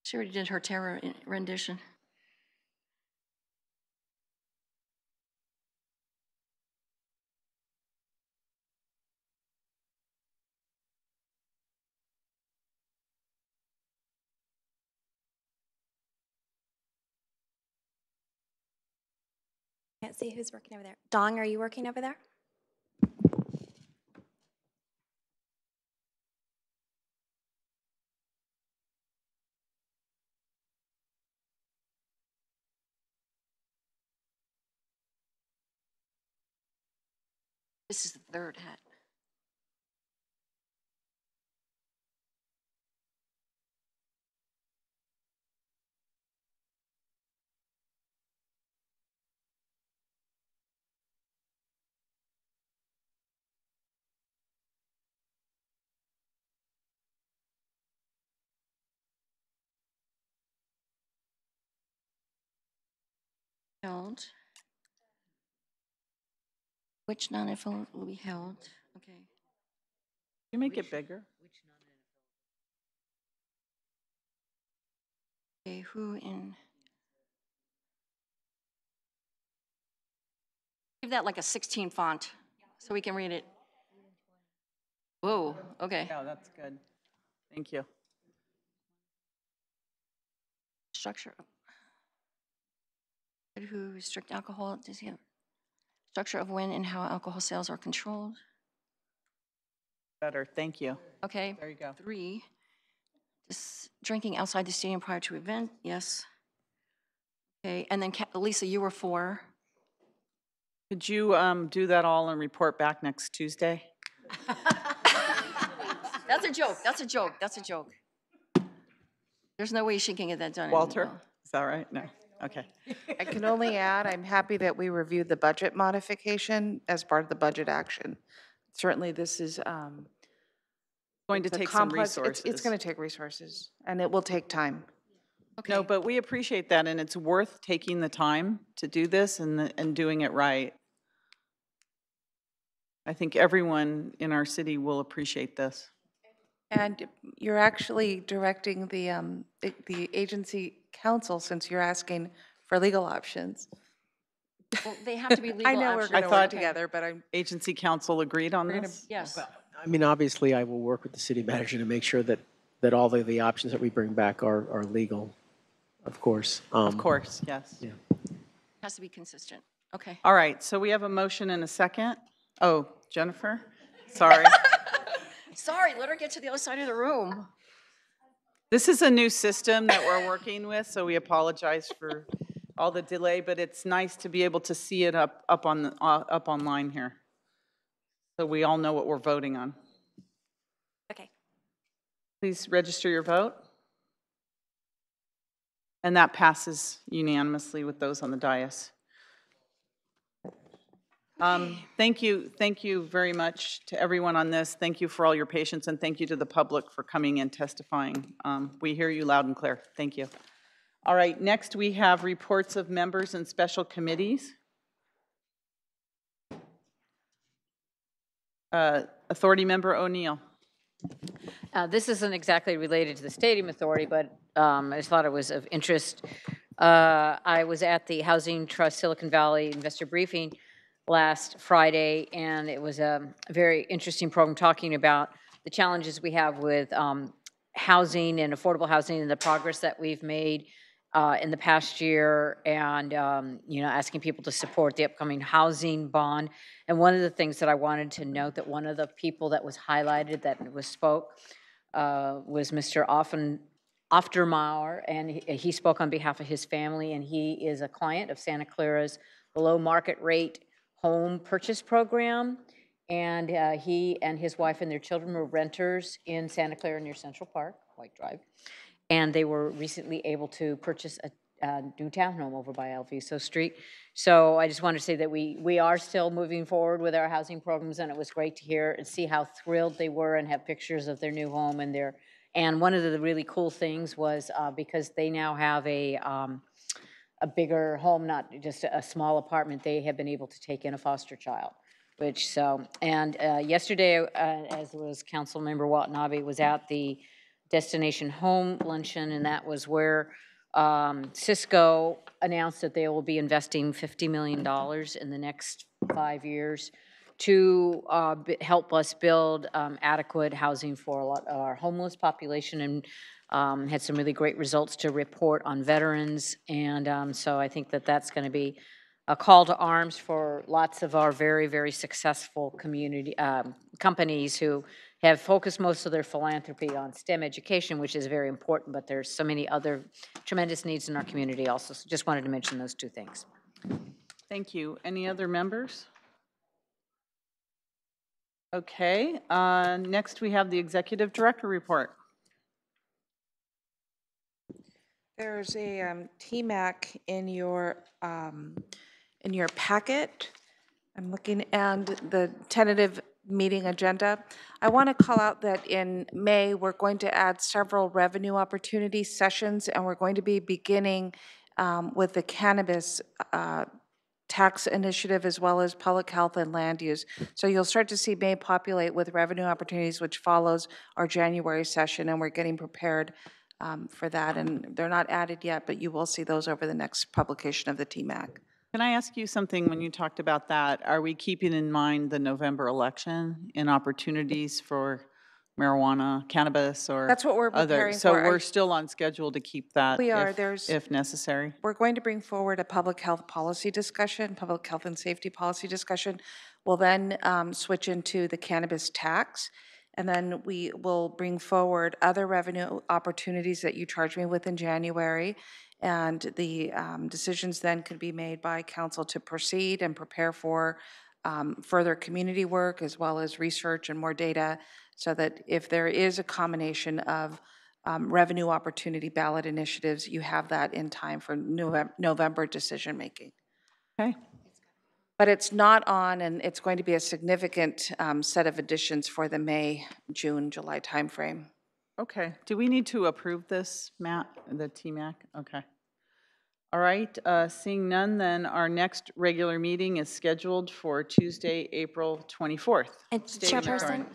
She already did her terror rendition. Can't see who's working over there. Dong, are you working over there? This is the third hat. Held. Which non-NFL will be held? Okay. You make it bigger. Okay, who in? Give that like a 16 font so we can read it. Whoa, okay. Yeah, that's good. Thank you. Structure. Who restrict alcohol? Does he have structure of when and how alcohol sales are controlled? Better, thank you. Okay. There you go. 3, drinking outside the stadium prior to event, yes. Okay, and then Lisa, you were 4. Could you do that all and report back next Tuesday? That's a joke, that's a joke, that's a joke. There's no way she can get that done. Walter, is that right? No, okay. I can only add, I'm happy that we reviewed the budget modification as part of the budget action. Certainly, this is Going to it's a take some complex- resources. It's going to take resources, and it will take time. No, but we appreciate that, and it's worth taking the time to do this and doing it right. I think everyone in our city will appreciate this. And you're actually directing the agency counsel, since you're asking for legal options. Well, they have to be legal I know we're options. going to I thought work together, but I'm. Agency counsel agreed on this? Yes. I mean, obviously, I will work with the city manager to make sure that all of the options that we bring back are legal, of course. Of course, yes. Yeah. Has to be consistent. Okay. All right, so we have a motion and a second. Oh, Jennifer? Sorry. Sorry, let her get to the other side of the room. This is a new system that we're working with, so we apologize for all the delay, but it's nice to be able to see it up online here, so we all know what we're voting on. Okay. Please register your vote. And that passes unanimously with those on the dais. Thank you very much to everyone on this. Thank you for all your patience, and thank you to the public for coming and testifying. We hear you loud and clear. Thank you. All right, next we have reports of members and special committees. Authority Member O'Neill. This isn't exactly related to the Stadium Authority, but I just thought it was of interest. I was at the Housing Trust Silicon Valley investor briefing last Friday, and it was a very interesting program talking about the challenges we have with housing and affordable housing and the progress that we've made in the past year, and you know, asking people to support the upcoming housing bond. And one of the things that I wanted to note, that one of the people that was highlighted that spoke was Mr. Oftermauer, and he spoke on behalf of his family, and he is a client of Santa Clara's below market rate home purchase program. And he and his wife and their children were renters in Santa Clara near Central Park, White Drive. And they were recently able to purchase a new townhome over by Alviso Street. So I just want to say that we are still moving forward with our housing programs, and it was great to hear and see how thrilled they were and have pictures of their new home and their. And one of the really cool things was because they now have a bigger home, not just a small apartment, they have been able to take in a foster child. Which so, and yesterday, as was Councilmember Watanabe, was at the Destination Home Luncheon, and that was where Cisco announced that they will be investing $50 million in the next 5 years to help us build adequate housing for a lot of our homeless population, and had some really great results to report on veterans. And so I think that that's going to be a call to arms for lots of our very, very successful community companies who have focused most of their philanthropy on STEM education, which is very important, but there's so many other tremendous needs in our community also. So just wanted to mention those two things. Thank you. Any other members? Okay, next we have the Executive Director report. There's a TMAC in your packet. I'm looking at the tentative meeting agenda. I want to call out that in May, we're going to add several revenue opportunity sessions, and we're going to be beginning with the cannabis tax initiative, as well as public health and land use. So you'll start to see May populate with revenue opportunities, which follows our January session, and we're getting prepared for that. And they're not added yet, but you will see those over the next publication of the TMAC. Can I ask you something when you talked about that? Are we keeping in mind the November election and opportunities for marijuana, cannabis, or that's what we're preparing so for. We're still on schedule to keep that we are. If necessary? We're going to bring forward a public health policy discussion, public health and safety policy discussion. We'll then switch into the cannabis tax, and then we will bring forward other revenue opportunities that you charged me with in January. And the decisions then could be made by council to proceed and prepare for further community work, as well as research and more data, so that if there is a combination of revenue opportunity ballot initiatives, you have that in time for November decision making. Okay. But it's not on, and it's going to be a significant set of additions for the May, June, July timeframe. Okay. Do we need to approve this, Matt, the TMAC? Okay. All right. Seeing none, then our next regular meeting is scheduled for Tuesday, April 24th. And Chairperson?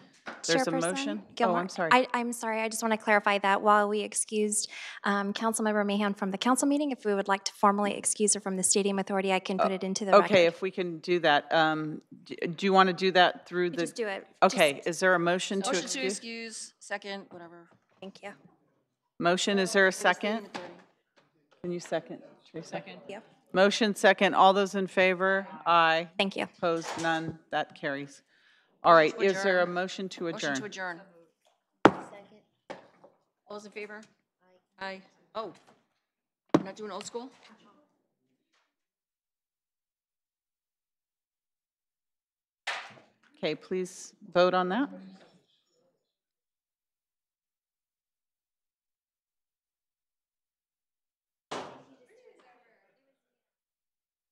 There's a motion? Gilmore, Oh, I'm sorry. I'm sorry. I just want to clarify that while we excused Councilmember Mahan from the council meeting, if we would like to formally excuse her from the Stadium Authority, I can put it into the record. Okay, if we can do that. Do you want to do that through the? Just do it. Okay, is there a motion to excuse? Motion to excuse, second, whatever. Thank you. Motion, is there a second? Can you second, Teresa? Second. Yep. Motion second. All those in favor? Aye. Thank you. Opposed? None. That carries. All right, is there a motion to adjourn? Motion to adjourn. Second. All those in favor? Aye. Aye. Oh, we're not doing old school? Okay, please vote on that.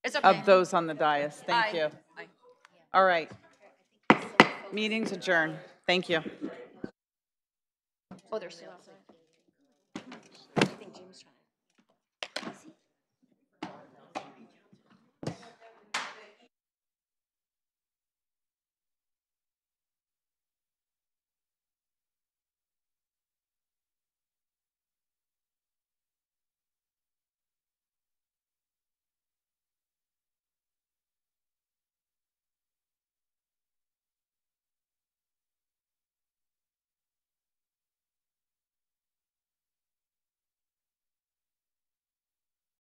It's okay. Of those on the dais, thank Aye. you. Aye. All right. Meeting's adjourned. Thank you. Oh, they're still outside.